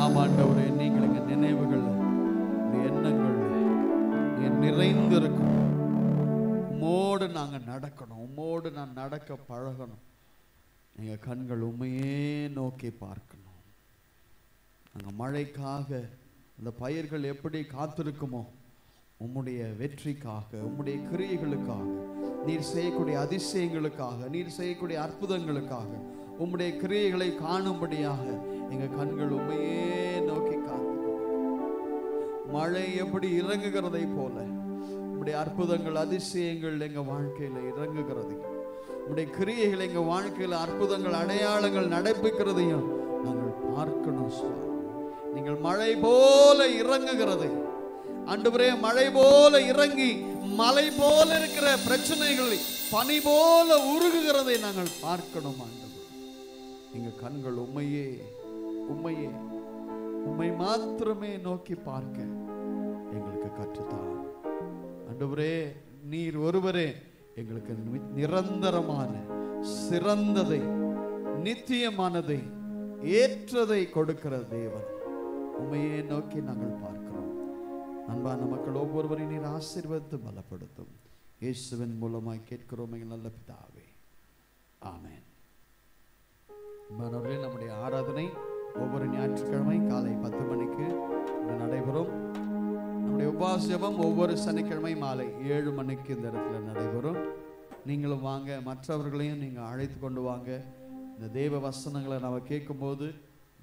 ஆமாண்டவரே, நீங்கள் எங்கள் நினைவுகள் எண்ணங்கள் நிறைந்திருக்கும். உம்மோடு நாங்கள் நடக்கணும், உம்மோடு நான் நடக்க பழகணும். எங்கள் கண்கள் உண்மையே நோக்கி பார்க்கணும். நாங்கள் மழைக்காக அந்த பயிர்கள் எப்படி காத்திருக்குமோ, உம்முடைய வெற்றிக்காக, உம்முடைய கிரியைகளுக்காக, நீர் செய்யக்கூடிய அதிசயங்களுக்காக, நீர் செய்யக்கூடிய அற்புதங்களுக்காக, உம்முடைய கிரியைகளை காணும்படியாக எங்கள் கண்கள் உண்மையே நோக்கி காத்து. மழை எப்படி இறங்குகிறதை போல உம்முடைய அற்புதங்கள் அதிசயங்கள் எங்கள் வாழ்க்கையில் இறங்குகிறது. உம்முடைய கிரியைகள் எங்கள் வாழ்க்கையில் அற்புதங்கள் அடையாளங்கள் நடப்பிக்கிறதையும் நாங்கள் பார்க்கணும் சுவாமி. நீங்கள் மழை போல இறங்குகிறது ஆண்டவரே, மழை போல இறங்கி மலை போல இருக்கிற பிரச்சனைகளை பனி போல உருகுகிறதை நாங்கள் பார்க்கணும் ஆண்டவர். எங்க கண்கள் உம்மையே உம்மையே உம்மை மாத்திரமே நோக்கி பார்க்க எங்களுக்கு கற்றுத்தான் ஆண்டவரே. நீர் ஒருவரே எங்களுக்கு நிரந்தரமான சிறந்ததை நித்தியமானதை ஏற்றதை கொடுக்கிற தேவன். உம்மையே நோக்கி நாங்கள் பார்க்கிறோம். அன்பான மக்கள் ஒவ்வொருவரையும் நீர் ஆசீர்வதித்து பலப்படுத்தும். இயேசுவின் மூலமாய் கேட்கிறோம் எங்கள் நல்ல பிதாவே, ஆமென். மாணவர்களே, நம்முடைய ஆராதனை ஒவ்வொரு ஞாயிற்றுக்கிழமை காலை 10 மணிக்கு நடைபெறும். நம்முடைய உபவாச ஜெபம் ஒவ்வொரு சனிக்கிழமை மாலை 7 மணிக்கு இந்த இடத்துல நடைபெறும். நீங்களும் வாங்க, மற்றவர்களையும் நீங்கள் அழைத்து கொண்டு வாங்க. இந்த தேவ வசனங்களை நம்ம கேட்கும்போது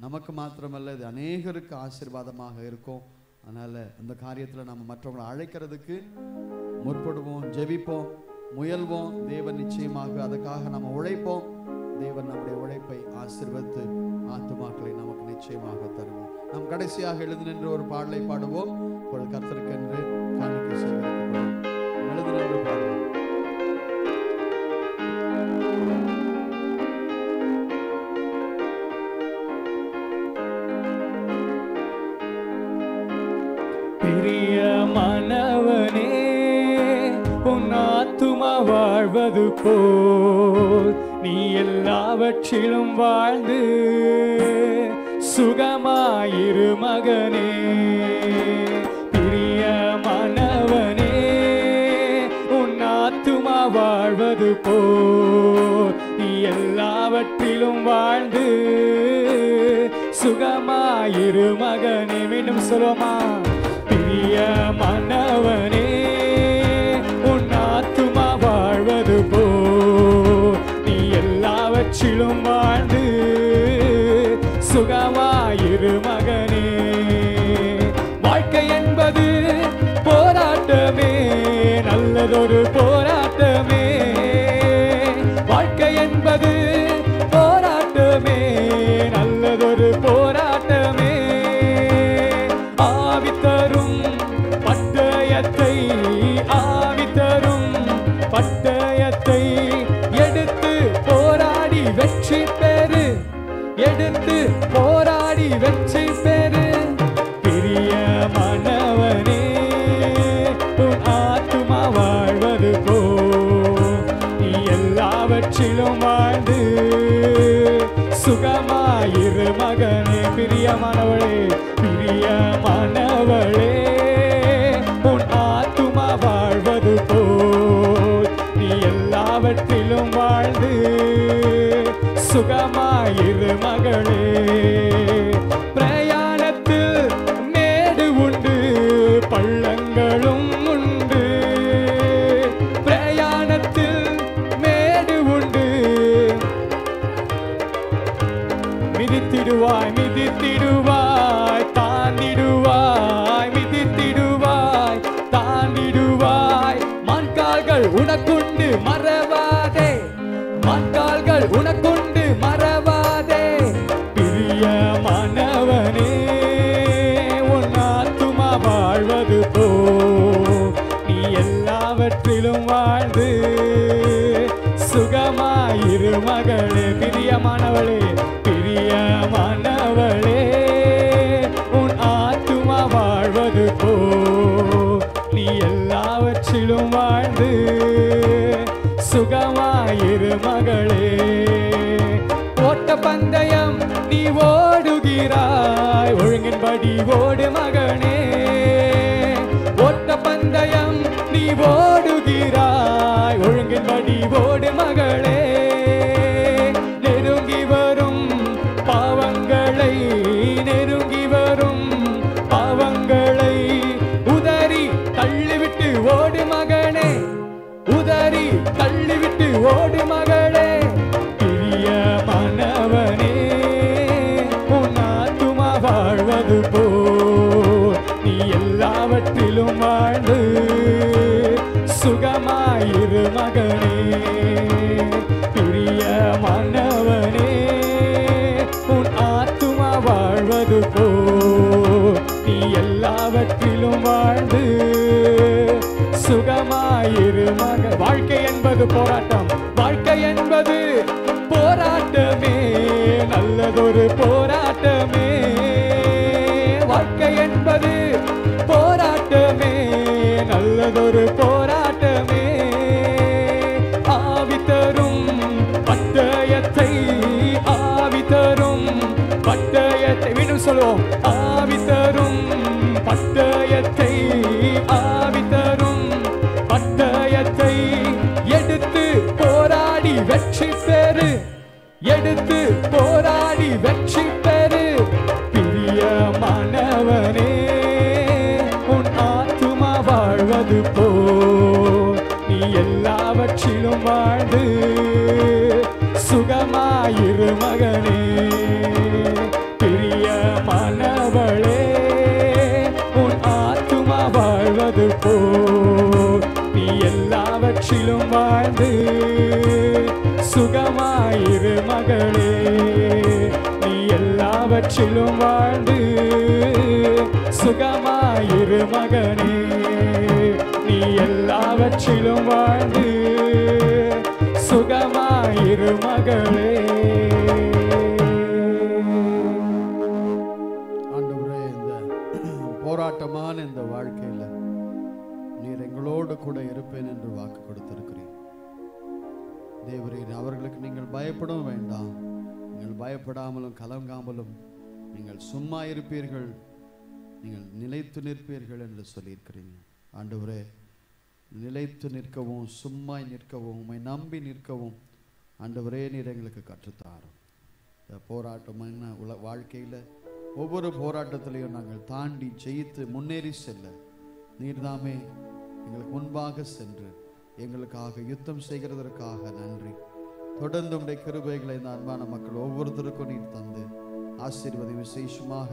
நமக்கு மாத்திரமல்ல, இது அநேகருக்கு ஆசீர்வாதமாக இருக்கும். அதனால் அந்த காரியத்தில் நம்ம மற்றவங்களை அழைக்கிறதுக்கு முற்படுவோம், ஜெபிப்போம், முயல்வோம். தேவன் நிச்சயமாக அதுக்காக நம்ம உழைப்போம். தேவன் நம்முடைய உழைப்பை ஆசீர்வதித்து ஆத்துமாக்களை நமக்கு நிச்சயமாக தருவோம். நாம் கடைசியாக எழுந்து நின்று ஒரு பாடலை பாடுவோம். ஒரு கர்த்தருக்கென்று காணிக்கை செய்யப்படும். எழுந்து நின்று பாடுவோம். பிரியமானவனே, உன் ஆத்துமா வாழ்வது போல் நீ எல்லாவற்றிலும் வாழ்ந்து சுகமாயிரு மகனே. பிரியமானவனே, உன் ஆத்துமா வாழ்வது போல் நீ எல்லாவற்றிலும் வாழ்ந்து சுகமாயிரு மகனே. மீண்டும் சொல்லுமா, பிரியமானவனே, உன் ஆத்துமா வாழ்வது போல் நீ எல்லாவற்றிலும் வாழ்ந்து சுகமாயிரு மகனே. வாழ்க்கை என்பது போராட்டமே, நல்லதொரு போராட்டமே. வாழ்க்கை என்பது போராட்டமே, நல்லதொரு போராட்டமே. ஆவி தரும் பட்டயத்தை, ஆவி தரும் பட்டயத்தை எடுத்து போராடி வெற்றி பெறு, எடுத்து போராடி வெற்றி பெறு. பிரியமானவனே, உன் ஆத்துமா வாழ்வது போல் நீ எல்லாவற்றிலும் வாழ்ந்து சுகமாயிரு மகனே. பிரியமானவளே, பிரியமானவளே, உன் ஆத்துமா வாழ்வது போல் நீ எல்லாவற்றிலும் வாழ்ந்து சுகமாயிரு மகளே. பிரயாணத்தில் மேடு உண்டு, பள்ளங்களும் உண்டு. பிரயாணத்தில் மேடு உண்டு. மிதித்திடுவாய், மிதித்திடுவாய், தாண்டிடுவாய், மிதித்திடுவாய், தாண்டிடுவாய். மான்கால்கள் உனக்குண்டு, மறவாதே. மான்கால்கள் உனக்குண்டு, மறவாதே. பிரியமானவனே, உன் ஆத்துமா வாழ்வது போல் நீ எல்லாவற்றிலும் வாழ்ந்து சுகமாயிரு மகளே. பிரியமானவளே, பிரியமானவளே, உன் ஆத்துமா வாழ்வது போல் நீ எல்லாவற்றிலும் வாழ்ந்து சுகமாயிரு மகளே. ஓட்ட பந்தயம் நீ ஓடுகிறாய், ஒழுங்கின்படி ஓடு மகனே. ஓட்ட பந்தயம் நீ ஓடுகிறாய், ஒழுங்கின்படி ஓடு மகளே. நெருங்கி வரும் பாவங்களை, நெருங்கி வரும் பாவங்களை உதறி தள்ளிவிட்டு ஓடு மகனே, உதறி தள்ளிவிட்டு ஓடு மகளே. பிரியமானவனே, உன் ஆத்துமா வாழ்வது போல் நீ எல்லாவற்றிலும் வாழ்ந்து சுகமாயிரு மகனே. பிரியமானவனே, உன் ஆத்துமா வாழ்வது போல் நீ எல்லாவற்றிலும் வாழ்ந்து சுகமாயிரு மக. வாழ்க்கை என்பது போராட்டம், வாழ்க்கை என்பது போராட்டமே, நல்லதொரு போராட்டமே. வாழ்க்கை என்பது போராட்டமே, நல்லதொரு போராட்டமே. ஆவி தரும் பட்டயத்தை, ஆவி தரும் பட்டயத்தை. மீண்டும் சொல்லுவோம், ஆவி தரும் பட்டயத்தை, ஆவி தரும் பட்டயத்தை எடுத்து போராடி வெற்றி பெறு, எடுத்து போராடி எல்லாவற்றிலும் வாழ்ந்து சுகமாயிரு மகனே. பிரியமானவளே, உன் ஆத்துமா வாழ்வது போல் நீ எல்லாவற்றிலும் வாழ்ந்து சுகமாயிரு மகளே. நீ எல்லாவற்றிலும் வாழ்ந்து சுகமாயிரு மகனே. நீ எல்லாவற்றிலும் வாழ்ந்து சுகமாயிரு மகளே. ஆண்டவரே, இந்த போராட்டமான இந்த வாழ்க்கையில நீர் எங்களோடு கூட இருப்பேன் என்று வாக்கு கொடுத்திருக்கிறீர். தேவரீர், அவர்களுக்கு நீங்கள் பயப்படவும் வேண்டாம். நீங்கள் பயப்படாமலும் கலங்காமலும் நீங்கள் சும்மா இருப்பீர்கள், நீங்கள் நிலைத்து நிற்பீர்கள் என்று சொல்லியிருக்கிறீங்க. ஆண்டவரே, நிலைத்து நிற்கவும் சும்மாய் நிற்கவும் உம்மை நம்பி நிற்கவும் ஆண்டவரே நீர் எங்களுக்கு கற்றுத்தாரும். இந்த போராட்டமான வாழ்க்கையில் ஒவ்வொரு போராட்டத்திலையும் நாங்கள் தாண்டி ஜெயித்து முன்னேறி செல்ல நீர்தாமே எங்களுக்கு முன்பாக சென்று எங்களுக்காக யுத்தம் செய்கிறதற்காக நன்றி. தொடர்ந்து உடைய கிருபைகளை இந்த அன்பான மக்கள் ஒவ்வொருத்தருக்கும் நீர் தந்து ஆசீர்வதி. விசேஷமாக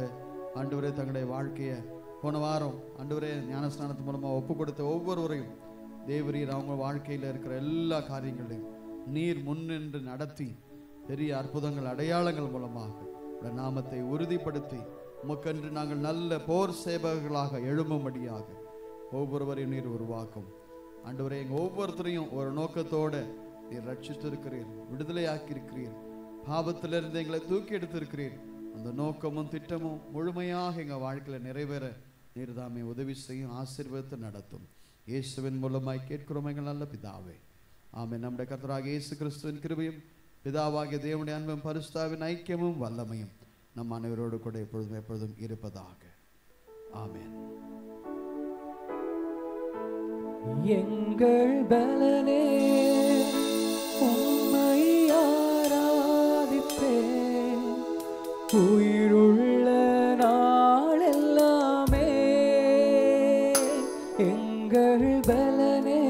ஆண்டவரே, தங்களுடைய வாழ்க்கையை போன வாரம் ஆண்டவரே ஞானஸ்நானத்து மூலமாக ஒப்பு கொடுத்த ஒவ்வொருவரையும் தேவரீர் அவங்க வாழ்க்கையில் இருக்கிற எல்லா காரியங்களையும் நீர் முன்னின்று நடத்தி பெரிய அற்புதங்கள் அடையாளங்கள் மூலமாக உடைய நாமத்தை உறுதிப்படுத்தி உமக்கென்று நாங்கள் நல்ல போர் சேவகர்களாக எழும்பும்படியாக ஒவ்வொருவரையும் நீர் உருவாக்கும். ஆண்டவரே, எங்கள் ஒவ்வொருத்தரையும் ஒரு நோக்கத்தோடு நீர் ரட்சித்திருக்கிறீர், விடுதலையாக்கியிருக்கிறீர், பாவத்திலிருந்து எங்களை தூக்கி எடுத்திருக்கிறீர். அந்த நோக்கமும் திட்டமும் முழுமையாக எங்கள் வாழ்க்கையில் நிறைவேற நீர் தாமே உதவி செய்யும், ஆசீர்வாதத்தை நடத்தும். இயேசுவின் மூலமாய் கேட்கிறோம் எங்கள் நல்ல பிதாவே, ஆமென். நம்முடைய கர்த்தராகிய இயேசு கிறிஸ்துவின் கிருபையும் பிதாவாகிய தேவனுடைய அன்பும் பரிசுத்தாவின் ஐக்கியமும் வல்லமையும் நம் அனைவரோடு கூட எப்பொழுதும் எப்பொழுதும் இருப்பதாக. ஆமென். எங்கள் பலனே உம்மை ஆராதிப்பேன், உயிருள்ள நாளெல்லாமே. எங்கள் பலனே